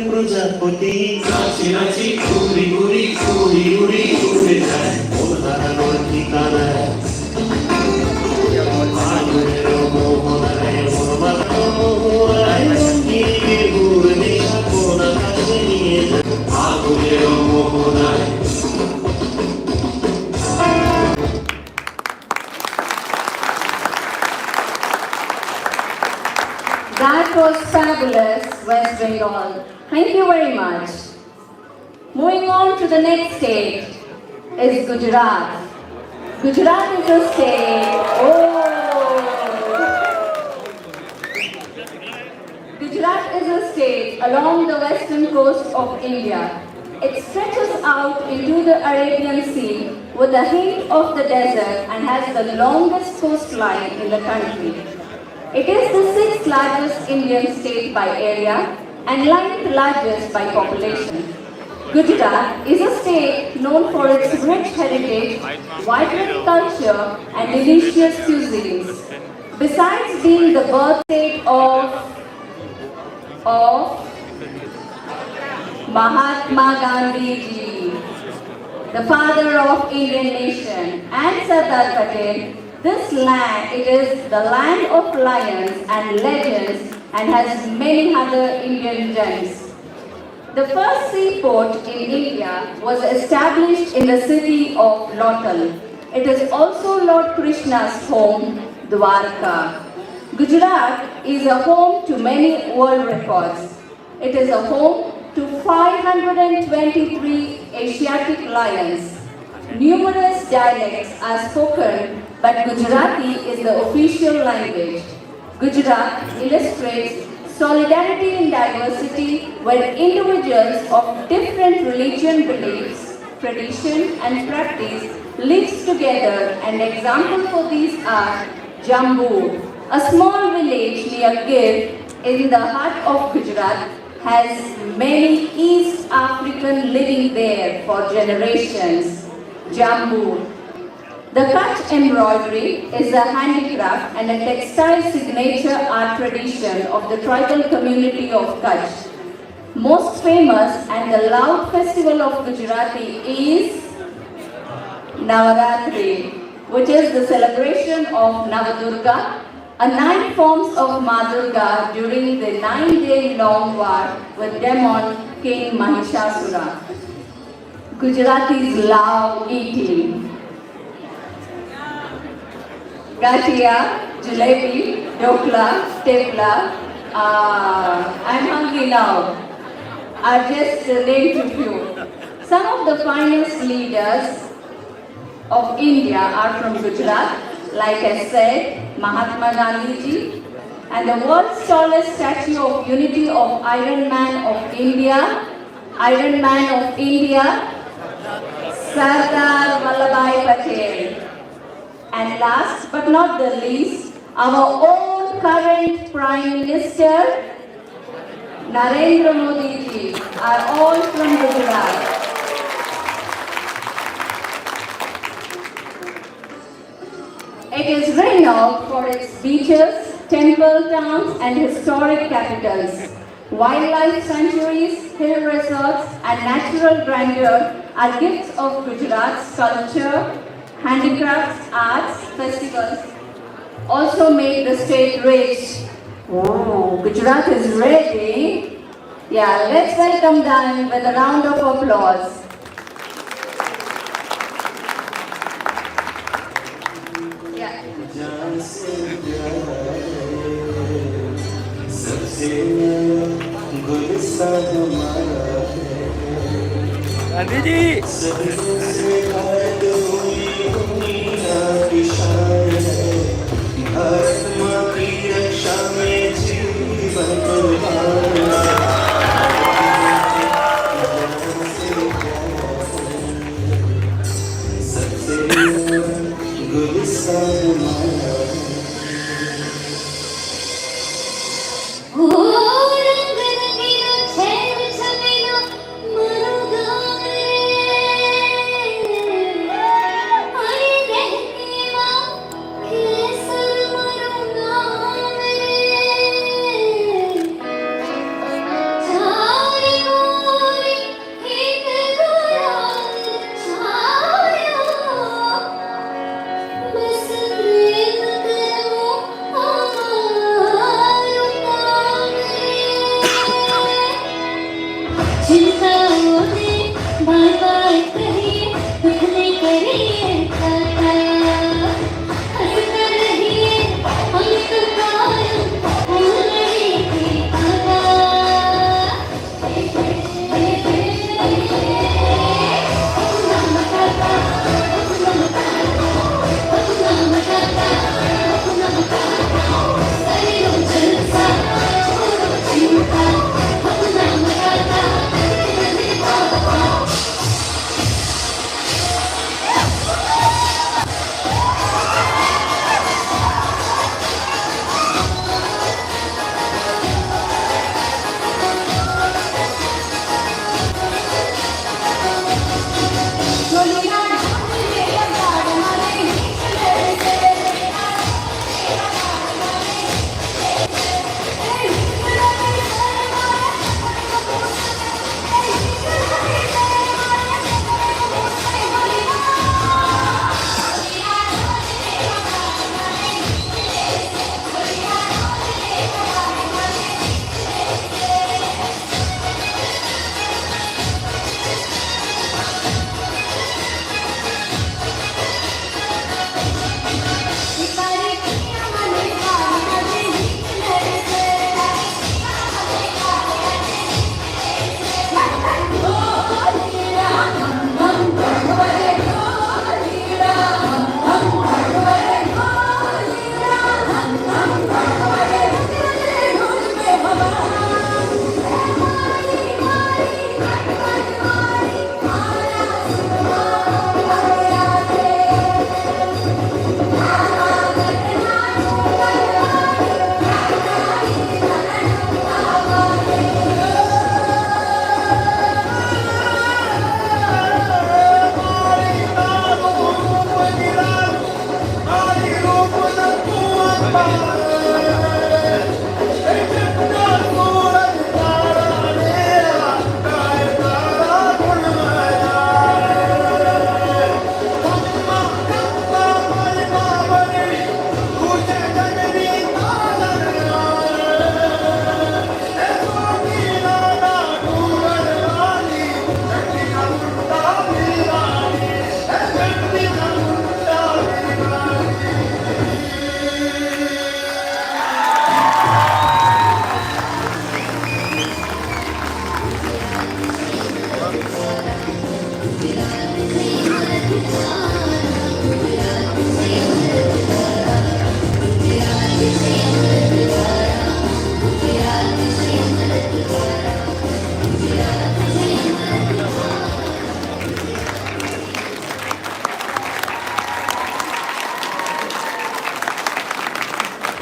প্রজাপতি নাচি নাচি ঘুরি ঘুরি উড়ি উড়ি উড়ে যায় মন হারানোর ঠিকানা আগুনের মোহনায় মন মাতানো মোহনায় রঙিয়ে ঘুরে নেশা কোন আকাশে নিয়ে যায় আগুনের মোহনায়। That was fabulous, West Bengal. Thank you very much. Moving on to the next state is Gujarat. Gujarat is a state. Gujarat is a state along the western coast of India. It stretches out into the Arabian Sea with a hint of the desert and has the longest coastline in the country. It is the 6th largest Indian state by area and 9th largest by population. Gujarat is a state known for its rich heritage, vibrant culture, and delicious cuisines. Besides being the birth state of Mahatma Gandhi ji, the father of Indian nation, and Sardar Patel, this land, it is the land of lions and legends and has many other Indian gems. The first seaport in India was established in the city of Lothal. It is also Lord Krishna's home, Dwarka. Gujarat is a home to many world records. It is a home to 523 Asiatic lions. Numerous dialects are spoken, but Gujarati is the official language. Gujarat illustrates solidarity in diversity, where individuals of different religion beliefs, tradition and practice lives together. An example for these are Jambu, a small village near Gir in the heart of Gujarat, has many East African living there for generations. Jambu. The Kutch embroidery is a handicraft and a textile signature art tradition of the tribal community of Kutch. Most famous and the loud festival of Gujarati is Navaratri, which is the celebration of Navadurga, a 9 forms of Ma Durga during the 9-day long war with demon King Mahishasura. Gujaratis love eating. Gatia, jalebi, dokla, tepla. I'm hungry now. I just named a few. Some of the finest leaders of India are from Gujarat. Like I said, Mahatma Gandhi ji, and the world's tallest statue of unity of Iron Man of India, Sardar Vallabhbhai Patel. And last but not the least, our own current Prime Minister, Narendra Modi ji, are all from Gujarat. It is renowned for its beaches, temple towns and historic capitals. Wildlife sanctuaries, hill resorts and natural grandeur are gifts of Gujarat's culture, handicrafts, arts, festivals. Also make the state rich. Oh, Gujarat is ready. Yeah, let's welcome them with a round of applause. Yeah. Gandhi ji Bharat माँ की रक्षा में जीवन सबसे गुस्सा हमारा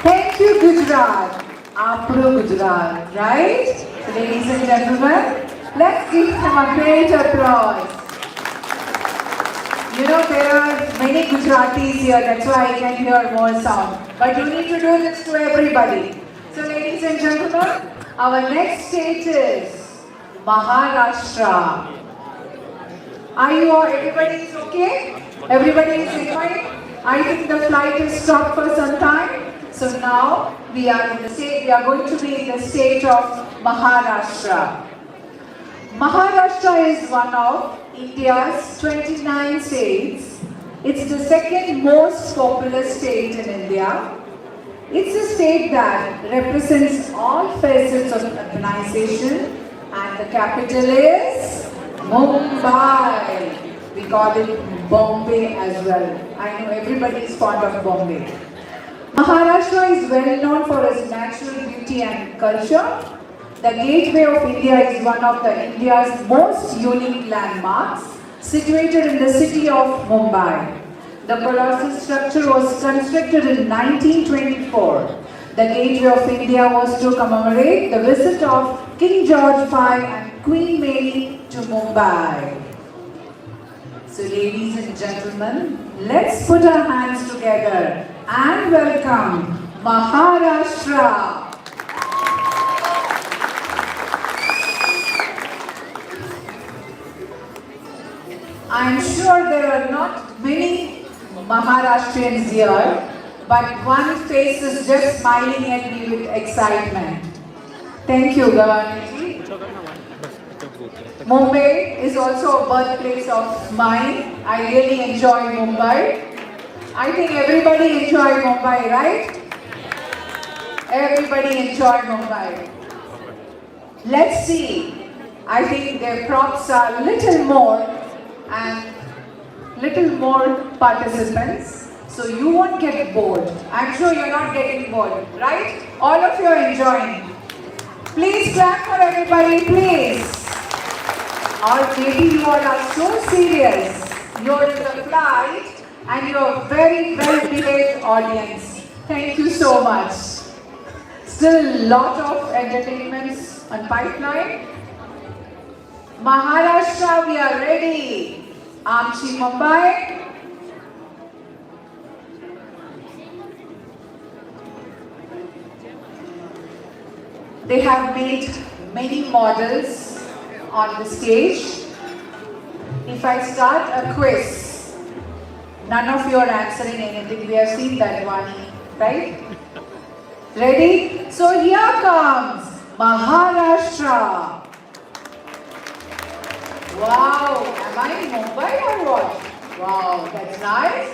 Thank you, Gujarat. Apro Gujarat, right? So, ladies and gentlemen, let's give them a great applause. You know, there are many Gujaratis here, that's why I can hear more sound. But you need to do this to everybody. So, ladies and gentlemen, our next state is Maharashtra. Are you all, everybody is okay? Everybody is fine? I think the flight is stopped for some time. So now we are going to be in the state of Maharashtra. Maharashtra is one of India's 29 states. It's the second most populous state in India. It's a state that represents all facets of urbanization, and the capital is Mumbai. We call it Bombay as well. I know everybody is fond of Bombay. Maharashtra is well known for its natural beauty and culture. The Gateway of India is one of India's most unique landmarks, situated in the city of Mumbai. The colossal structure was constructed in 1924. The Gateway of India was to commemorate the visit of King George V and Queen Mary to Mumbai. So, ladies and gentlemen, let's put our hands together and welcome Maharashtra. I'm sure there are not many Maharashtrians here, but one face is just smiling at me with excitement. Thank you, Gavaniji. Mumbai is also a birthplace of mine. I really enjoy Mumbai. I think everybody enjoy Mumbai, right? Everybody enjoy Mumbai. Let's see. I think their props are little more and little more participants. So you won't get bored. I'm sure you're not getting bored, right? All of you are enjoying. Please clap for everybody, please. Or maybe you all are so serious. You're in the flight and you're a very well-behaved audience. Thank you so much. Still a lot of entertainments on pipeline. Maharashtra, we are ready. Amchi Mumbai. They have made many models on the stage. If I start a quiz, none of you are answering anything. We have seen that one, right? Ready? So here comes Maharashtra. Wow, am I in Mumbai or what? Wow, that's nice.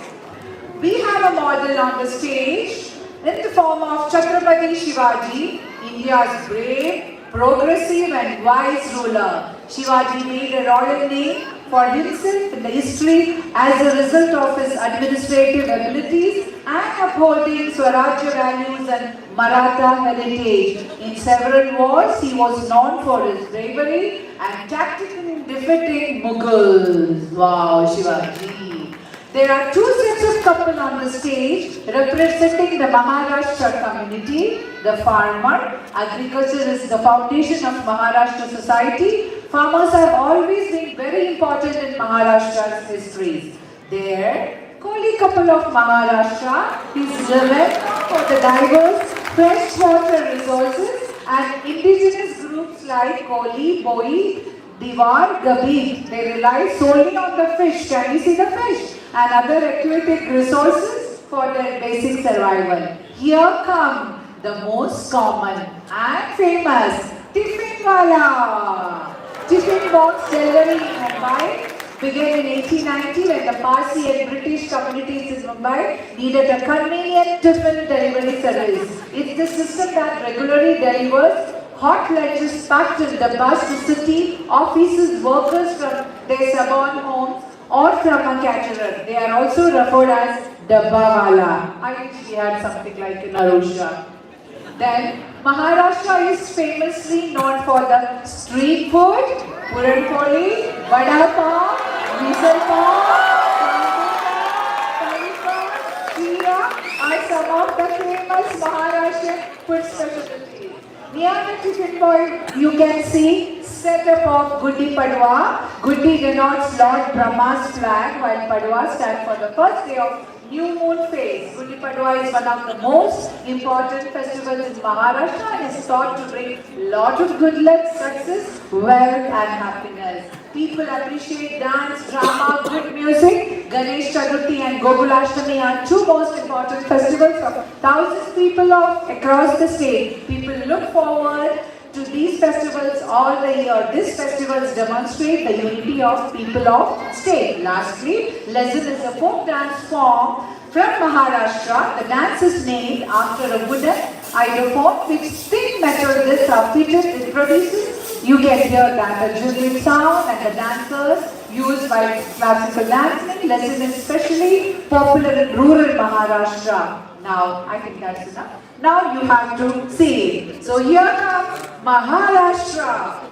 We have a model on the stage in the form of Chhatrapati Shivaji, India's brave, progressive and wise ruler. Shivaji made a royal name for himself in the history as a result of his administrative abilities and upholding Swarajya values and Maratha heritage. In several wars, he was known for his bravery and tactical in defeating Mughals. Wow, Shivaji. There are two sets of couple on the stage representing the Maharashtra community. The farmer, agriculture is the foundation of Maharashtra society. Farmers have always been very important in Maharashtra's history. There, Koli couple of Maharashtra is relevant for the diverse freshwater resources and indigenous groups like Koli, Boi, Diwar, Gabit. They rely solely on the fish. Can you see the fish? And other aquatic resources for their basic survival. Here come the most common and famous Tiffin Wala. Tiffin box delivery in Mumbai began in 1890 when the Parsi and British communities in Mumbai needed a convenient tiffin delivery service. It's the system that regularly delivers hot lunches packed in the bus to city, offices, workers from their suburban homes or from a caterer. They are also referred as Dabbawala. I wish we had something like in Arusha. Then Maharashtra is famously known for the street food, puran poli, vada pav, misal pav, Shira are some of the famous Maharashtrian food specialties. Near the ticket point, you can see setup of Gudi Padwa. Gudi denotes Lord Brahma's flag, while Padwa stands for the first day of new moon phase. Gudi Padwa is one of the most important festivals in Maharashtra and is thought to bring lot of good luck, success, wealth and happiness. People appreciate dance, drama, good music. Ganesh Chaturthi and Gokulashtami are two most important festivals of thousands of people across the state. People look forward to these festivals all the year. These festivals demonstrate the unity of people of state. Lastly, Lezzan is a folk dance form from Maharashtra. The dance is named after a wooden idophone which thin metal discs are fitted. It produces, you can hear that the judging sound and the dancers used by classical dancing. Lezzan is especially popular in rural Maharashtra. Now, I think that's enough. Now you have to see it. So here comes Maharashtra.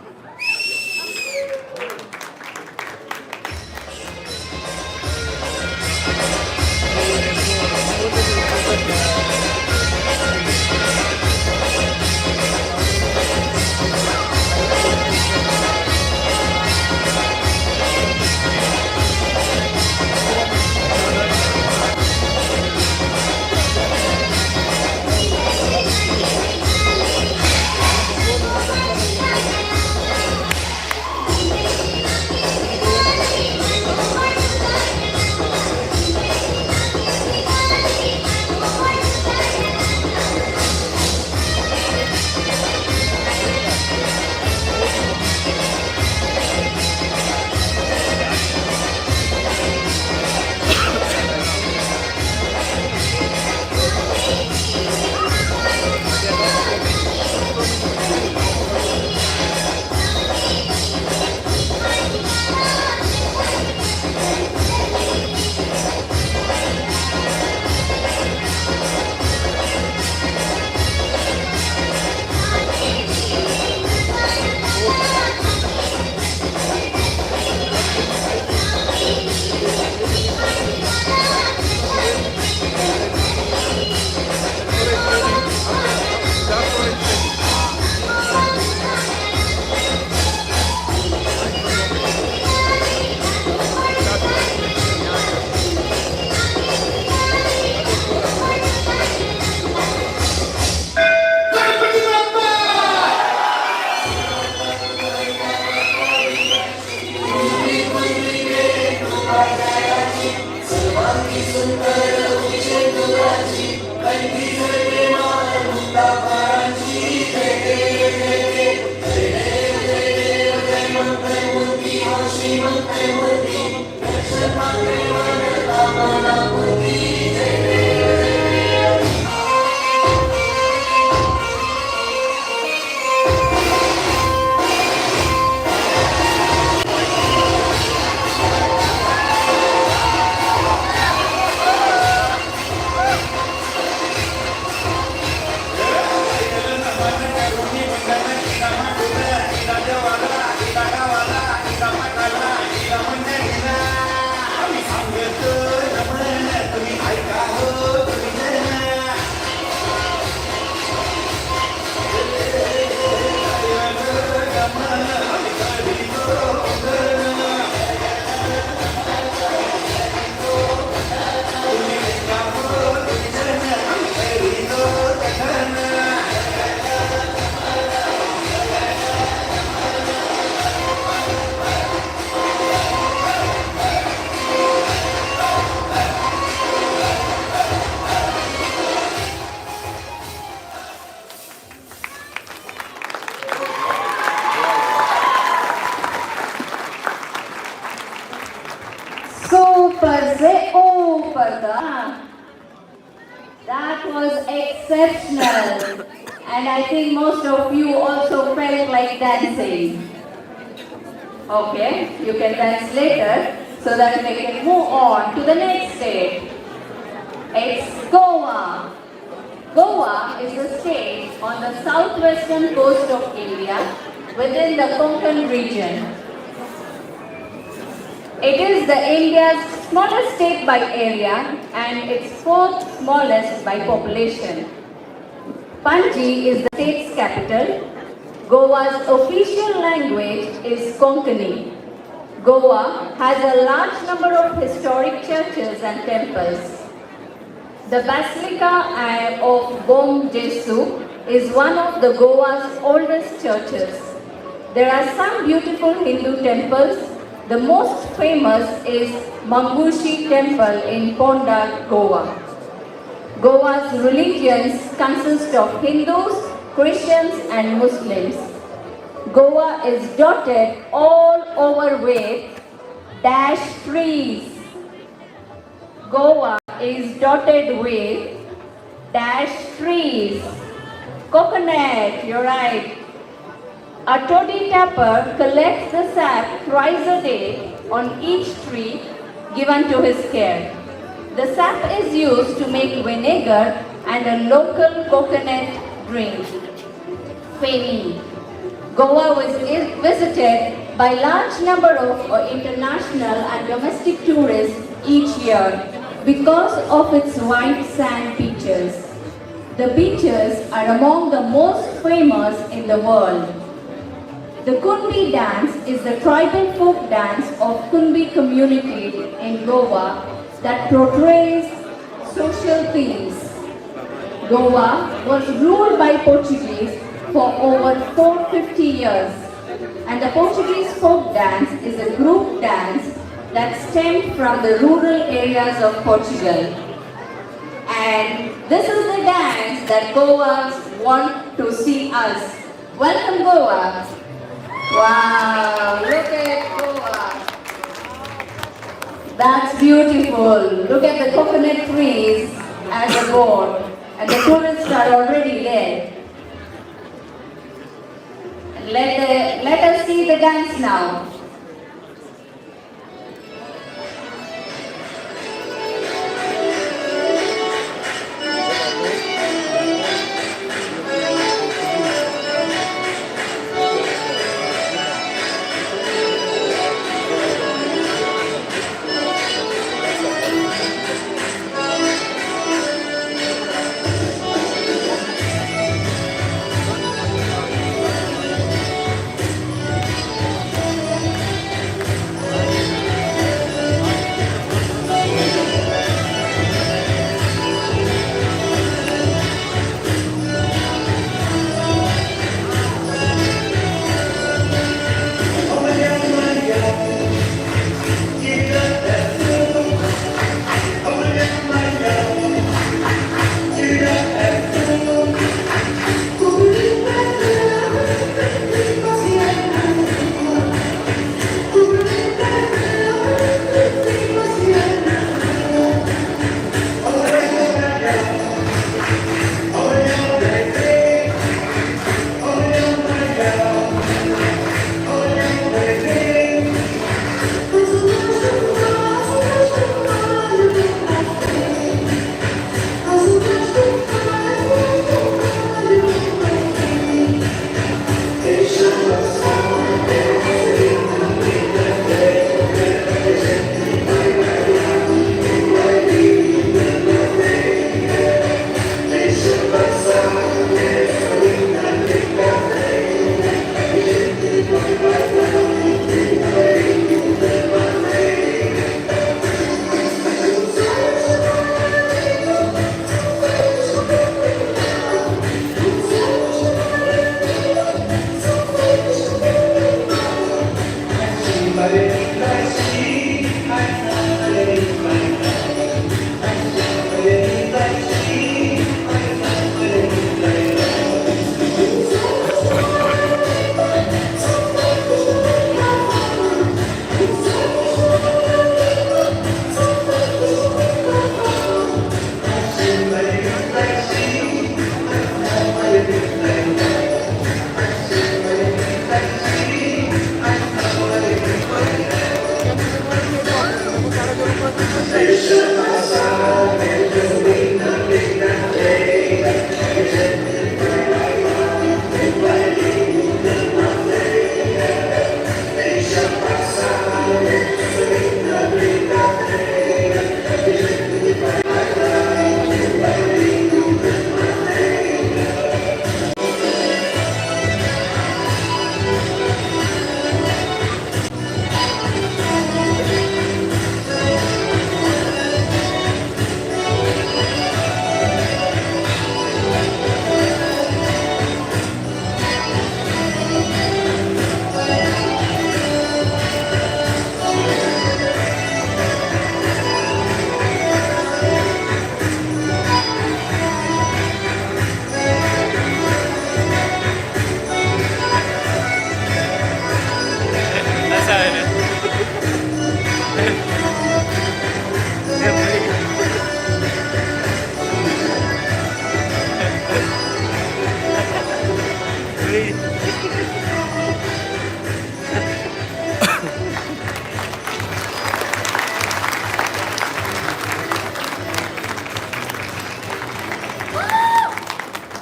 Super se over the. That was exceptional. And I think most of you also felt like dancing. Okay, you can dance later. so that we can move on to the next state. It's Goa. Goa is a state on the southwestern coast of India within the Konkan region. It is the India's smallest state by area and its fourth smallest by population. Panji is the state's capital. Goa's official language is Konkani. Goa has a large number of historic churches and temples. The Basilica of Bom Jesu is one of the Goa's oldest churches. There are some beautiful Hindu temples. The most famous is Mangushi Temple in Ponda, Goa. Goa's religions consist of Hindus, Christians and Muslims. Goa is dotted all over with dash trees. Goa is dotted with dash trees. Coconut, you're right. A toddy tapper collects the sap thrice a day on each tree given to his care. The sap is used to make vinegar and a local coconut drink. Feni. Goa was visited by large number of international and domestic tourists each year because of its white sand beaches. The beaches are among the most famous in the world. The Kunbi dance is the tribal folk dance of Kunbi community in Goa that portrays social themes. Goa was ruled by Portuguese for over 450 years, and the Portuguese folk dance is a group dance that stemmed from the rural areas of Portugal. And this is the dance that Goans want to see us. Welcome Goa! Wow, look at Goa. That's beautiful. Look at the coconut trees as a board. And the tourists are already there. And let us see the dance now.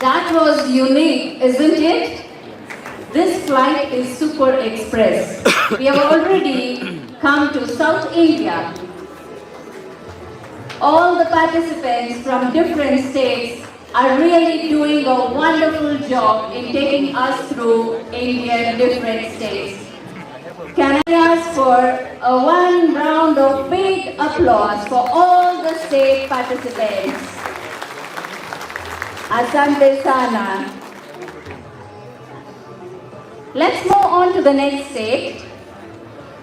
That was unique, isn't it? This flight is Super Express. We have already come to South India. All the participants from different states are really doing a wonderful job in taking us through Indian different states. Can I ask for a one round of big applause for all the state participants? Asante Sana. Let's move on to the next state.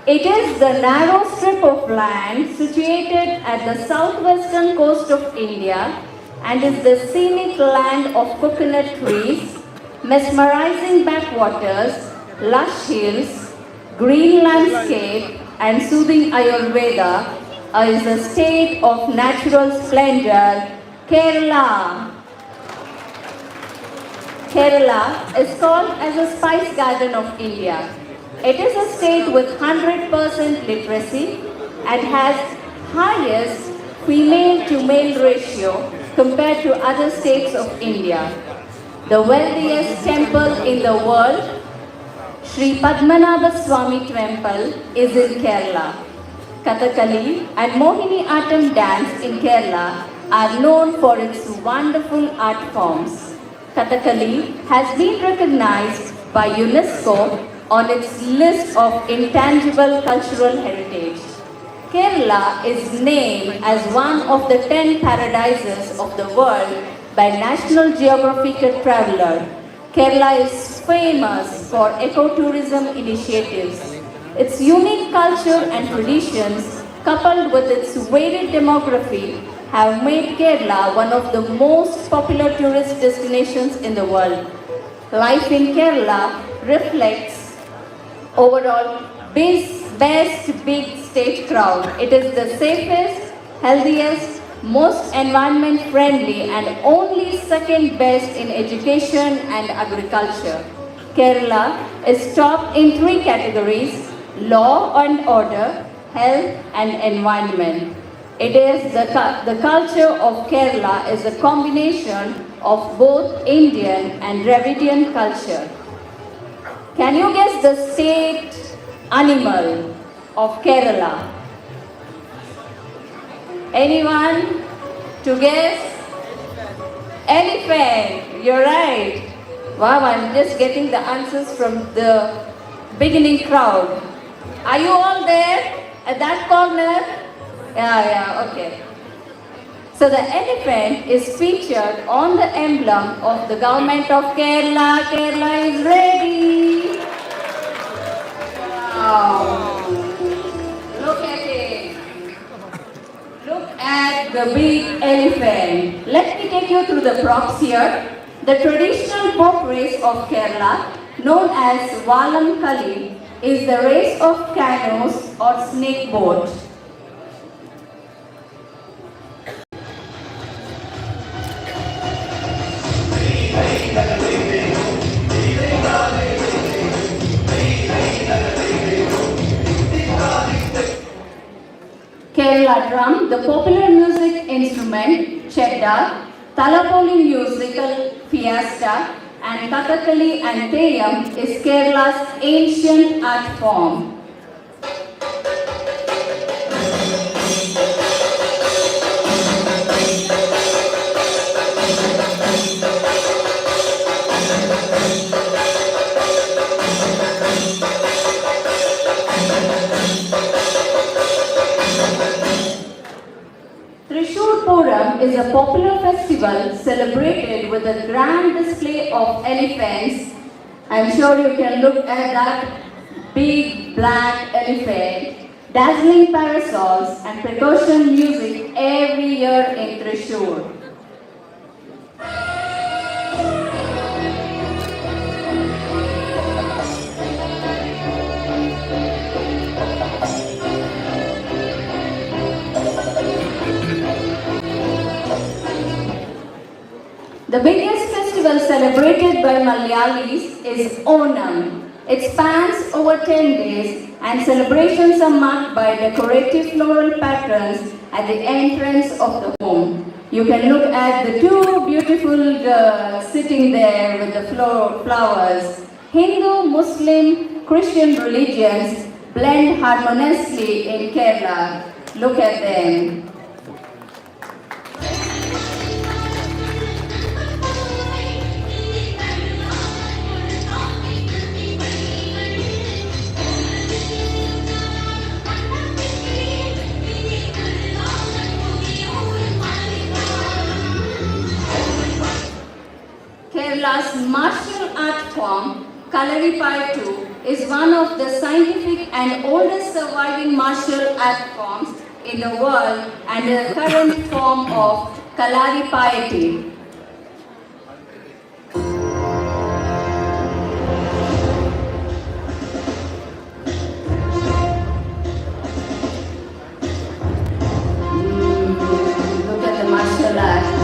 It is the narrow strip of land situated at the southwestern coast of India and is the scenic land of coconut trees, mesmerizing backwaters, lush hills, green landscape and soothing Ayurveda is a state of natural splendor, Kerala. Kerala is called as a spice garden of India. It is a state with 100% literacy and has highest female to male ratio compared to other states of India. The wealthiest temple in the world, Sri Padmanabha Swami Temple, is in Kerala. Kathakali and Mohini Attam dance in Kerala are known for its wonderful art forms. Kathakali has been recognized by UNESCO on its list of intangible cultural heritage. Kerala is named as one of the 10 paradises of the world by National Geographic Traveler. Kerala is famous for ecotourism initiatives. Its unique culture and traditions, coupled with its varied demography, have made Kerala one of the most popular tourist destinations in the world. Life in Kerala reflects overall best big state crowd. It is the safest, healthiest, most environment friendly and only second best in education and agriculture. Kerala is top in 3 categories: law and order, health and environment. It is the culture of Kerala is a combination of both Indian and Dravidian culture. Can you guess the state animal of Kerala? Anyone to guess? Elephant. You're right. Wow, I'm just getting the answers from the beginning crowd. Are you all there at that corner? Yeah, okay. So the elephant is featured on the emblem of the government of Kerala. Kerala is ready. Wow. Look at it. Look at the big elephant. Let me take you through the props here. The traditional boat race of Kerala, known as Valam Kali, is the race of canoes or snake boat. Kerala drum, the popular music instrument, Chedda, Talapoli musical fiesta, and Kathakali and Theyyam is Kerala's ancient art form. Mohiniyattam is a popular festival celebrated with a grand display of elephants. I'm sure you can look at that big black elephant, dazzling parasols and percussion music every year in Thrissur. The biggest festival celebrated by Malayalis is Onam. It spans over 10 days and celebrations are marked by decorative floral patterns at the entrance of the home. You can look at the two beautiful girls sitting there with the flowers. Hindu, Muslim, Christian religions blend harmoniously in Kerala. Look at them. Kerala's martial art form, Kalaripayattu, is one of the scientific and oldest surviving martial art forms in the world and the current form of Kalaripayattu. Look at the martial art.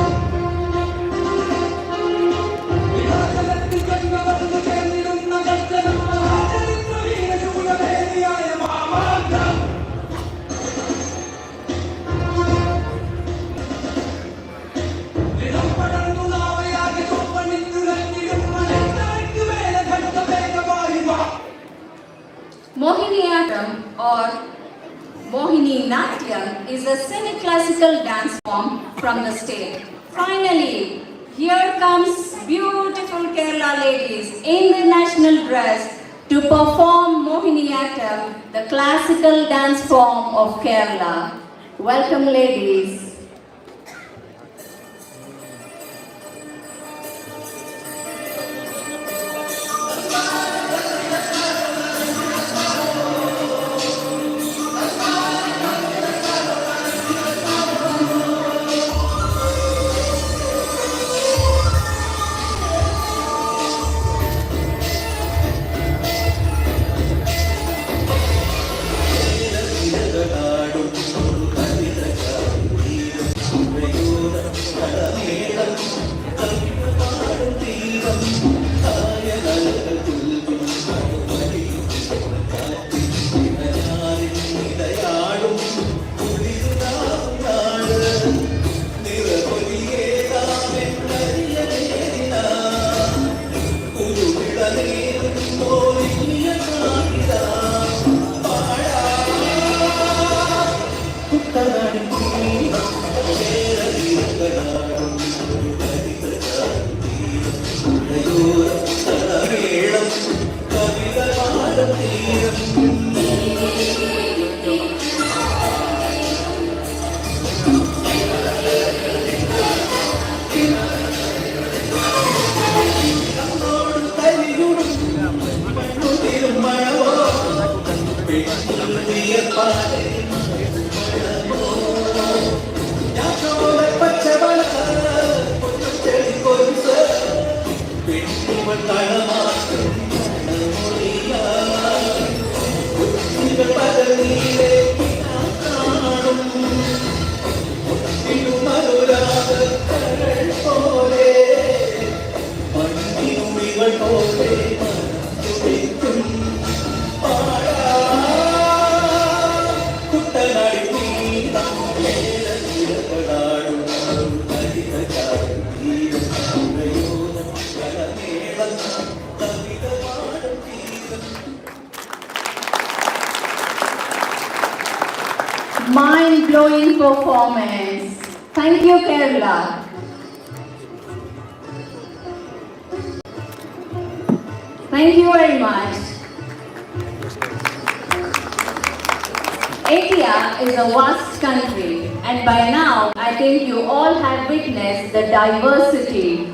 Mohiniyattam or Mohini Natyam is a semi-classical dance form from the state. Finally, here comes beautiful Kerala ladies in the national dress to perform Mohiniyattam, the classical dance form of Kerala. Welcome, ladies. Mind-blowing performance. Thank you, Kerala. Thank you very much. India is a vast country, and by now I think you all have witnessed the diversity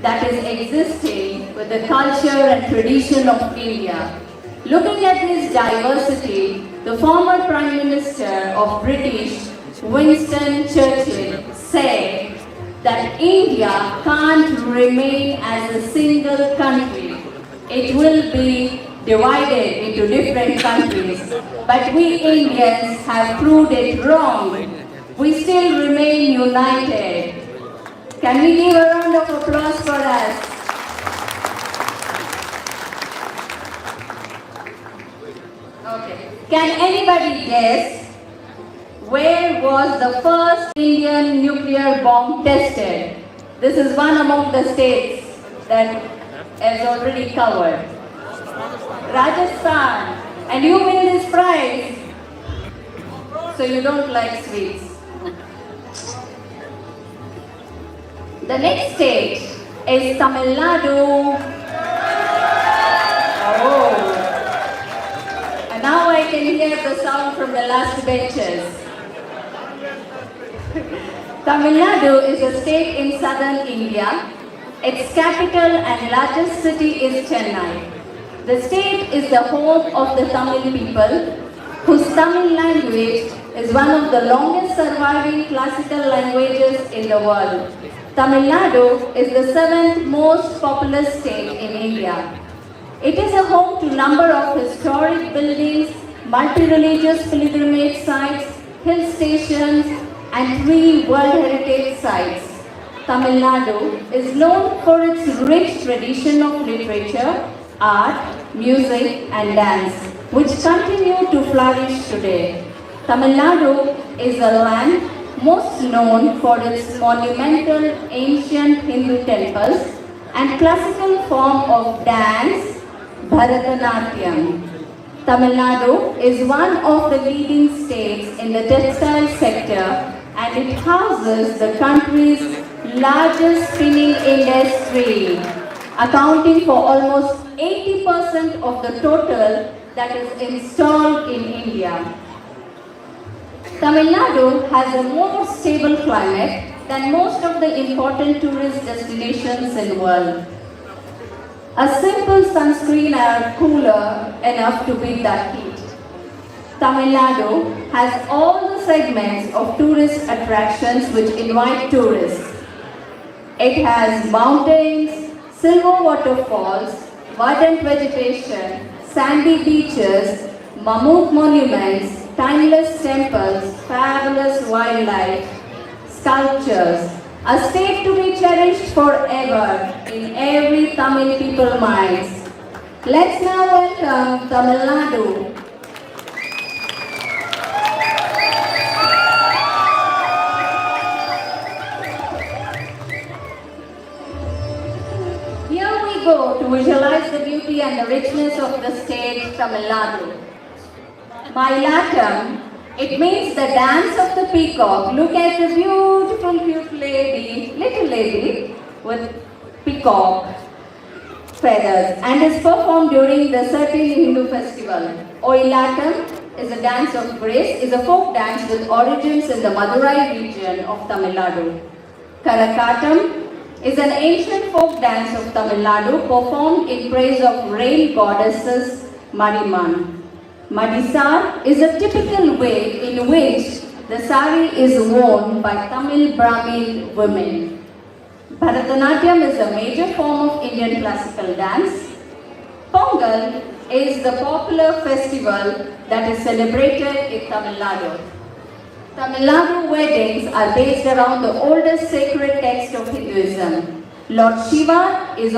that is existing with the culture and tradition of India. Looking at this diversity, the former Prime Minister of British, Winston Churchill, said that India can't remain as a single country. It will be divided into different countries. But we Indians have proved it wrong. We still remain united. Can we give a round of applause for us? Okay. Can anybody guess where was the first Indian nuclear bomb tested? This is one among the states that is already covered. Rajasthan. And you win this prize. So you don't like sweets. The next state is Tamil Nadu. Oh. And now I can hear the sound from the last benches. Tamil Nadu is a state in southern India. Its capital and largest city is Chennai. The state is the home of the Tamil people, whose Tamil language is one of the longest surviving classical languages in the world. Tamil Nadu is the 7th most populous state in India. It is a home to a number of historic buildings, multi-religious pilgrimage sites, hill stations, and 3 World Heritage Sites. Tamil Nadu is known for its rich tradition of literature, art, music, and dance, which continue to flourish today. Tamil Nadu is a land most known for its monumental ancient Hindu temples and classical form of dance, Bharatanatyam. Tamil Nadu is one of the leading states in the textile sector, and it houses the country's largest spinning industry, accounting for almost 80% of the total that is installed in India. Tamil Nadu has a more stable climate than most of the important tourist destinations in the world. A simple sunscreen are cooler enough to beat that heat. Tamil Nadu has all the segments of tourist attractions which invite tourists. It has mountains, silver waterfalls, verdant vegetation, sandy beaches, mammoth monuments, timeless temples, fabulous wildlife, sculptures, a state to be cherished forever in every Tamil people's minds. Let's now welcome Tamil Nadu. Here we go to visualize the beauty and the richness of the state Tamil Nadu. Mailatam, it means the dance of the peacock. Look at the beautiful cute lady, little lady with peacock feathers, and is performed during the certain Hindu festival. Oilatam is a dance of grace, is a folk dance with origins in the Madurai region of Tamil Nadu. Karakatam is an ancient folk dance of Tamil Nadu performed in praise of rain goddesses Mariman. Madisar is a typical way in which the sari is worn by Tamil Brahmin women. Bharatanatyam is a major form of Indian classical dance. Pongal is the popular festival that is celebrated in Tamil Nadu. Tamil Nadu weddings are based around the oldest sacred text of Hinduism. Lord Shiva is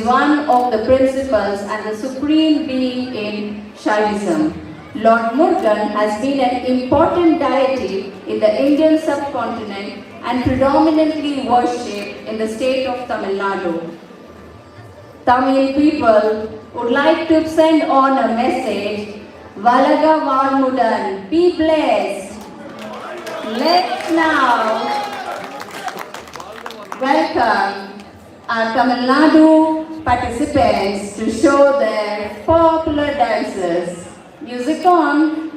one of the principles and the supreme being in Shaivism. Lord Murugan has been an important deity in the Indian subcontinent and predominantly worshipped in the state of Tamil Nadu. Tamil people would like to send on a message, Valaga Varmudan, be blessed. Let's now welcome our Tamil Nadu participants to show their popular dances. Music on.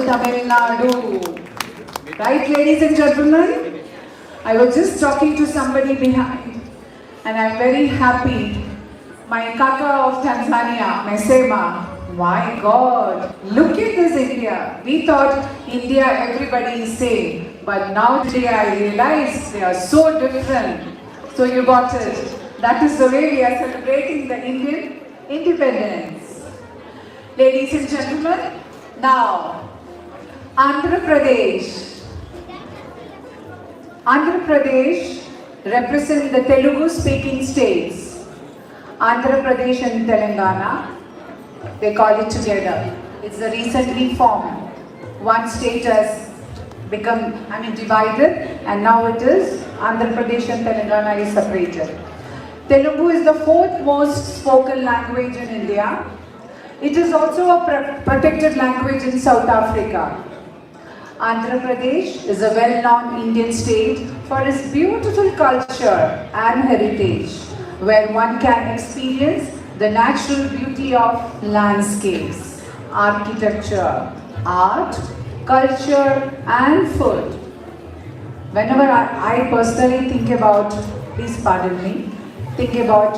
Tamil Nadu. Right, ladies and gentlemen? I was just talking to somebody behind, and I'm very happy. My kaka of Tanzania, Mesema. My God, look at this India. We thought India, everybody is same. But now today I realize they are so different. So you got it. That is the way we are celebrating the Indian independence. Ladies and gentlemen, now, Andhra Pradesh. Andhra Pradesh represent the Telugu speaking states. Andhra Pradesh and Telangana. They call it together. It's a recently formed. One state has become, divided, and now it is Andhra Pradesh and Telangana is separated. Telugu is the fourth most spoken language in India. It is also a protected language in South Africa. Andhra Pradesh is a well-known Indian state for its beautiful culture and heritage, where one can experience the natural beauty of landscapes, architecture, art, culture, and food. Whenever I personally think about, please pardon me, think about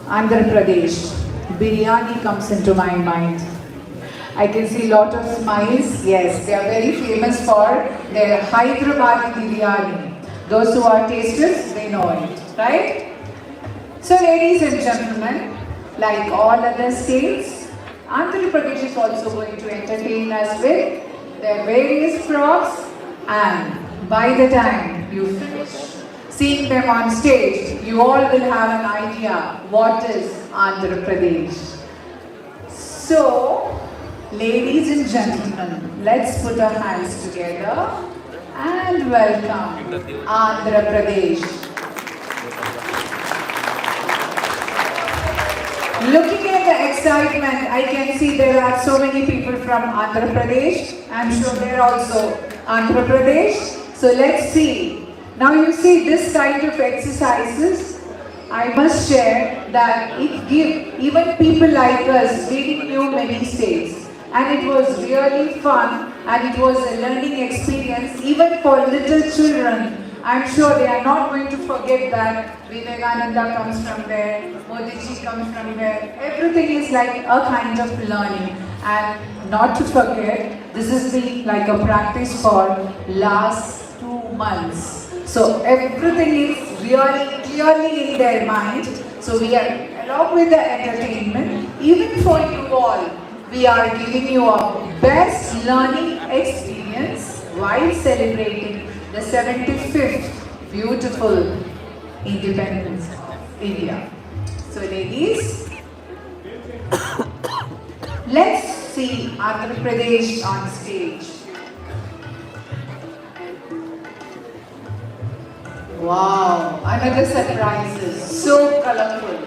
Andhra Pradesh, biryani comes into my mind. I can see a lot of smiles. Yes, they are very famous for their Hyderabadi biryani. Those who are tasters, they know it, right? So ladies and gentlemen, like all other states, Andhra Pradesh is also going to entertain us with their various props, and by the time you finish seeing them on stage, you all will have an idea what is Andhra Pradesh. So, ladies and gentlemen, let's put our hands together and welcome Andhra Pradesh. Looking at the excitement, I can see there are so many people from Andhra Pradesh. I'm sure they're also Andhra Pradesh. So let's see. Now you see this kind of exercises, I must share that it gives even people like us, we didn't know many states. And it was really fun, and it was a learning experience even for little children. I'm sure they are not going to forget that Vivekananda comes from there, Modiji comes from there. Everything is like a kind of learning. And not to forget, this has been like a practice for last 2 months. So everything is really clearly in their mind. So we are, along with the entertainment, even for you all, we are giving you a best learning experience while celebrating the 75th beautiful independence of India. So ladies, let's see Andhra Pradesh on stage. Wow, another surprises, so colorful.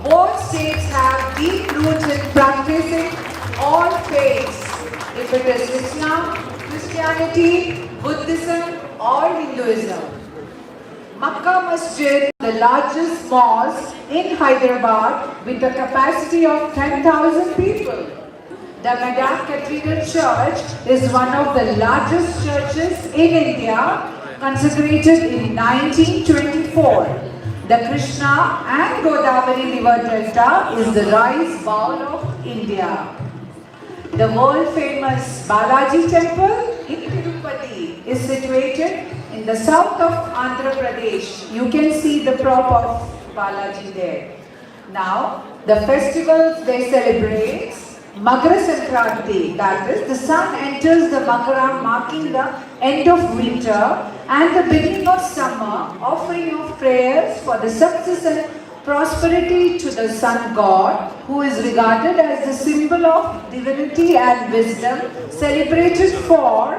Both states have deep roots in practicing all faiths, if it is Islam, Christianity, Buddhism or Hinduism. Makkah Masjid, the largest mosque in Hyderabad with a capacity of 10,000 people. The Madam Cathedral Church is one of the largest churches in India, consecrated in 1924. The Krishna and Godavari river delta is the rice bowl of India. The world-famous Balaji temple in Tirupati is situated in the south of Andhra Pradesh. You can see the prop of Balaji there. Now, the festivals they celebrate, Makara Sankranti, that is, the sun enters the Makara, marking the end of winter and the beginning of summer, offering of prayers for the success and prosperity to the sun god, who is regarded as the symbol of divinity and wisdom, celebrated for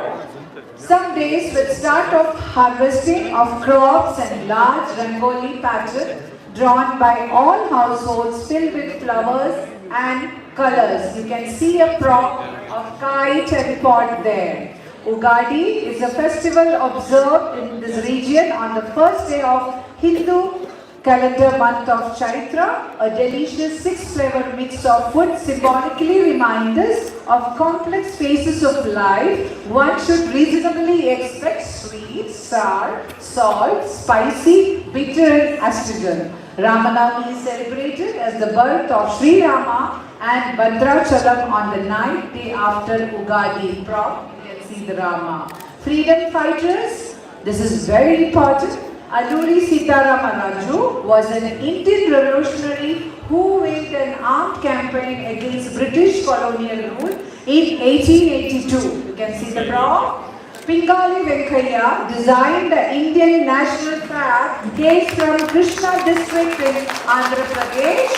some days with start of harvesting of crops and large rangoli pattern drawn by all households filled with flowers and colors. You can see a prop of kite and pot there. Ugadi is a festival observed in this region on the first day of Hindu calendar month of Chaitra, a delicious 6-flavor mix of food symbolically reminds us of complex phases of life. One should reasonably expect sweet, sour, salt, spicy, bitter and astringent. Ramanavami is celebrated as the birth of Sri Rama and Bhadrachalam on the ninth day after Ugadi. Prop, you can see the Rama. Freedom fighters, this is very important. Alluri Sitarama Raju was an Indian revolutionary who waged an armed campaign against British colonial rule in 1882. You can see the prop. Pingali Venkaiah designed the Indian national flag case from Krishna district in Andhra Pradesh.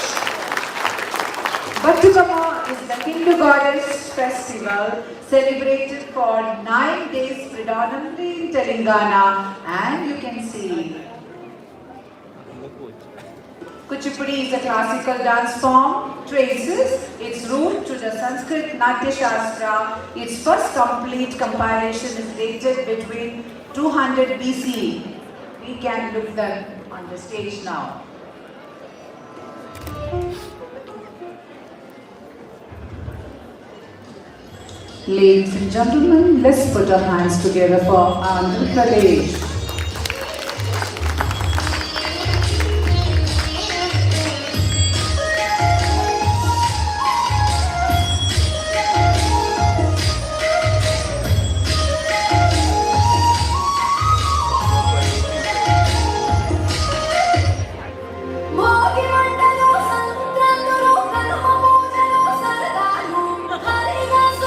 Batukama is the Hindu goddess festival celebrated for 9 days predominantly in Telangana, and you can see Kuchipudi is a classical dance form, traces its root to the Sanskrit Natya Shastra. Its first complete compilation is dated between 200 BCE. We can look them on the stage now. Ladies and gentlemen, let's put our hands together for Andhra Pradesh. Haridasu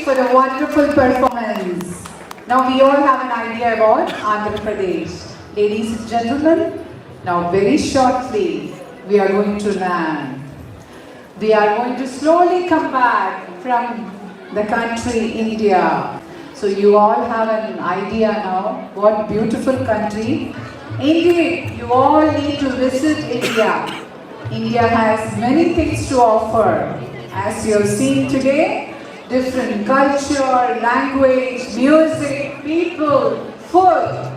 for a wonderful performance. Now we all have an idea about Andhra Pradesh. Ladies and gentlemen, now very shortly we are going to land. We are going to slowly come back from the country India. So you all have an idea now what beautiful country. Indeed, you all need to visit India. India has many things to offer. As you have seen today, different culture, language, music, people, food,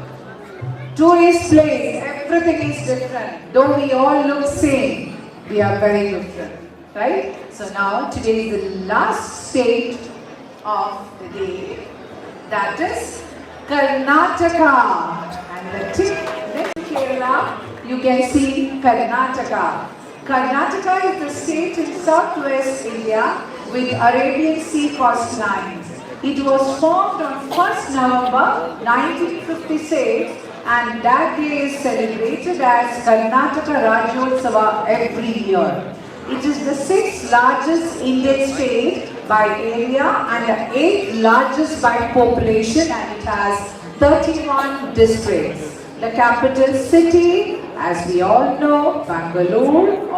tourist place, everything is different. Though we all look same, we are very different, right? So now today is the last state of the day, that is Karnataka. And the tip next to Kerala, you can see Karnataka. Karnataka is the state in southwest India with Arabian Sea coastlines. It was formed on 1st November 1956 and that day is celebrated as Karnataka Rajyotsava every year. It is the 6th largest Indian state by area and the 8th largest by population, and it has 31 districts. The capital city, as we all know, Bangalore,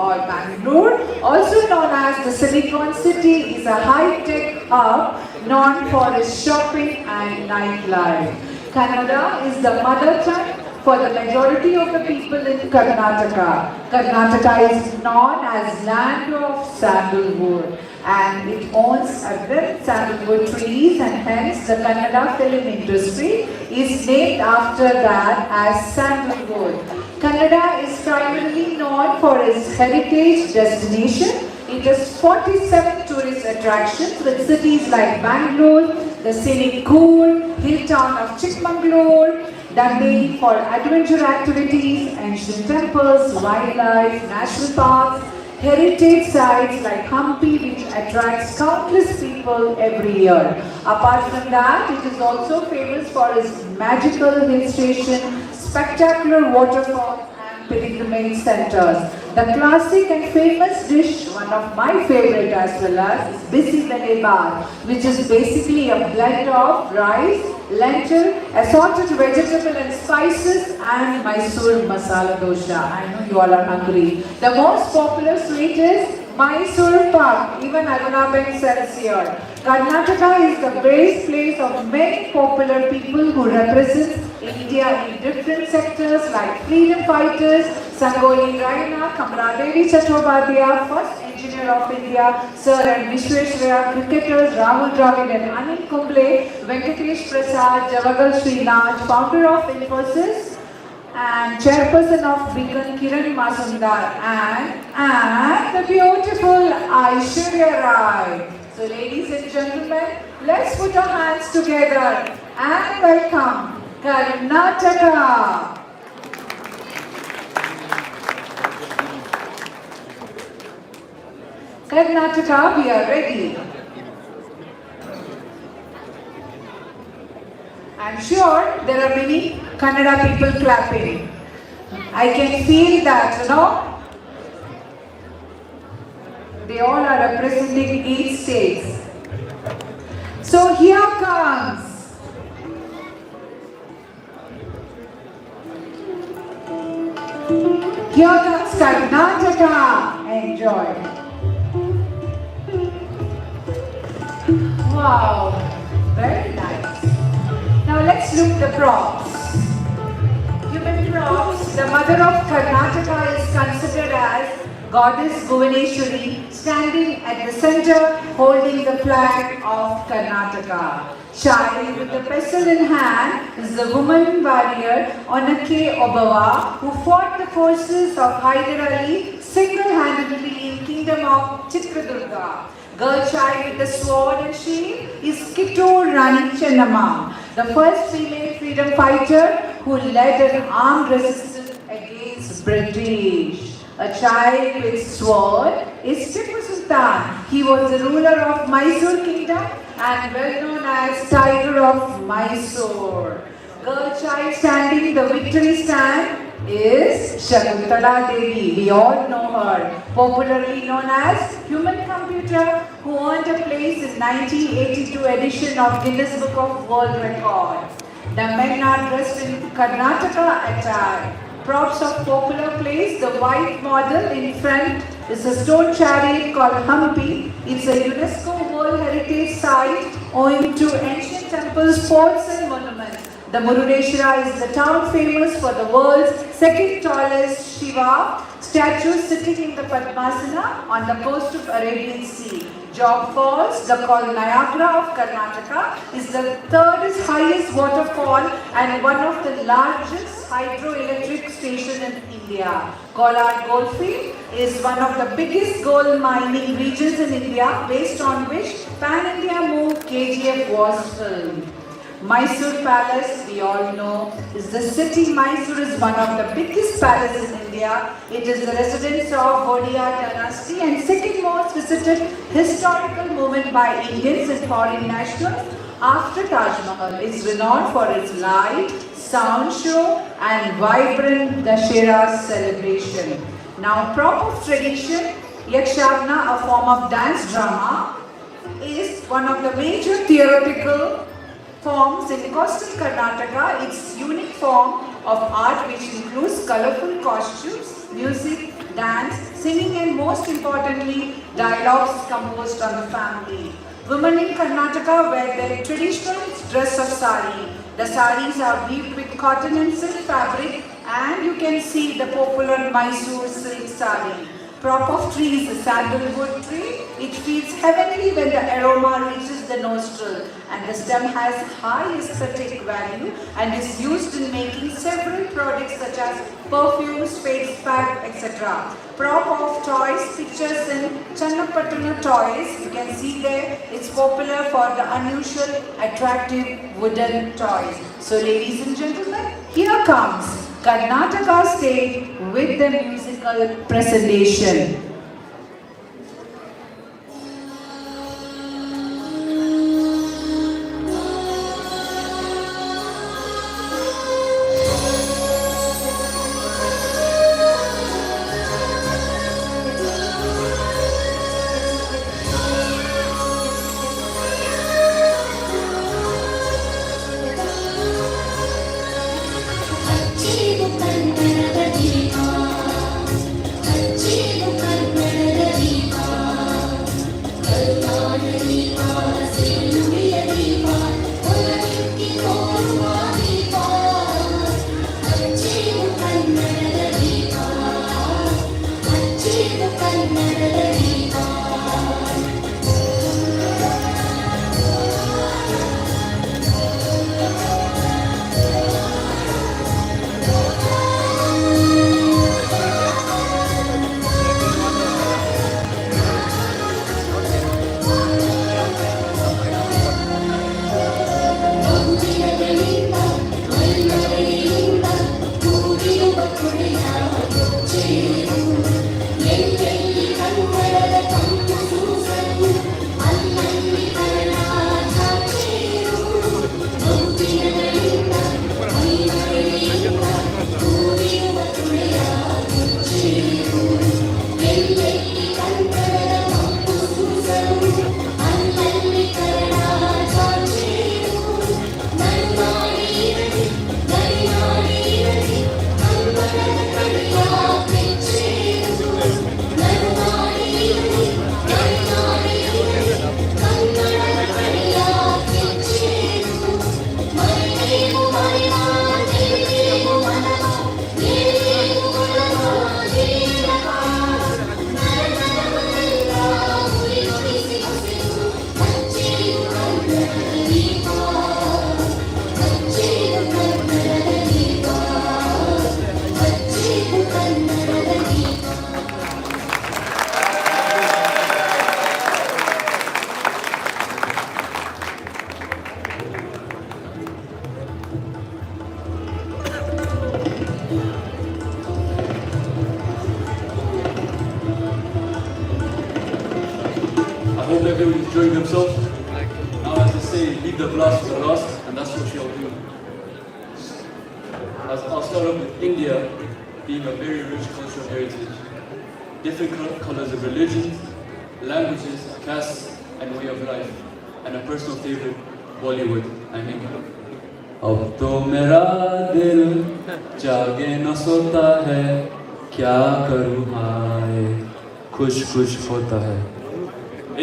also known as the Silicon City, is a high-tech hub known for its shopping and nightlife. Kannada is the mother tongue for the majority of the people in Karnataka. Karnataka is known as land of sandalwood and it owns red sandalwood trees, and hence the Kannada film industry is named after that as sandalwood. Kannada is primarily known for its heritage destination. It has 47 tourist attractions with cities like Bangalore, the scenic Coorg, hill town of Chikmagalur, Dundee for adventure activities, ancient temples, wildlife, national parks, heritage sites like Hampi, which attracts countless people every year. Apart from that, it is also famous for its magical hill station, spectacular waterfalls, and pilgrimage centers. The classic and famous dish, one of my favorite as well as, is bisi bele bhat, which is basically a blend of rice, lentil, assorted vegetable and spices, and Mysore masala dosha. I know you all are hungry. The most popular sweet is Mysore pak. Even Agunaben sells here. Karnataka is the base place of many popular people who represent India in different sectors like freedom fighters, Sangoli Raina, Kamaladevi Chattopadhyay, first engineer of India, Sir and Vishweshwaraya, cricketers Rahul Dravid and Anil Kumble, Venkatesh Prasad, Javagal Srinath, founder of Infosys, and chairperson of Beacon Kiran Mazumdar, and the beautiful Aishwarya Rai. So ladies and gentlemen, let's put our hands together and welcome Karnataka. Karnataka, we are ready. I'm sure there are many Kannada people clapping. I can feel that, you know. They all are representing each state. So here comes. Here comes Karnataka. Enjoy. Wow, very nice. Now let's look the props. Human props. The mother of Karnataka is considered as Goddess Bhuvaneshwari, standing at the center holding the flag of Karnataka. Child with the pestle in hand is the woman warrior Onake Obawa, who fought the forces of Hyder Ali single-handedly in kingdom of Chitradurga. Girl child with the sword and shield is Kittur Rani Chennamma, the first female freedom fighter who led an armed resistance against British. A child with sword is Tipu Sultan. He was the ruler of Mysore kingdom and well known as Tiger of Mysore. Girl child standing the victory stand is Shakuntala Devi. We all know her, popularly known as Human Computer, who earned a place in 1982 edition of Guinness Book of World Record. The men are dressed in Karnataka attire. Props of popular place, the white model in front is a stone chariot called Hampi. It's a UNESCO World Heritage Site owing to ancient temples, forts and monuments. The Murudeshwara is the town famous for the world's second tallest Shiva statue sitting in the Padmasana on the coast of Arabian Sea. Jog Falls, the called Niagara of Karnataka, is the third highest waterfall and one of the largest hydroelectric stations in India. Kolar Goldfield is one of the biggest gold mining regions in India, based on which Pan-India movie KGF was filmed. Mysore Palace, we all know, is the city. Mysore is one of the biggest palaces in India. It is the residence of Vodiyar dynasty and second most visited historical movement by Indians and foreign nationals after Taj Mahal. It's renowned for its light, sound show and vibrant Dashera celebration. Now, prop of tradition, Yakshagana, a form of dance drama, is one of the major theoretical forms in coastal Karnataka. Its unique form of art which includes colorful costumes, music, dance, singing and most importantly dialogues composed on the family. Women in Karnataka wear their traditional dress of sari. The saris are weaved with cotton and silk fabric and you can see the popular Mysore silk sari. Prop of tree is a sandalwood tree. It feels heavenly when the aroma reaches the nostril, and the stem has high aesthetic value and is used in making several products such as perfumes, face pack, etc. Prop of toys, pictures in Channapatana toys. You can see there, it's popular for the unusual, attractive wooden toys. So ladies and gentlemen, here comes Karnataka State with the musical presentation. I hope everyone enjoyed themselves. Now, as they say, leave the blast for the last, and that's what she'll do. I'll start start off with India being a very rich cultural heritage. Different colors of religions, languages, castes, and way of life. And a personal favorite, Bollywood, I think. अब तो मेरा दिल जागे न सोता है, क्या करूँ हाय, खुश खुश होता है.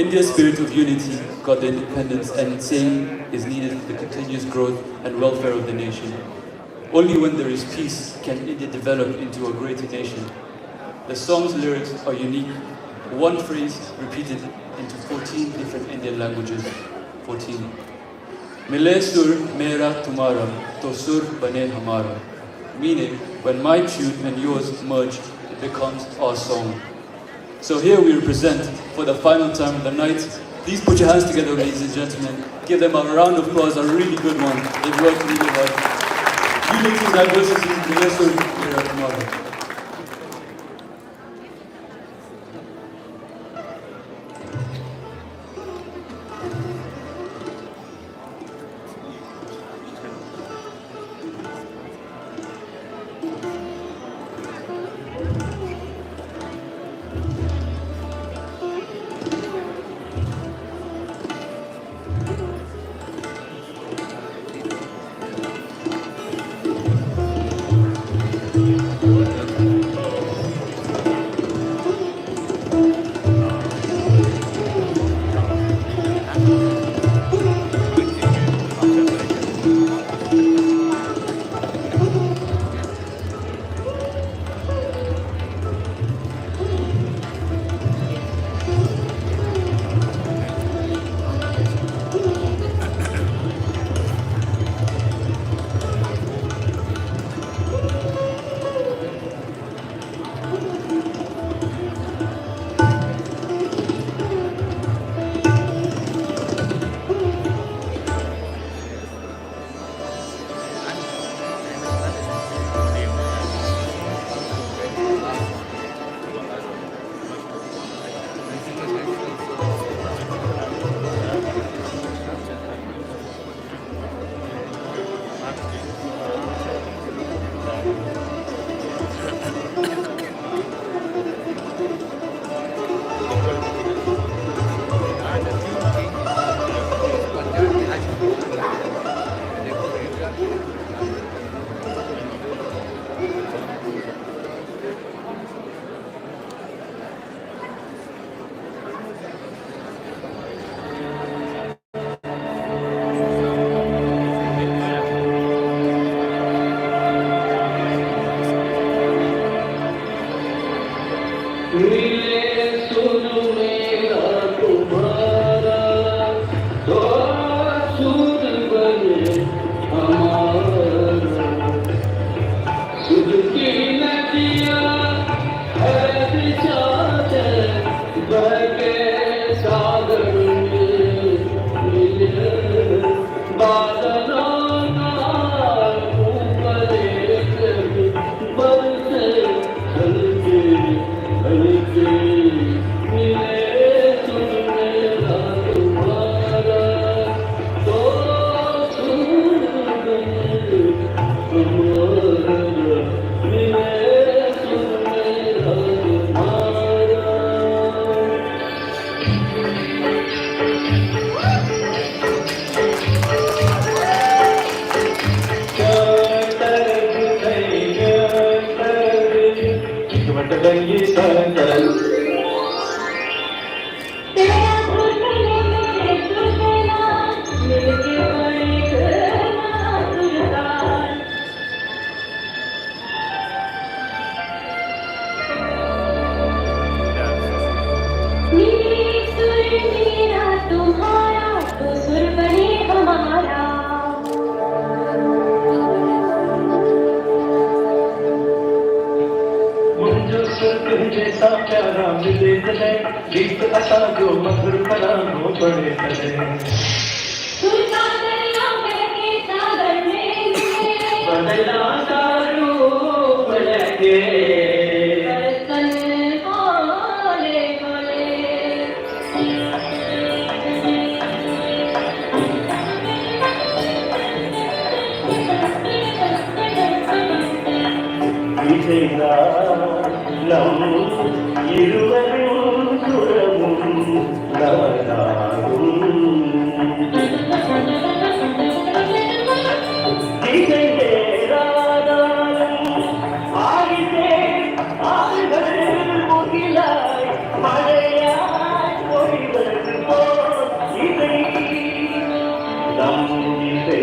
India's spirit of unity got the independence, and same is needed for the continuous growth and welfare of the nation. Only when there is peace can India develop into a greater nation. The song's lyrics are unique. One phrase repeated into 14 different Indian languages. 14. Mile sur mera tumara, to sur bane hamara. Meaning, when my tune and yours merge, it becomes our song. So here we represent, for the final time of the night. Please put your hands together, ladies and gentlemen. Give them a round of applause, a really good one. They've worked really hard. Unity, diversity, Mile sur mera tumara. जैसा प्यारा मिले चले गीत असा जो मधुर करा हो बड़े चले बदला दारू बलके நம் இருவரின் சுரமும் நமதாகும் திசை வேறாதாலும் ஆகிதே ஆறுகள் முகிலாய் மழையாய் பொழிவது போல் இசை நம் இசை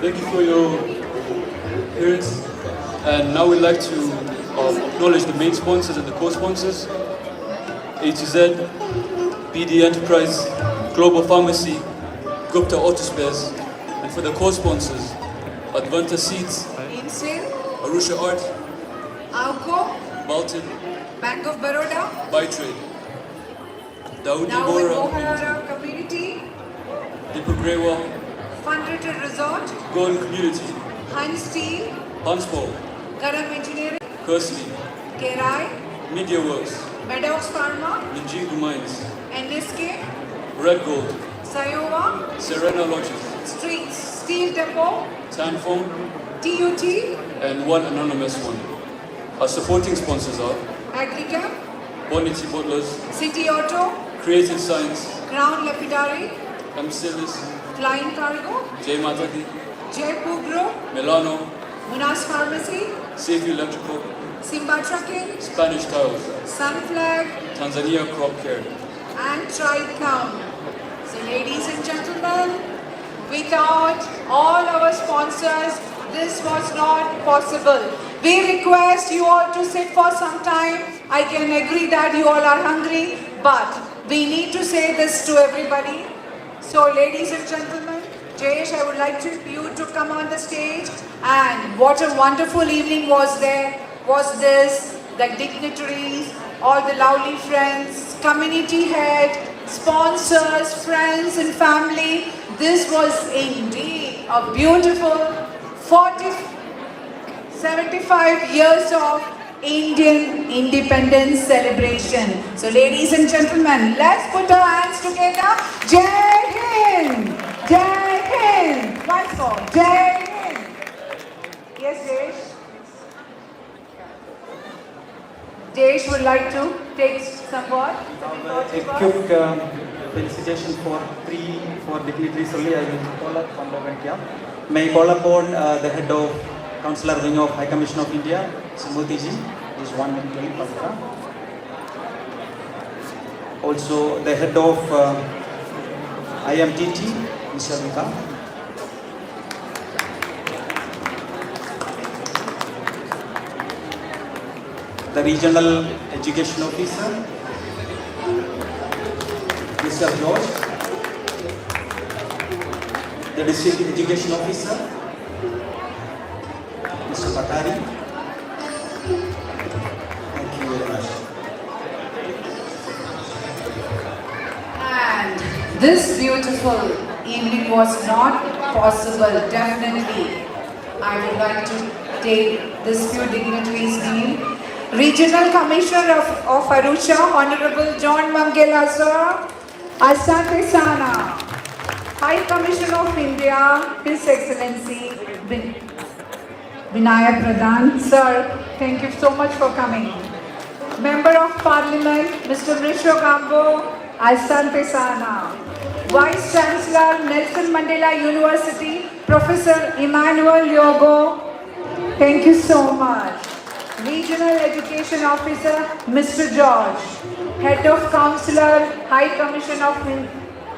Thank you for your appearance. And now we'd like to acknowledge the main sponsors and the co-sponsors. A to Z, BD Enterprise, Global Pharmacy, Gupta Auto Spares, and for the co-sponsors, Advanta Seeds, Insale, Arusha Art, Alco, Baltin, Bank of Baroda, Bytrade, Dawoodi now with Bohra, Mohara Community, Deepak Grewal, Fundrated Resort, Golden Community, Hun Steel, Hunspol, Garam Engineering, Kersley, Kerai, Media Works, Meadows Pharma, Linjigu Mines, NSK, Red Gold, Sayowa, Serena Lodges, Street Steel Depot, Tanfong, TUT, and one anonymous one. Our supporting sponsors are Agricam, Bonity Butlers, City Auto, Creative Science, Crown Lapidary, Amsilis, Flying Cargo, J Matadi, Jaipur Group, Milano, Munas Pharmacy, Safe Electrical, Simba Trucking, Spanish Tiles, Sunflag, Tanzania Crop Care. and Tricom. So ladies and gentlemen, without all our sponsors, this was not possible. We request you all to sit for some time. I can agree that you all are hungry, but we need to say this to everybody. So ladies and gentlemen, Jayesh, I would like you to come on the stage. And what a wonderful evening was this, the dignitaries, all the lovely friends, community head, sponsors, friends and family. This was indeed a beautiful 75 years of Indian independence celebration. So ladies and gentlemen, let's put our hands together. Jai Hind! Jai Hind! Once more. Jai Hind! Yes, Jayesh? Jayesh would like to take some word. A quick felicitation for four dignitaries only. I will call up from the event here. May I call upon the head of Councillor Wing of High Commission of India, Simbuti ji, is 1 minute only, Pavitra. Also the head of IMTT, Mr. Vika. The regional education officer, Mr. George. The district education officer, Mr. Patari. Thank you very much. And this beautiful evening was not possible, definitely. I would like to take this few dignitaries' name. Regional Commissioner of Arusha, Honorable John Mangela sir, Asante Sana. High Commissioner of India, His Excellency Vinaya Pradhan. Sir, thank you so much for coming. Member of Parliament, Mr. Risho Gambo, Asante Sana. Vice Chancellor, Nelson Mandela University, Professor Emmanuel Yogo. Thank you so much. Regional Education Officer, Mr. George. Head of Counselor, High Commission of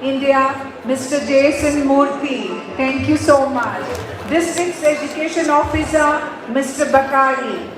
India, Mr. Jason Murthy. Thank you so much. District Education Officer, Mr. Bakari.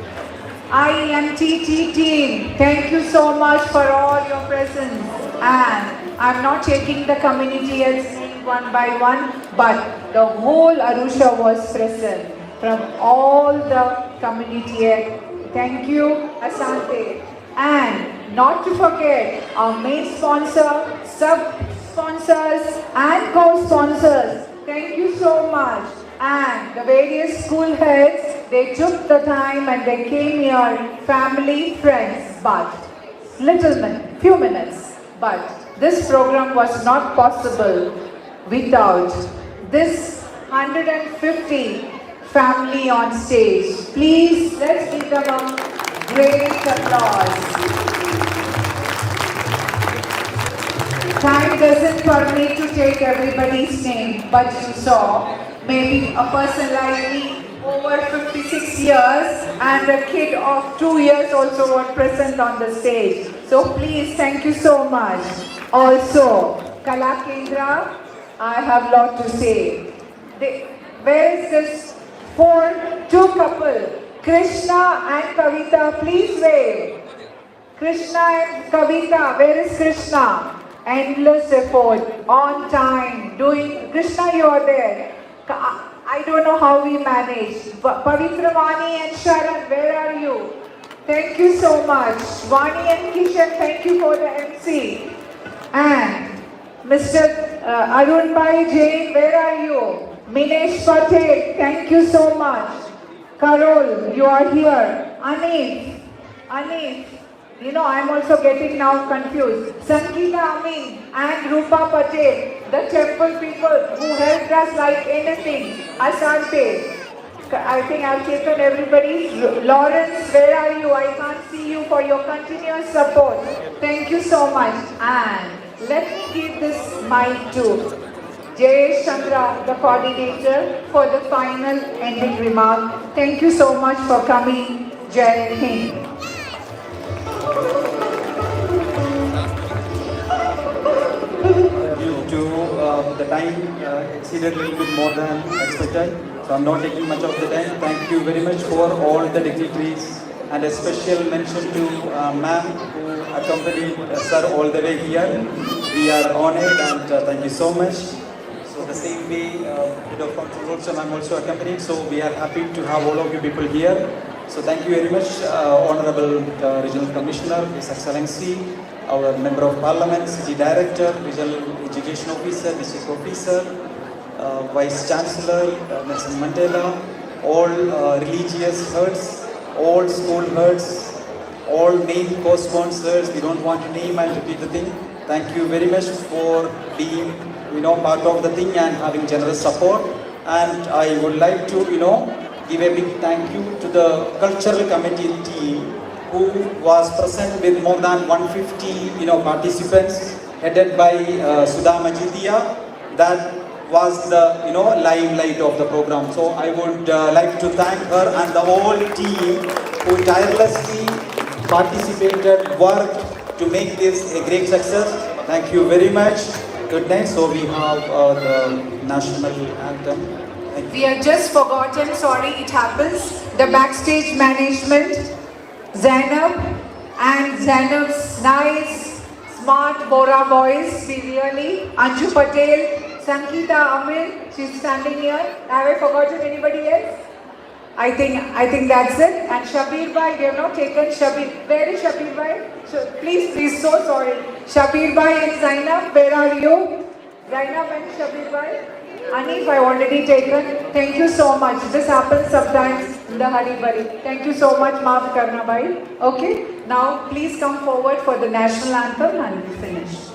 IMTT team, thank you so much for all your presence. And I'm not taking the community as one by one, but the whole Arusha was present from all the community. Thank you, Asante. And not to forget our main sponsor, sub-sponsors and co-sponsors. Thank you so much. And the various school heads, they took the time and they came here, family, friends, but few minutes. But this program was not possible without this 150 family on stage. Please, let's give them a great applause. Time doesn't permit to take everybody's name, but you saw maybe a person like me over 56 years and a kid of 2 years also were present on the stage. So please, thank you so much. Also, Kala Kendra, I have a lot to say. Where is this two couple, Krishna and Kavita, please wave. Krishna and Kavita, where is Krishna? Endless effort, on time, doing, Krishna you are there. I don't know how we managed. Pavitra, Vani and Sharan, where are you? Thank you so much. Vani and Kishan, thank you for the MC. And Mr. Arun Bhai Jain, where are you? Minesh Patel, thank you so much. Karol, you are here. Anif, I'm also getting now confused. Sangeeta Amin and Rupa Patel, the temple people who helped us like anything. Asante. I think I've taken everybody's. Lawrence, where are you? I can't see you for your continuous support. Thank you so much. And let me give this mic to Jay Chandra, the coordinator, for the final ending remark. Thank you so much for coming. Jai Hind. Due to the time exceeded a little bit more than expected, so I'm not taking much of the time. Thank you very much for all the dignitaries, and a special mention to ma'am who accompanied sir all the way here. We are honored and thank you so much. So the same way, head of control also I'm also accompanied. So we are happy to have all of you people here. So thank you very much, Honorable Regional Commissioner, His Excellency, our Member of Parliament, City Director, Regional Education Officer, District Officer, Vice Chancellor, Nelson Mandela, all religious heads, all school heads, all main co-sponsors. We don't want to name and repeat the thing. Thank you very much for being, part of the thing and having generous support. And I would like to, give a big thank you to the cultural committee team who was present with more than 150, participants, headed by Sudha Majidia. That was the, limelight of the program. So I would like to thank her and the whole team who tirelessly participated, worked to make this a great success. Thank you very much. Good night. So we have the national anthem. We have just forgotten, sorry, it happens. The backstage management, Zainab and Zainab's nice, smart Bora boys, really. Anju Patel, Sangeeta Amin, she's standing here. Have I forgotten anybody else? I think that's it. And Shabir Bhai, we have not taken Shabir. Where is Shabir Bhai? Please, so sorry. Shabir Bhai and Zainab, where are you? Zainab and Shabir Bhai. Anif, I've already taken. Thank you so much. This happens sometimes in the Hari Bari. Thank you so much, Maaf Karna Bhai. Okay, now please come forward for the national anthem and we finish.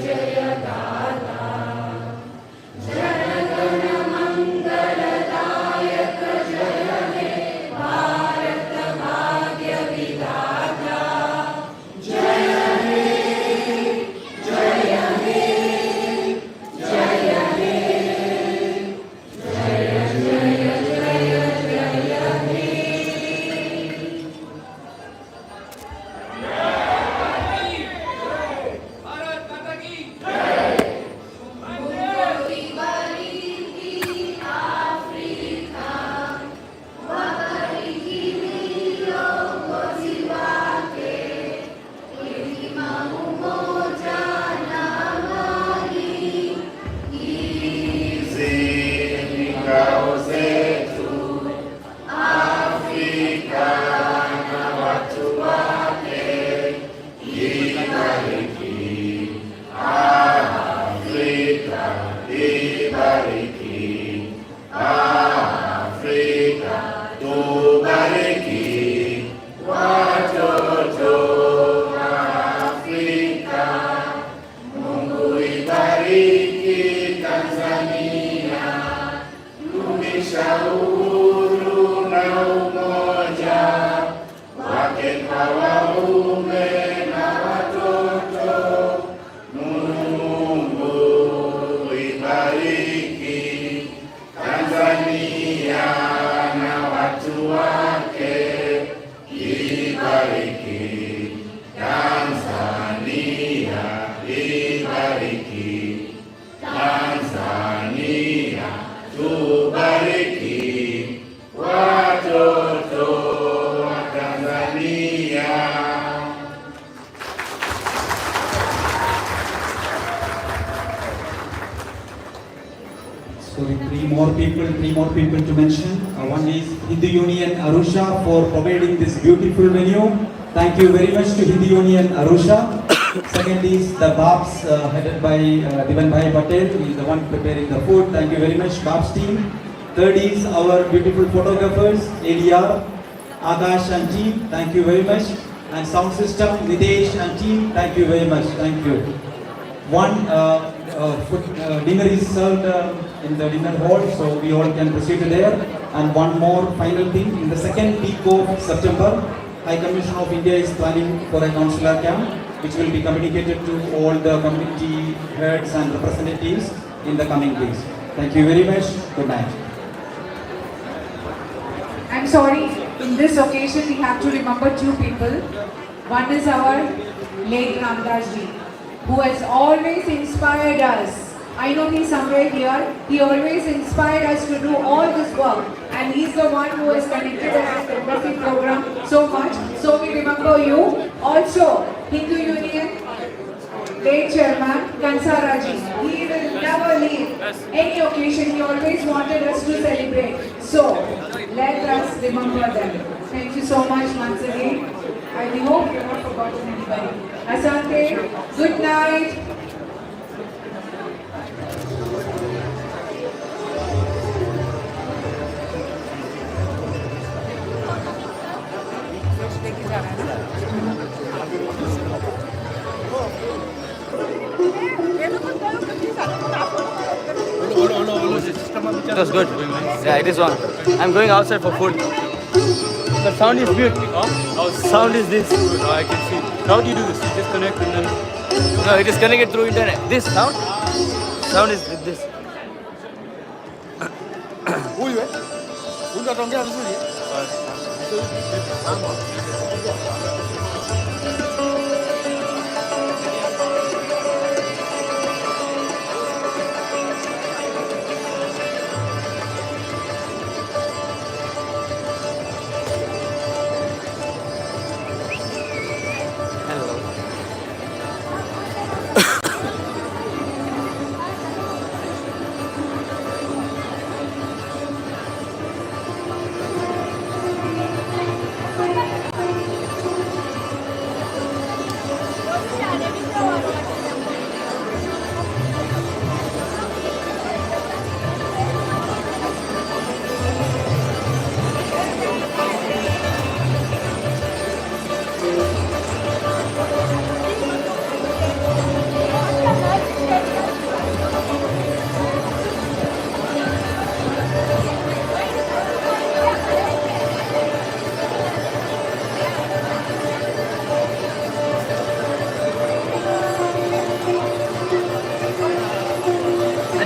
जय three more people to mention. One is Hindu Union Arusha for providing this beautiful venue. Thank you very much to Hindu Union Arusha. Second is the Babs headed by Divan Bhai Patel. He is the one preparing the food. Thank you very much, Babs team. Third is our beautiful photographers, ADR, Akash and team. Thank you very much. And sound system, Videsh and team. Thank you very much. Thank you. One dinner is served in the dinner hall, so we all can proceed there. And one more final thing, in the second week of September, High Commission of India is planning for a consular camp, which will be communicated to all the community heads and representatives in the coming days. Thank you very much. Good night. I'm sorry, in this occasion we have to remember two people. One is our late Ramdas ji, who has always inspired us. I know he's somewhere here. He always inspired us to do all this work, and he's the one who has connected us with the embassy program so much. So we remember you. Also, Hindu Union late chairman Kansaraji. He will never leave any occasion. He always wanted us to celebrate. So let us remember them. Thank you so much once again. I hope you have not forgotten anybody. Asante, good night. It was good. Yeah, it is on. I'm going outside for food. The sound is mute. Sound is this. I can see. How do you do this? You just connect and then... No, it is connected through internet. This sound? Sound is with this.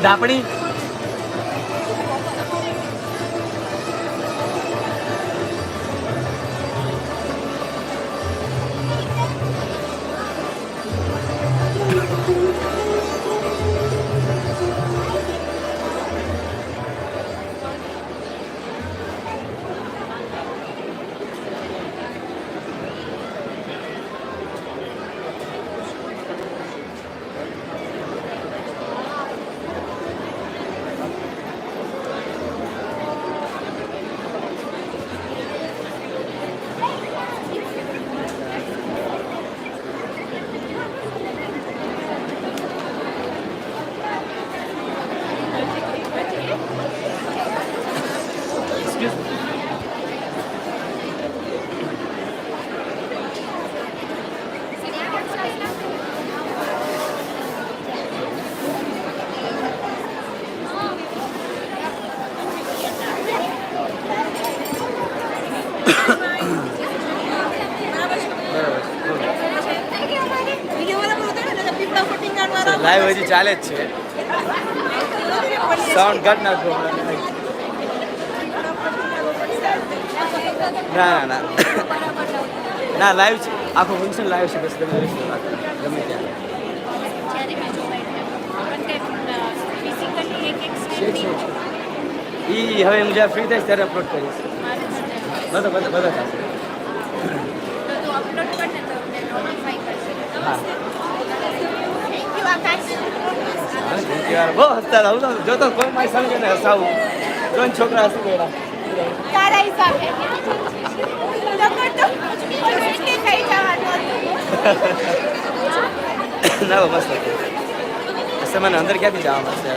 ડાપણી live હજી ચાલે જ છે sound cut નાખો ના ના ના ના લાઈવ છે આખો ફંક્શન લાઈવ છે બસ તમે ગમે ત્યાં એ હવે હું જ્યારે ફ્રી થઈશ ત્યારે અપલોડ કરીશ બધા બધા બધા થશે હા યાર બહુ હસતા હતા. હું તો જોતો કોઈ મારી સામે જઈને હસાવું. ત્રણ છોકરા હસી ગયા. તારા હિસાબે નકર તો ઓલરેડી થઈ જવાનું ના મસ્ત હતું. મને અંદર ક્યાંથી જવા મળશે?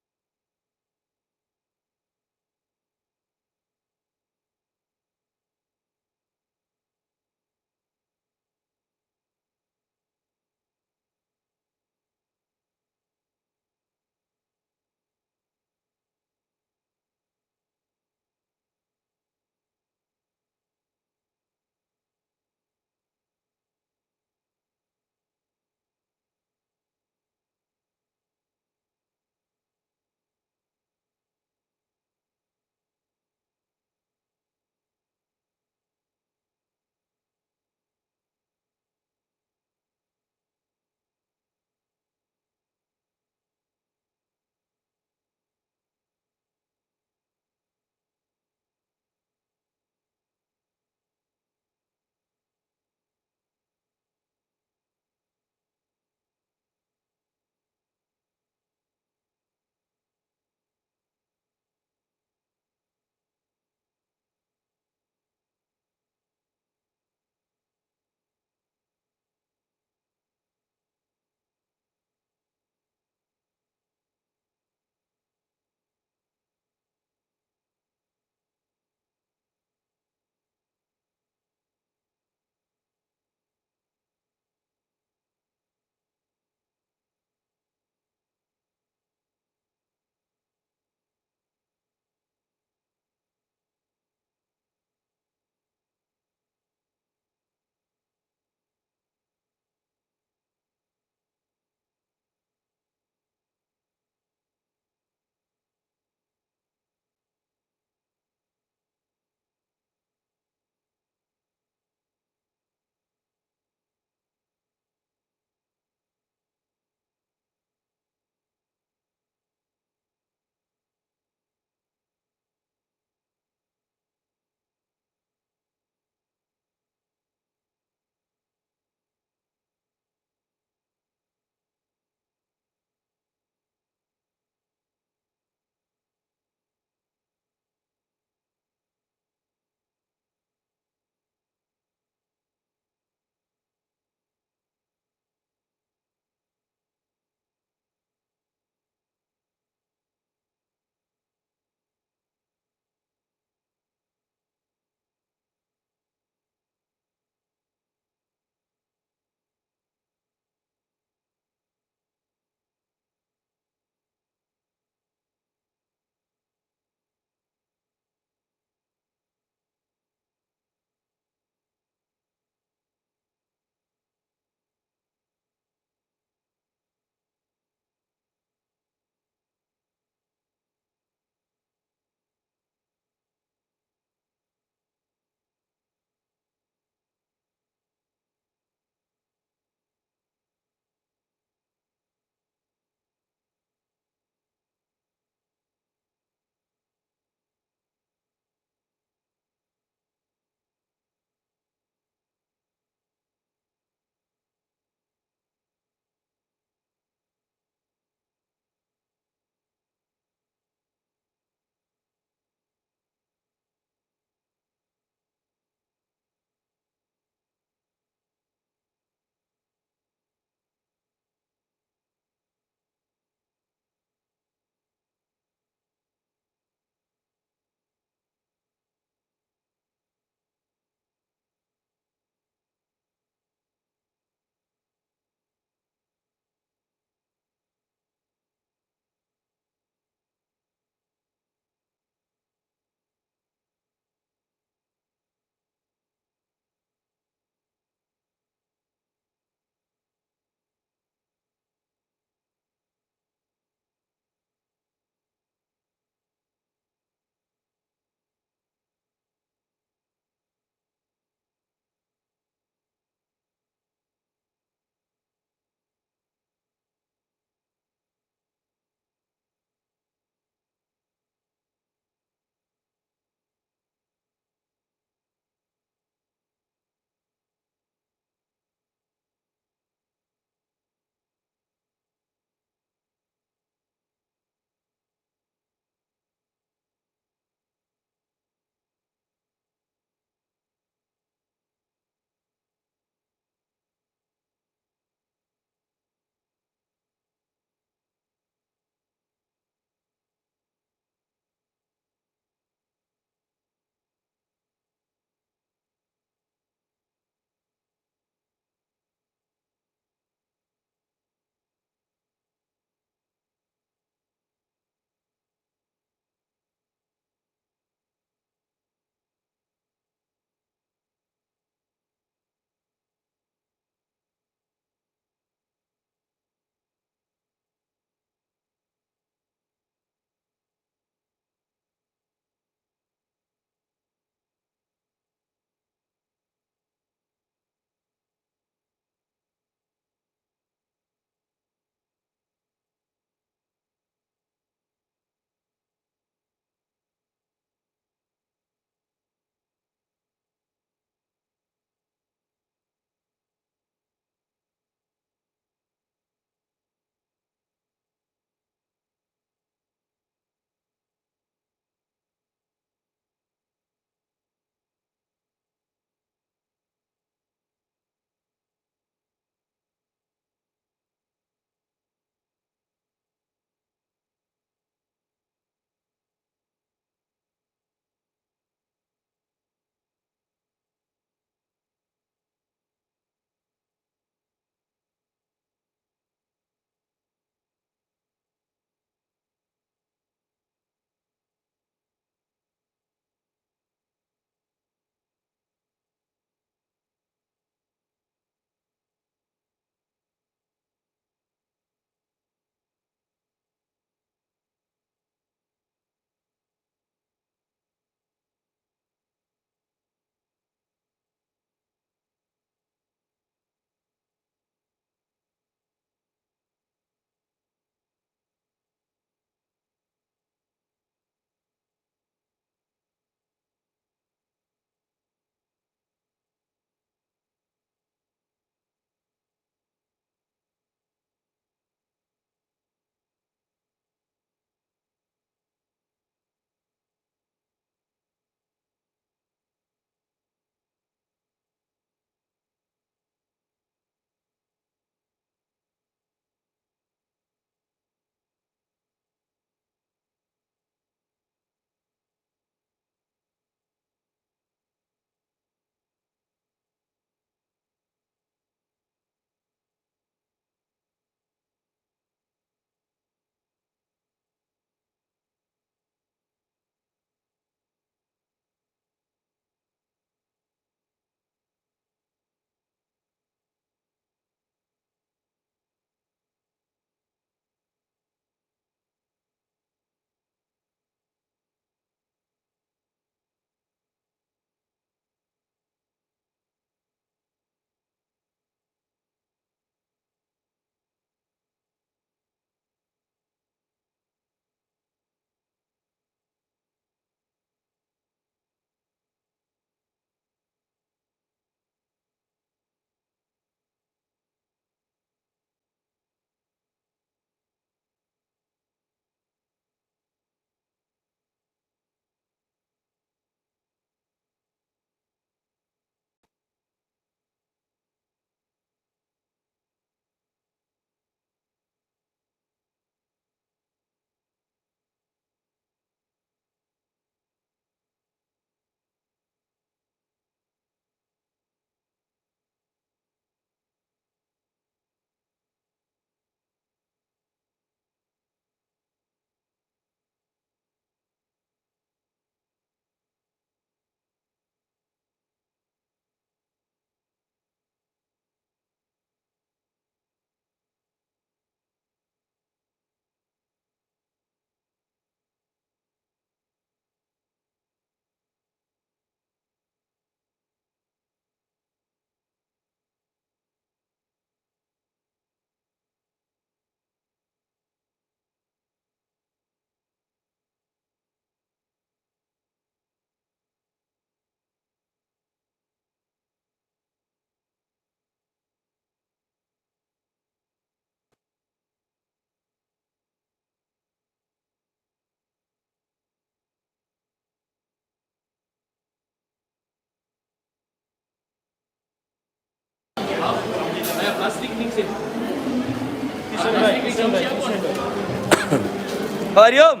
हरिओम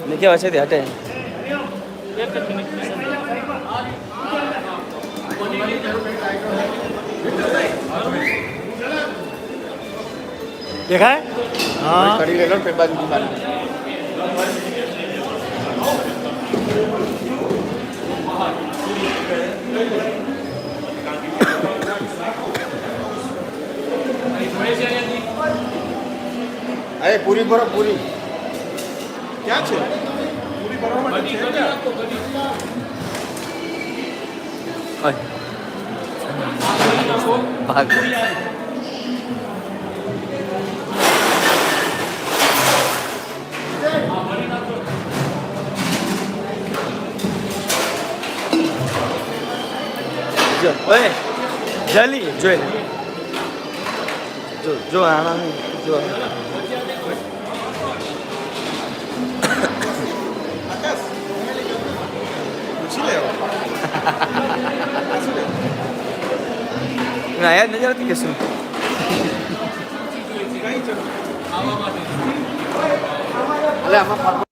देखिए वैसे थे हटे देखा है हाँ खड़ी ले लो फिर बाद में અરે પૂરી ભરો પૂરી ક્યાં છે પૂરી ભરવા માટે છે ને ભાગ જો ઓય જલી જોઈ જો જો આના જો પૂછી લેવો ના યાદ નજર હતી કે શું એટલે આમાં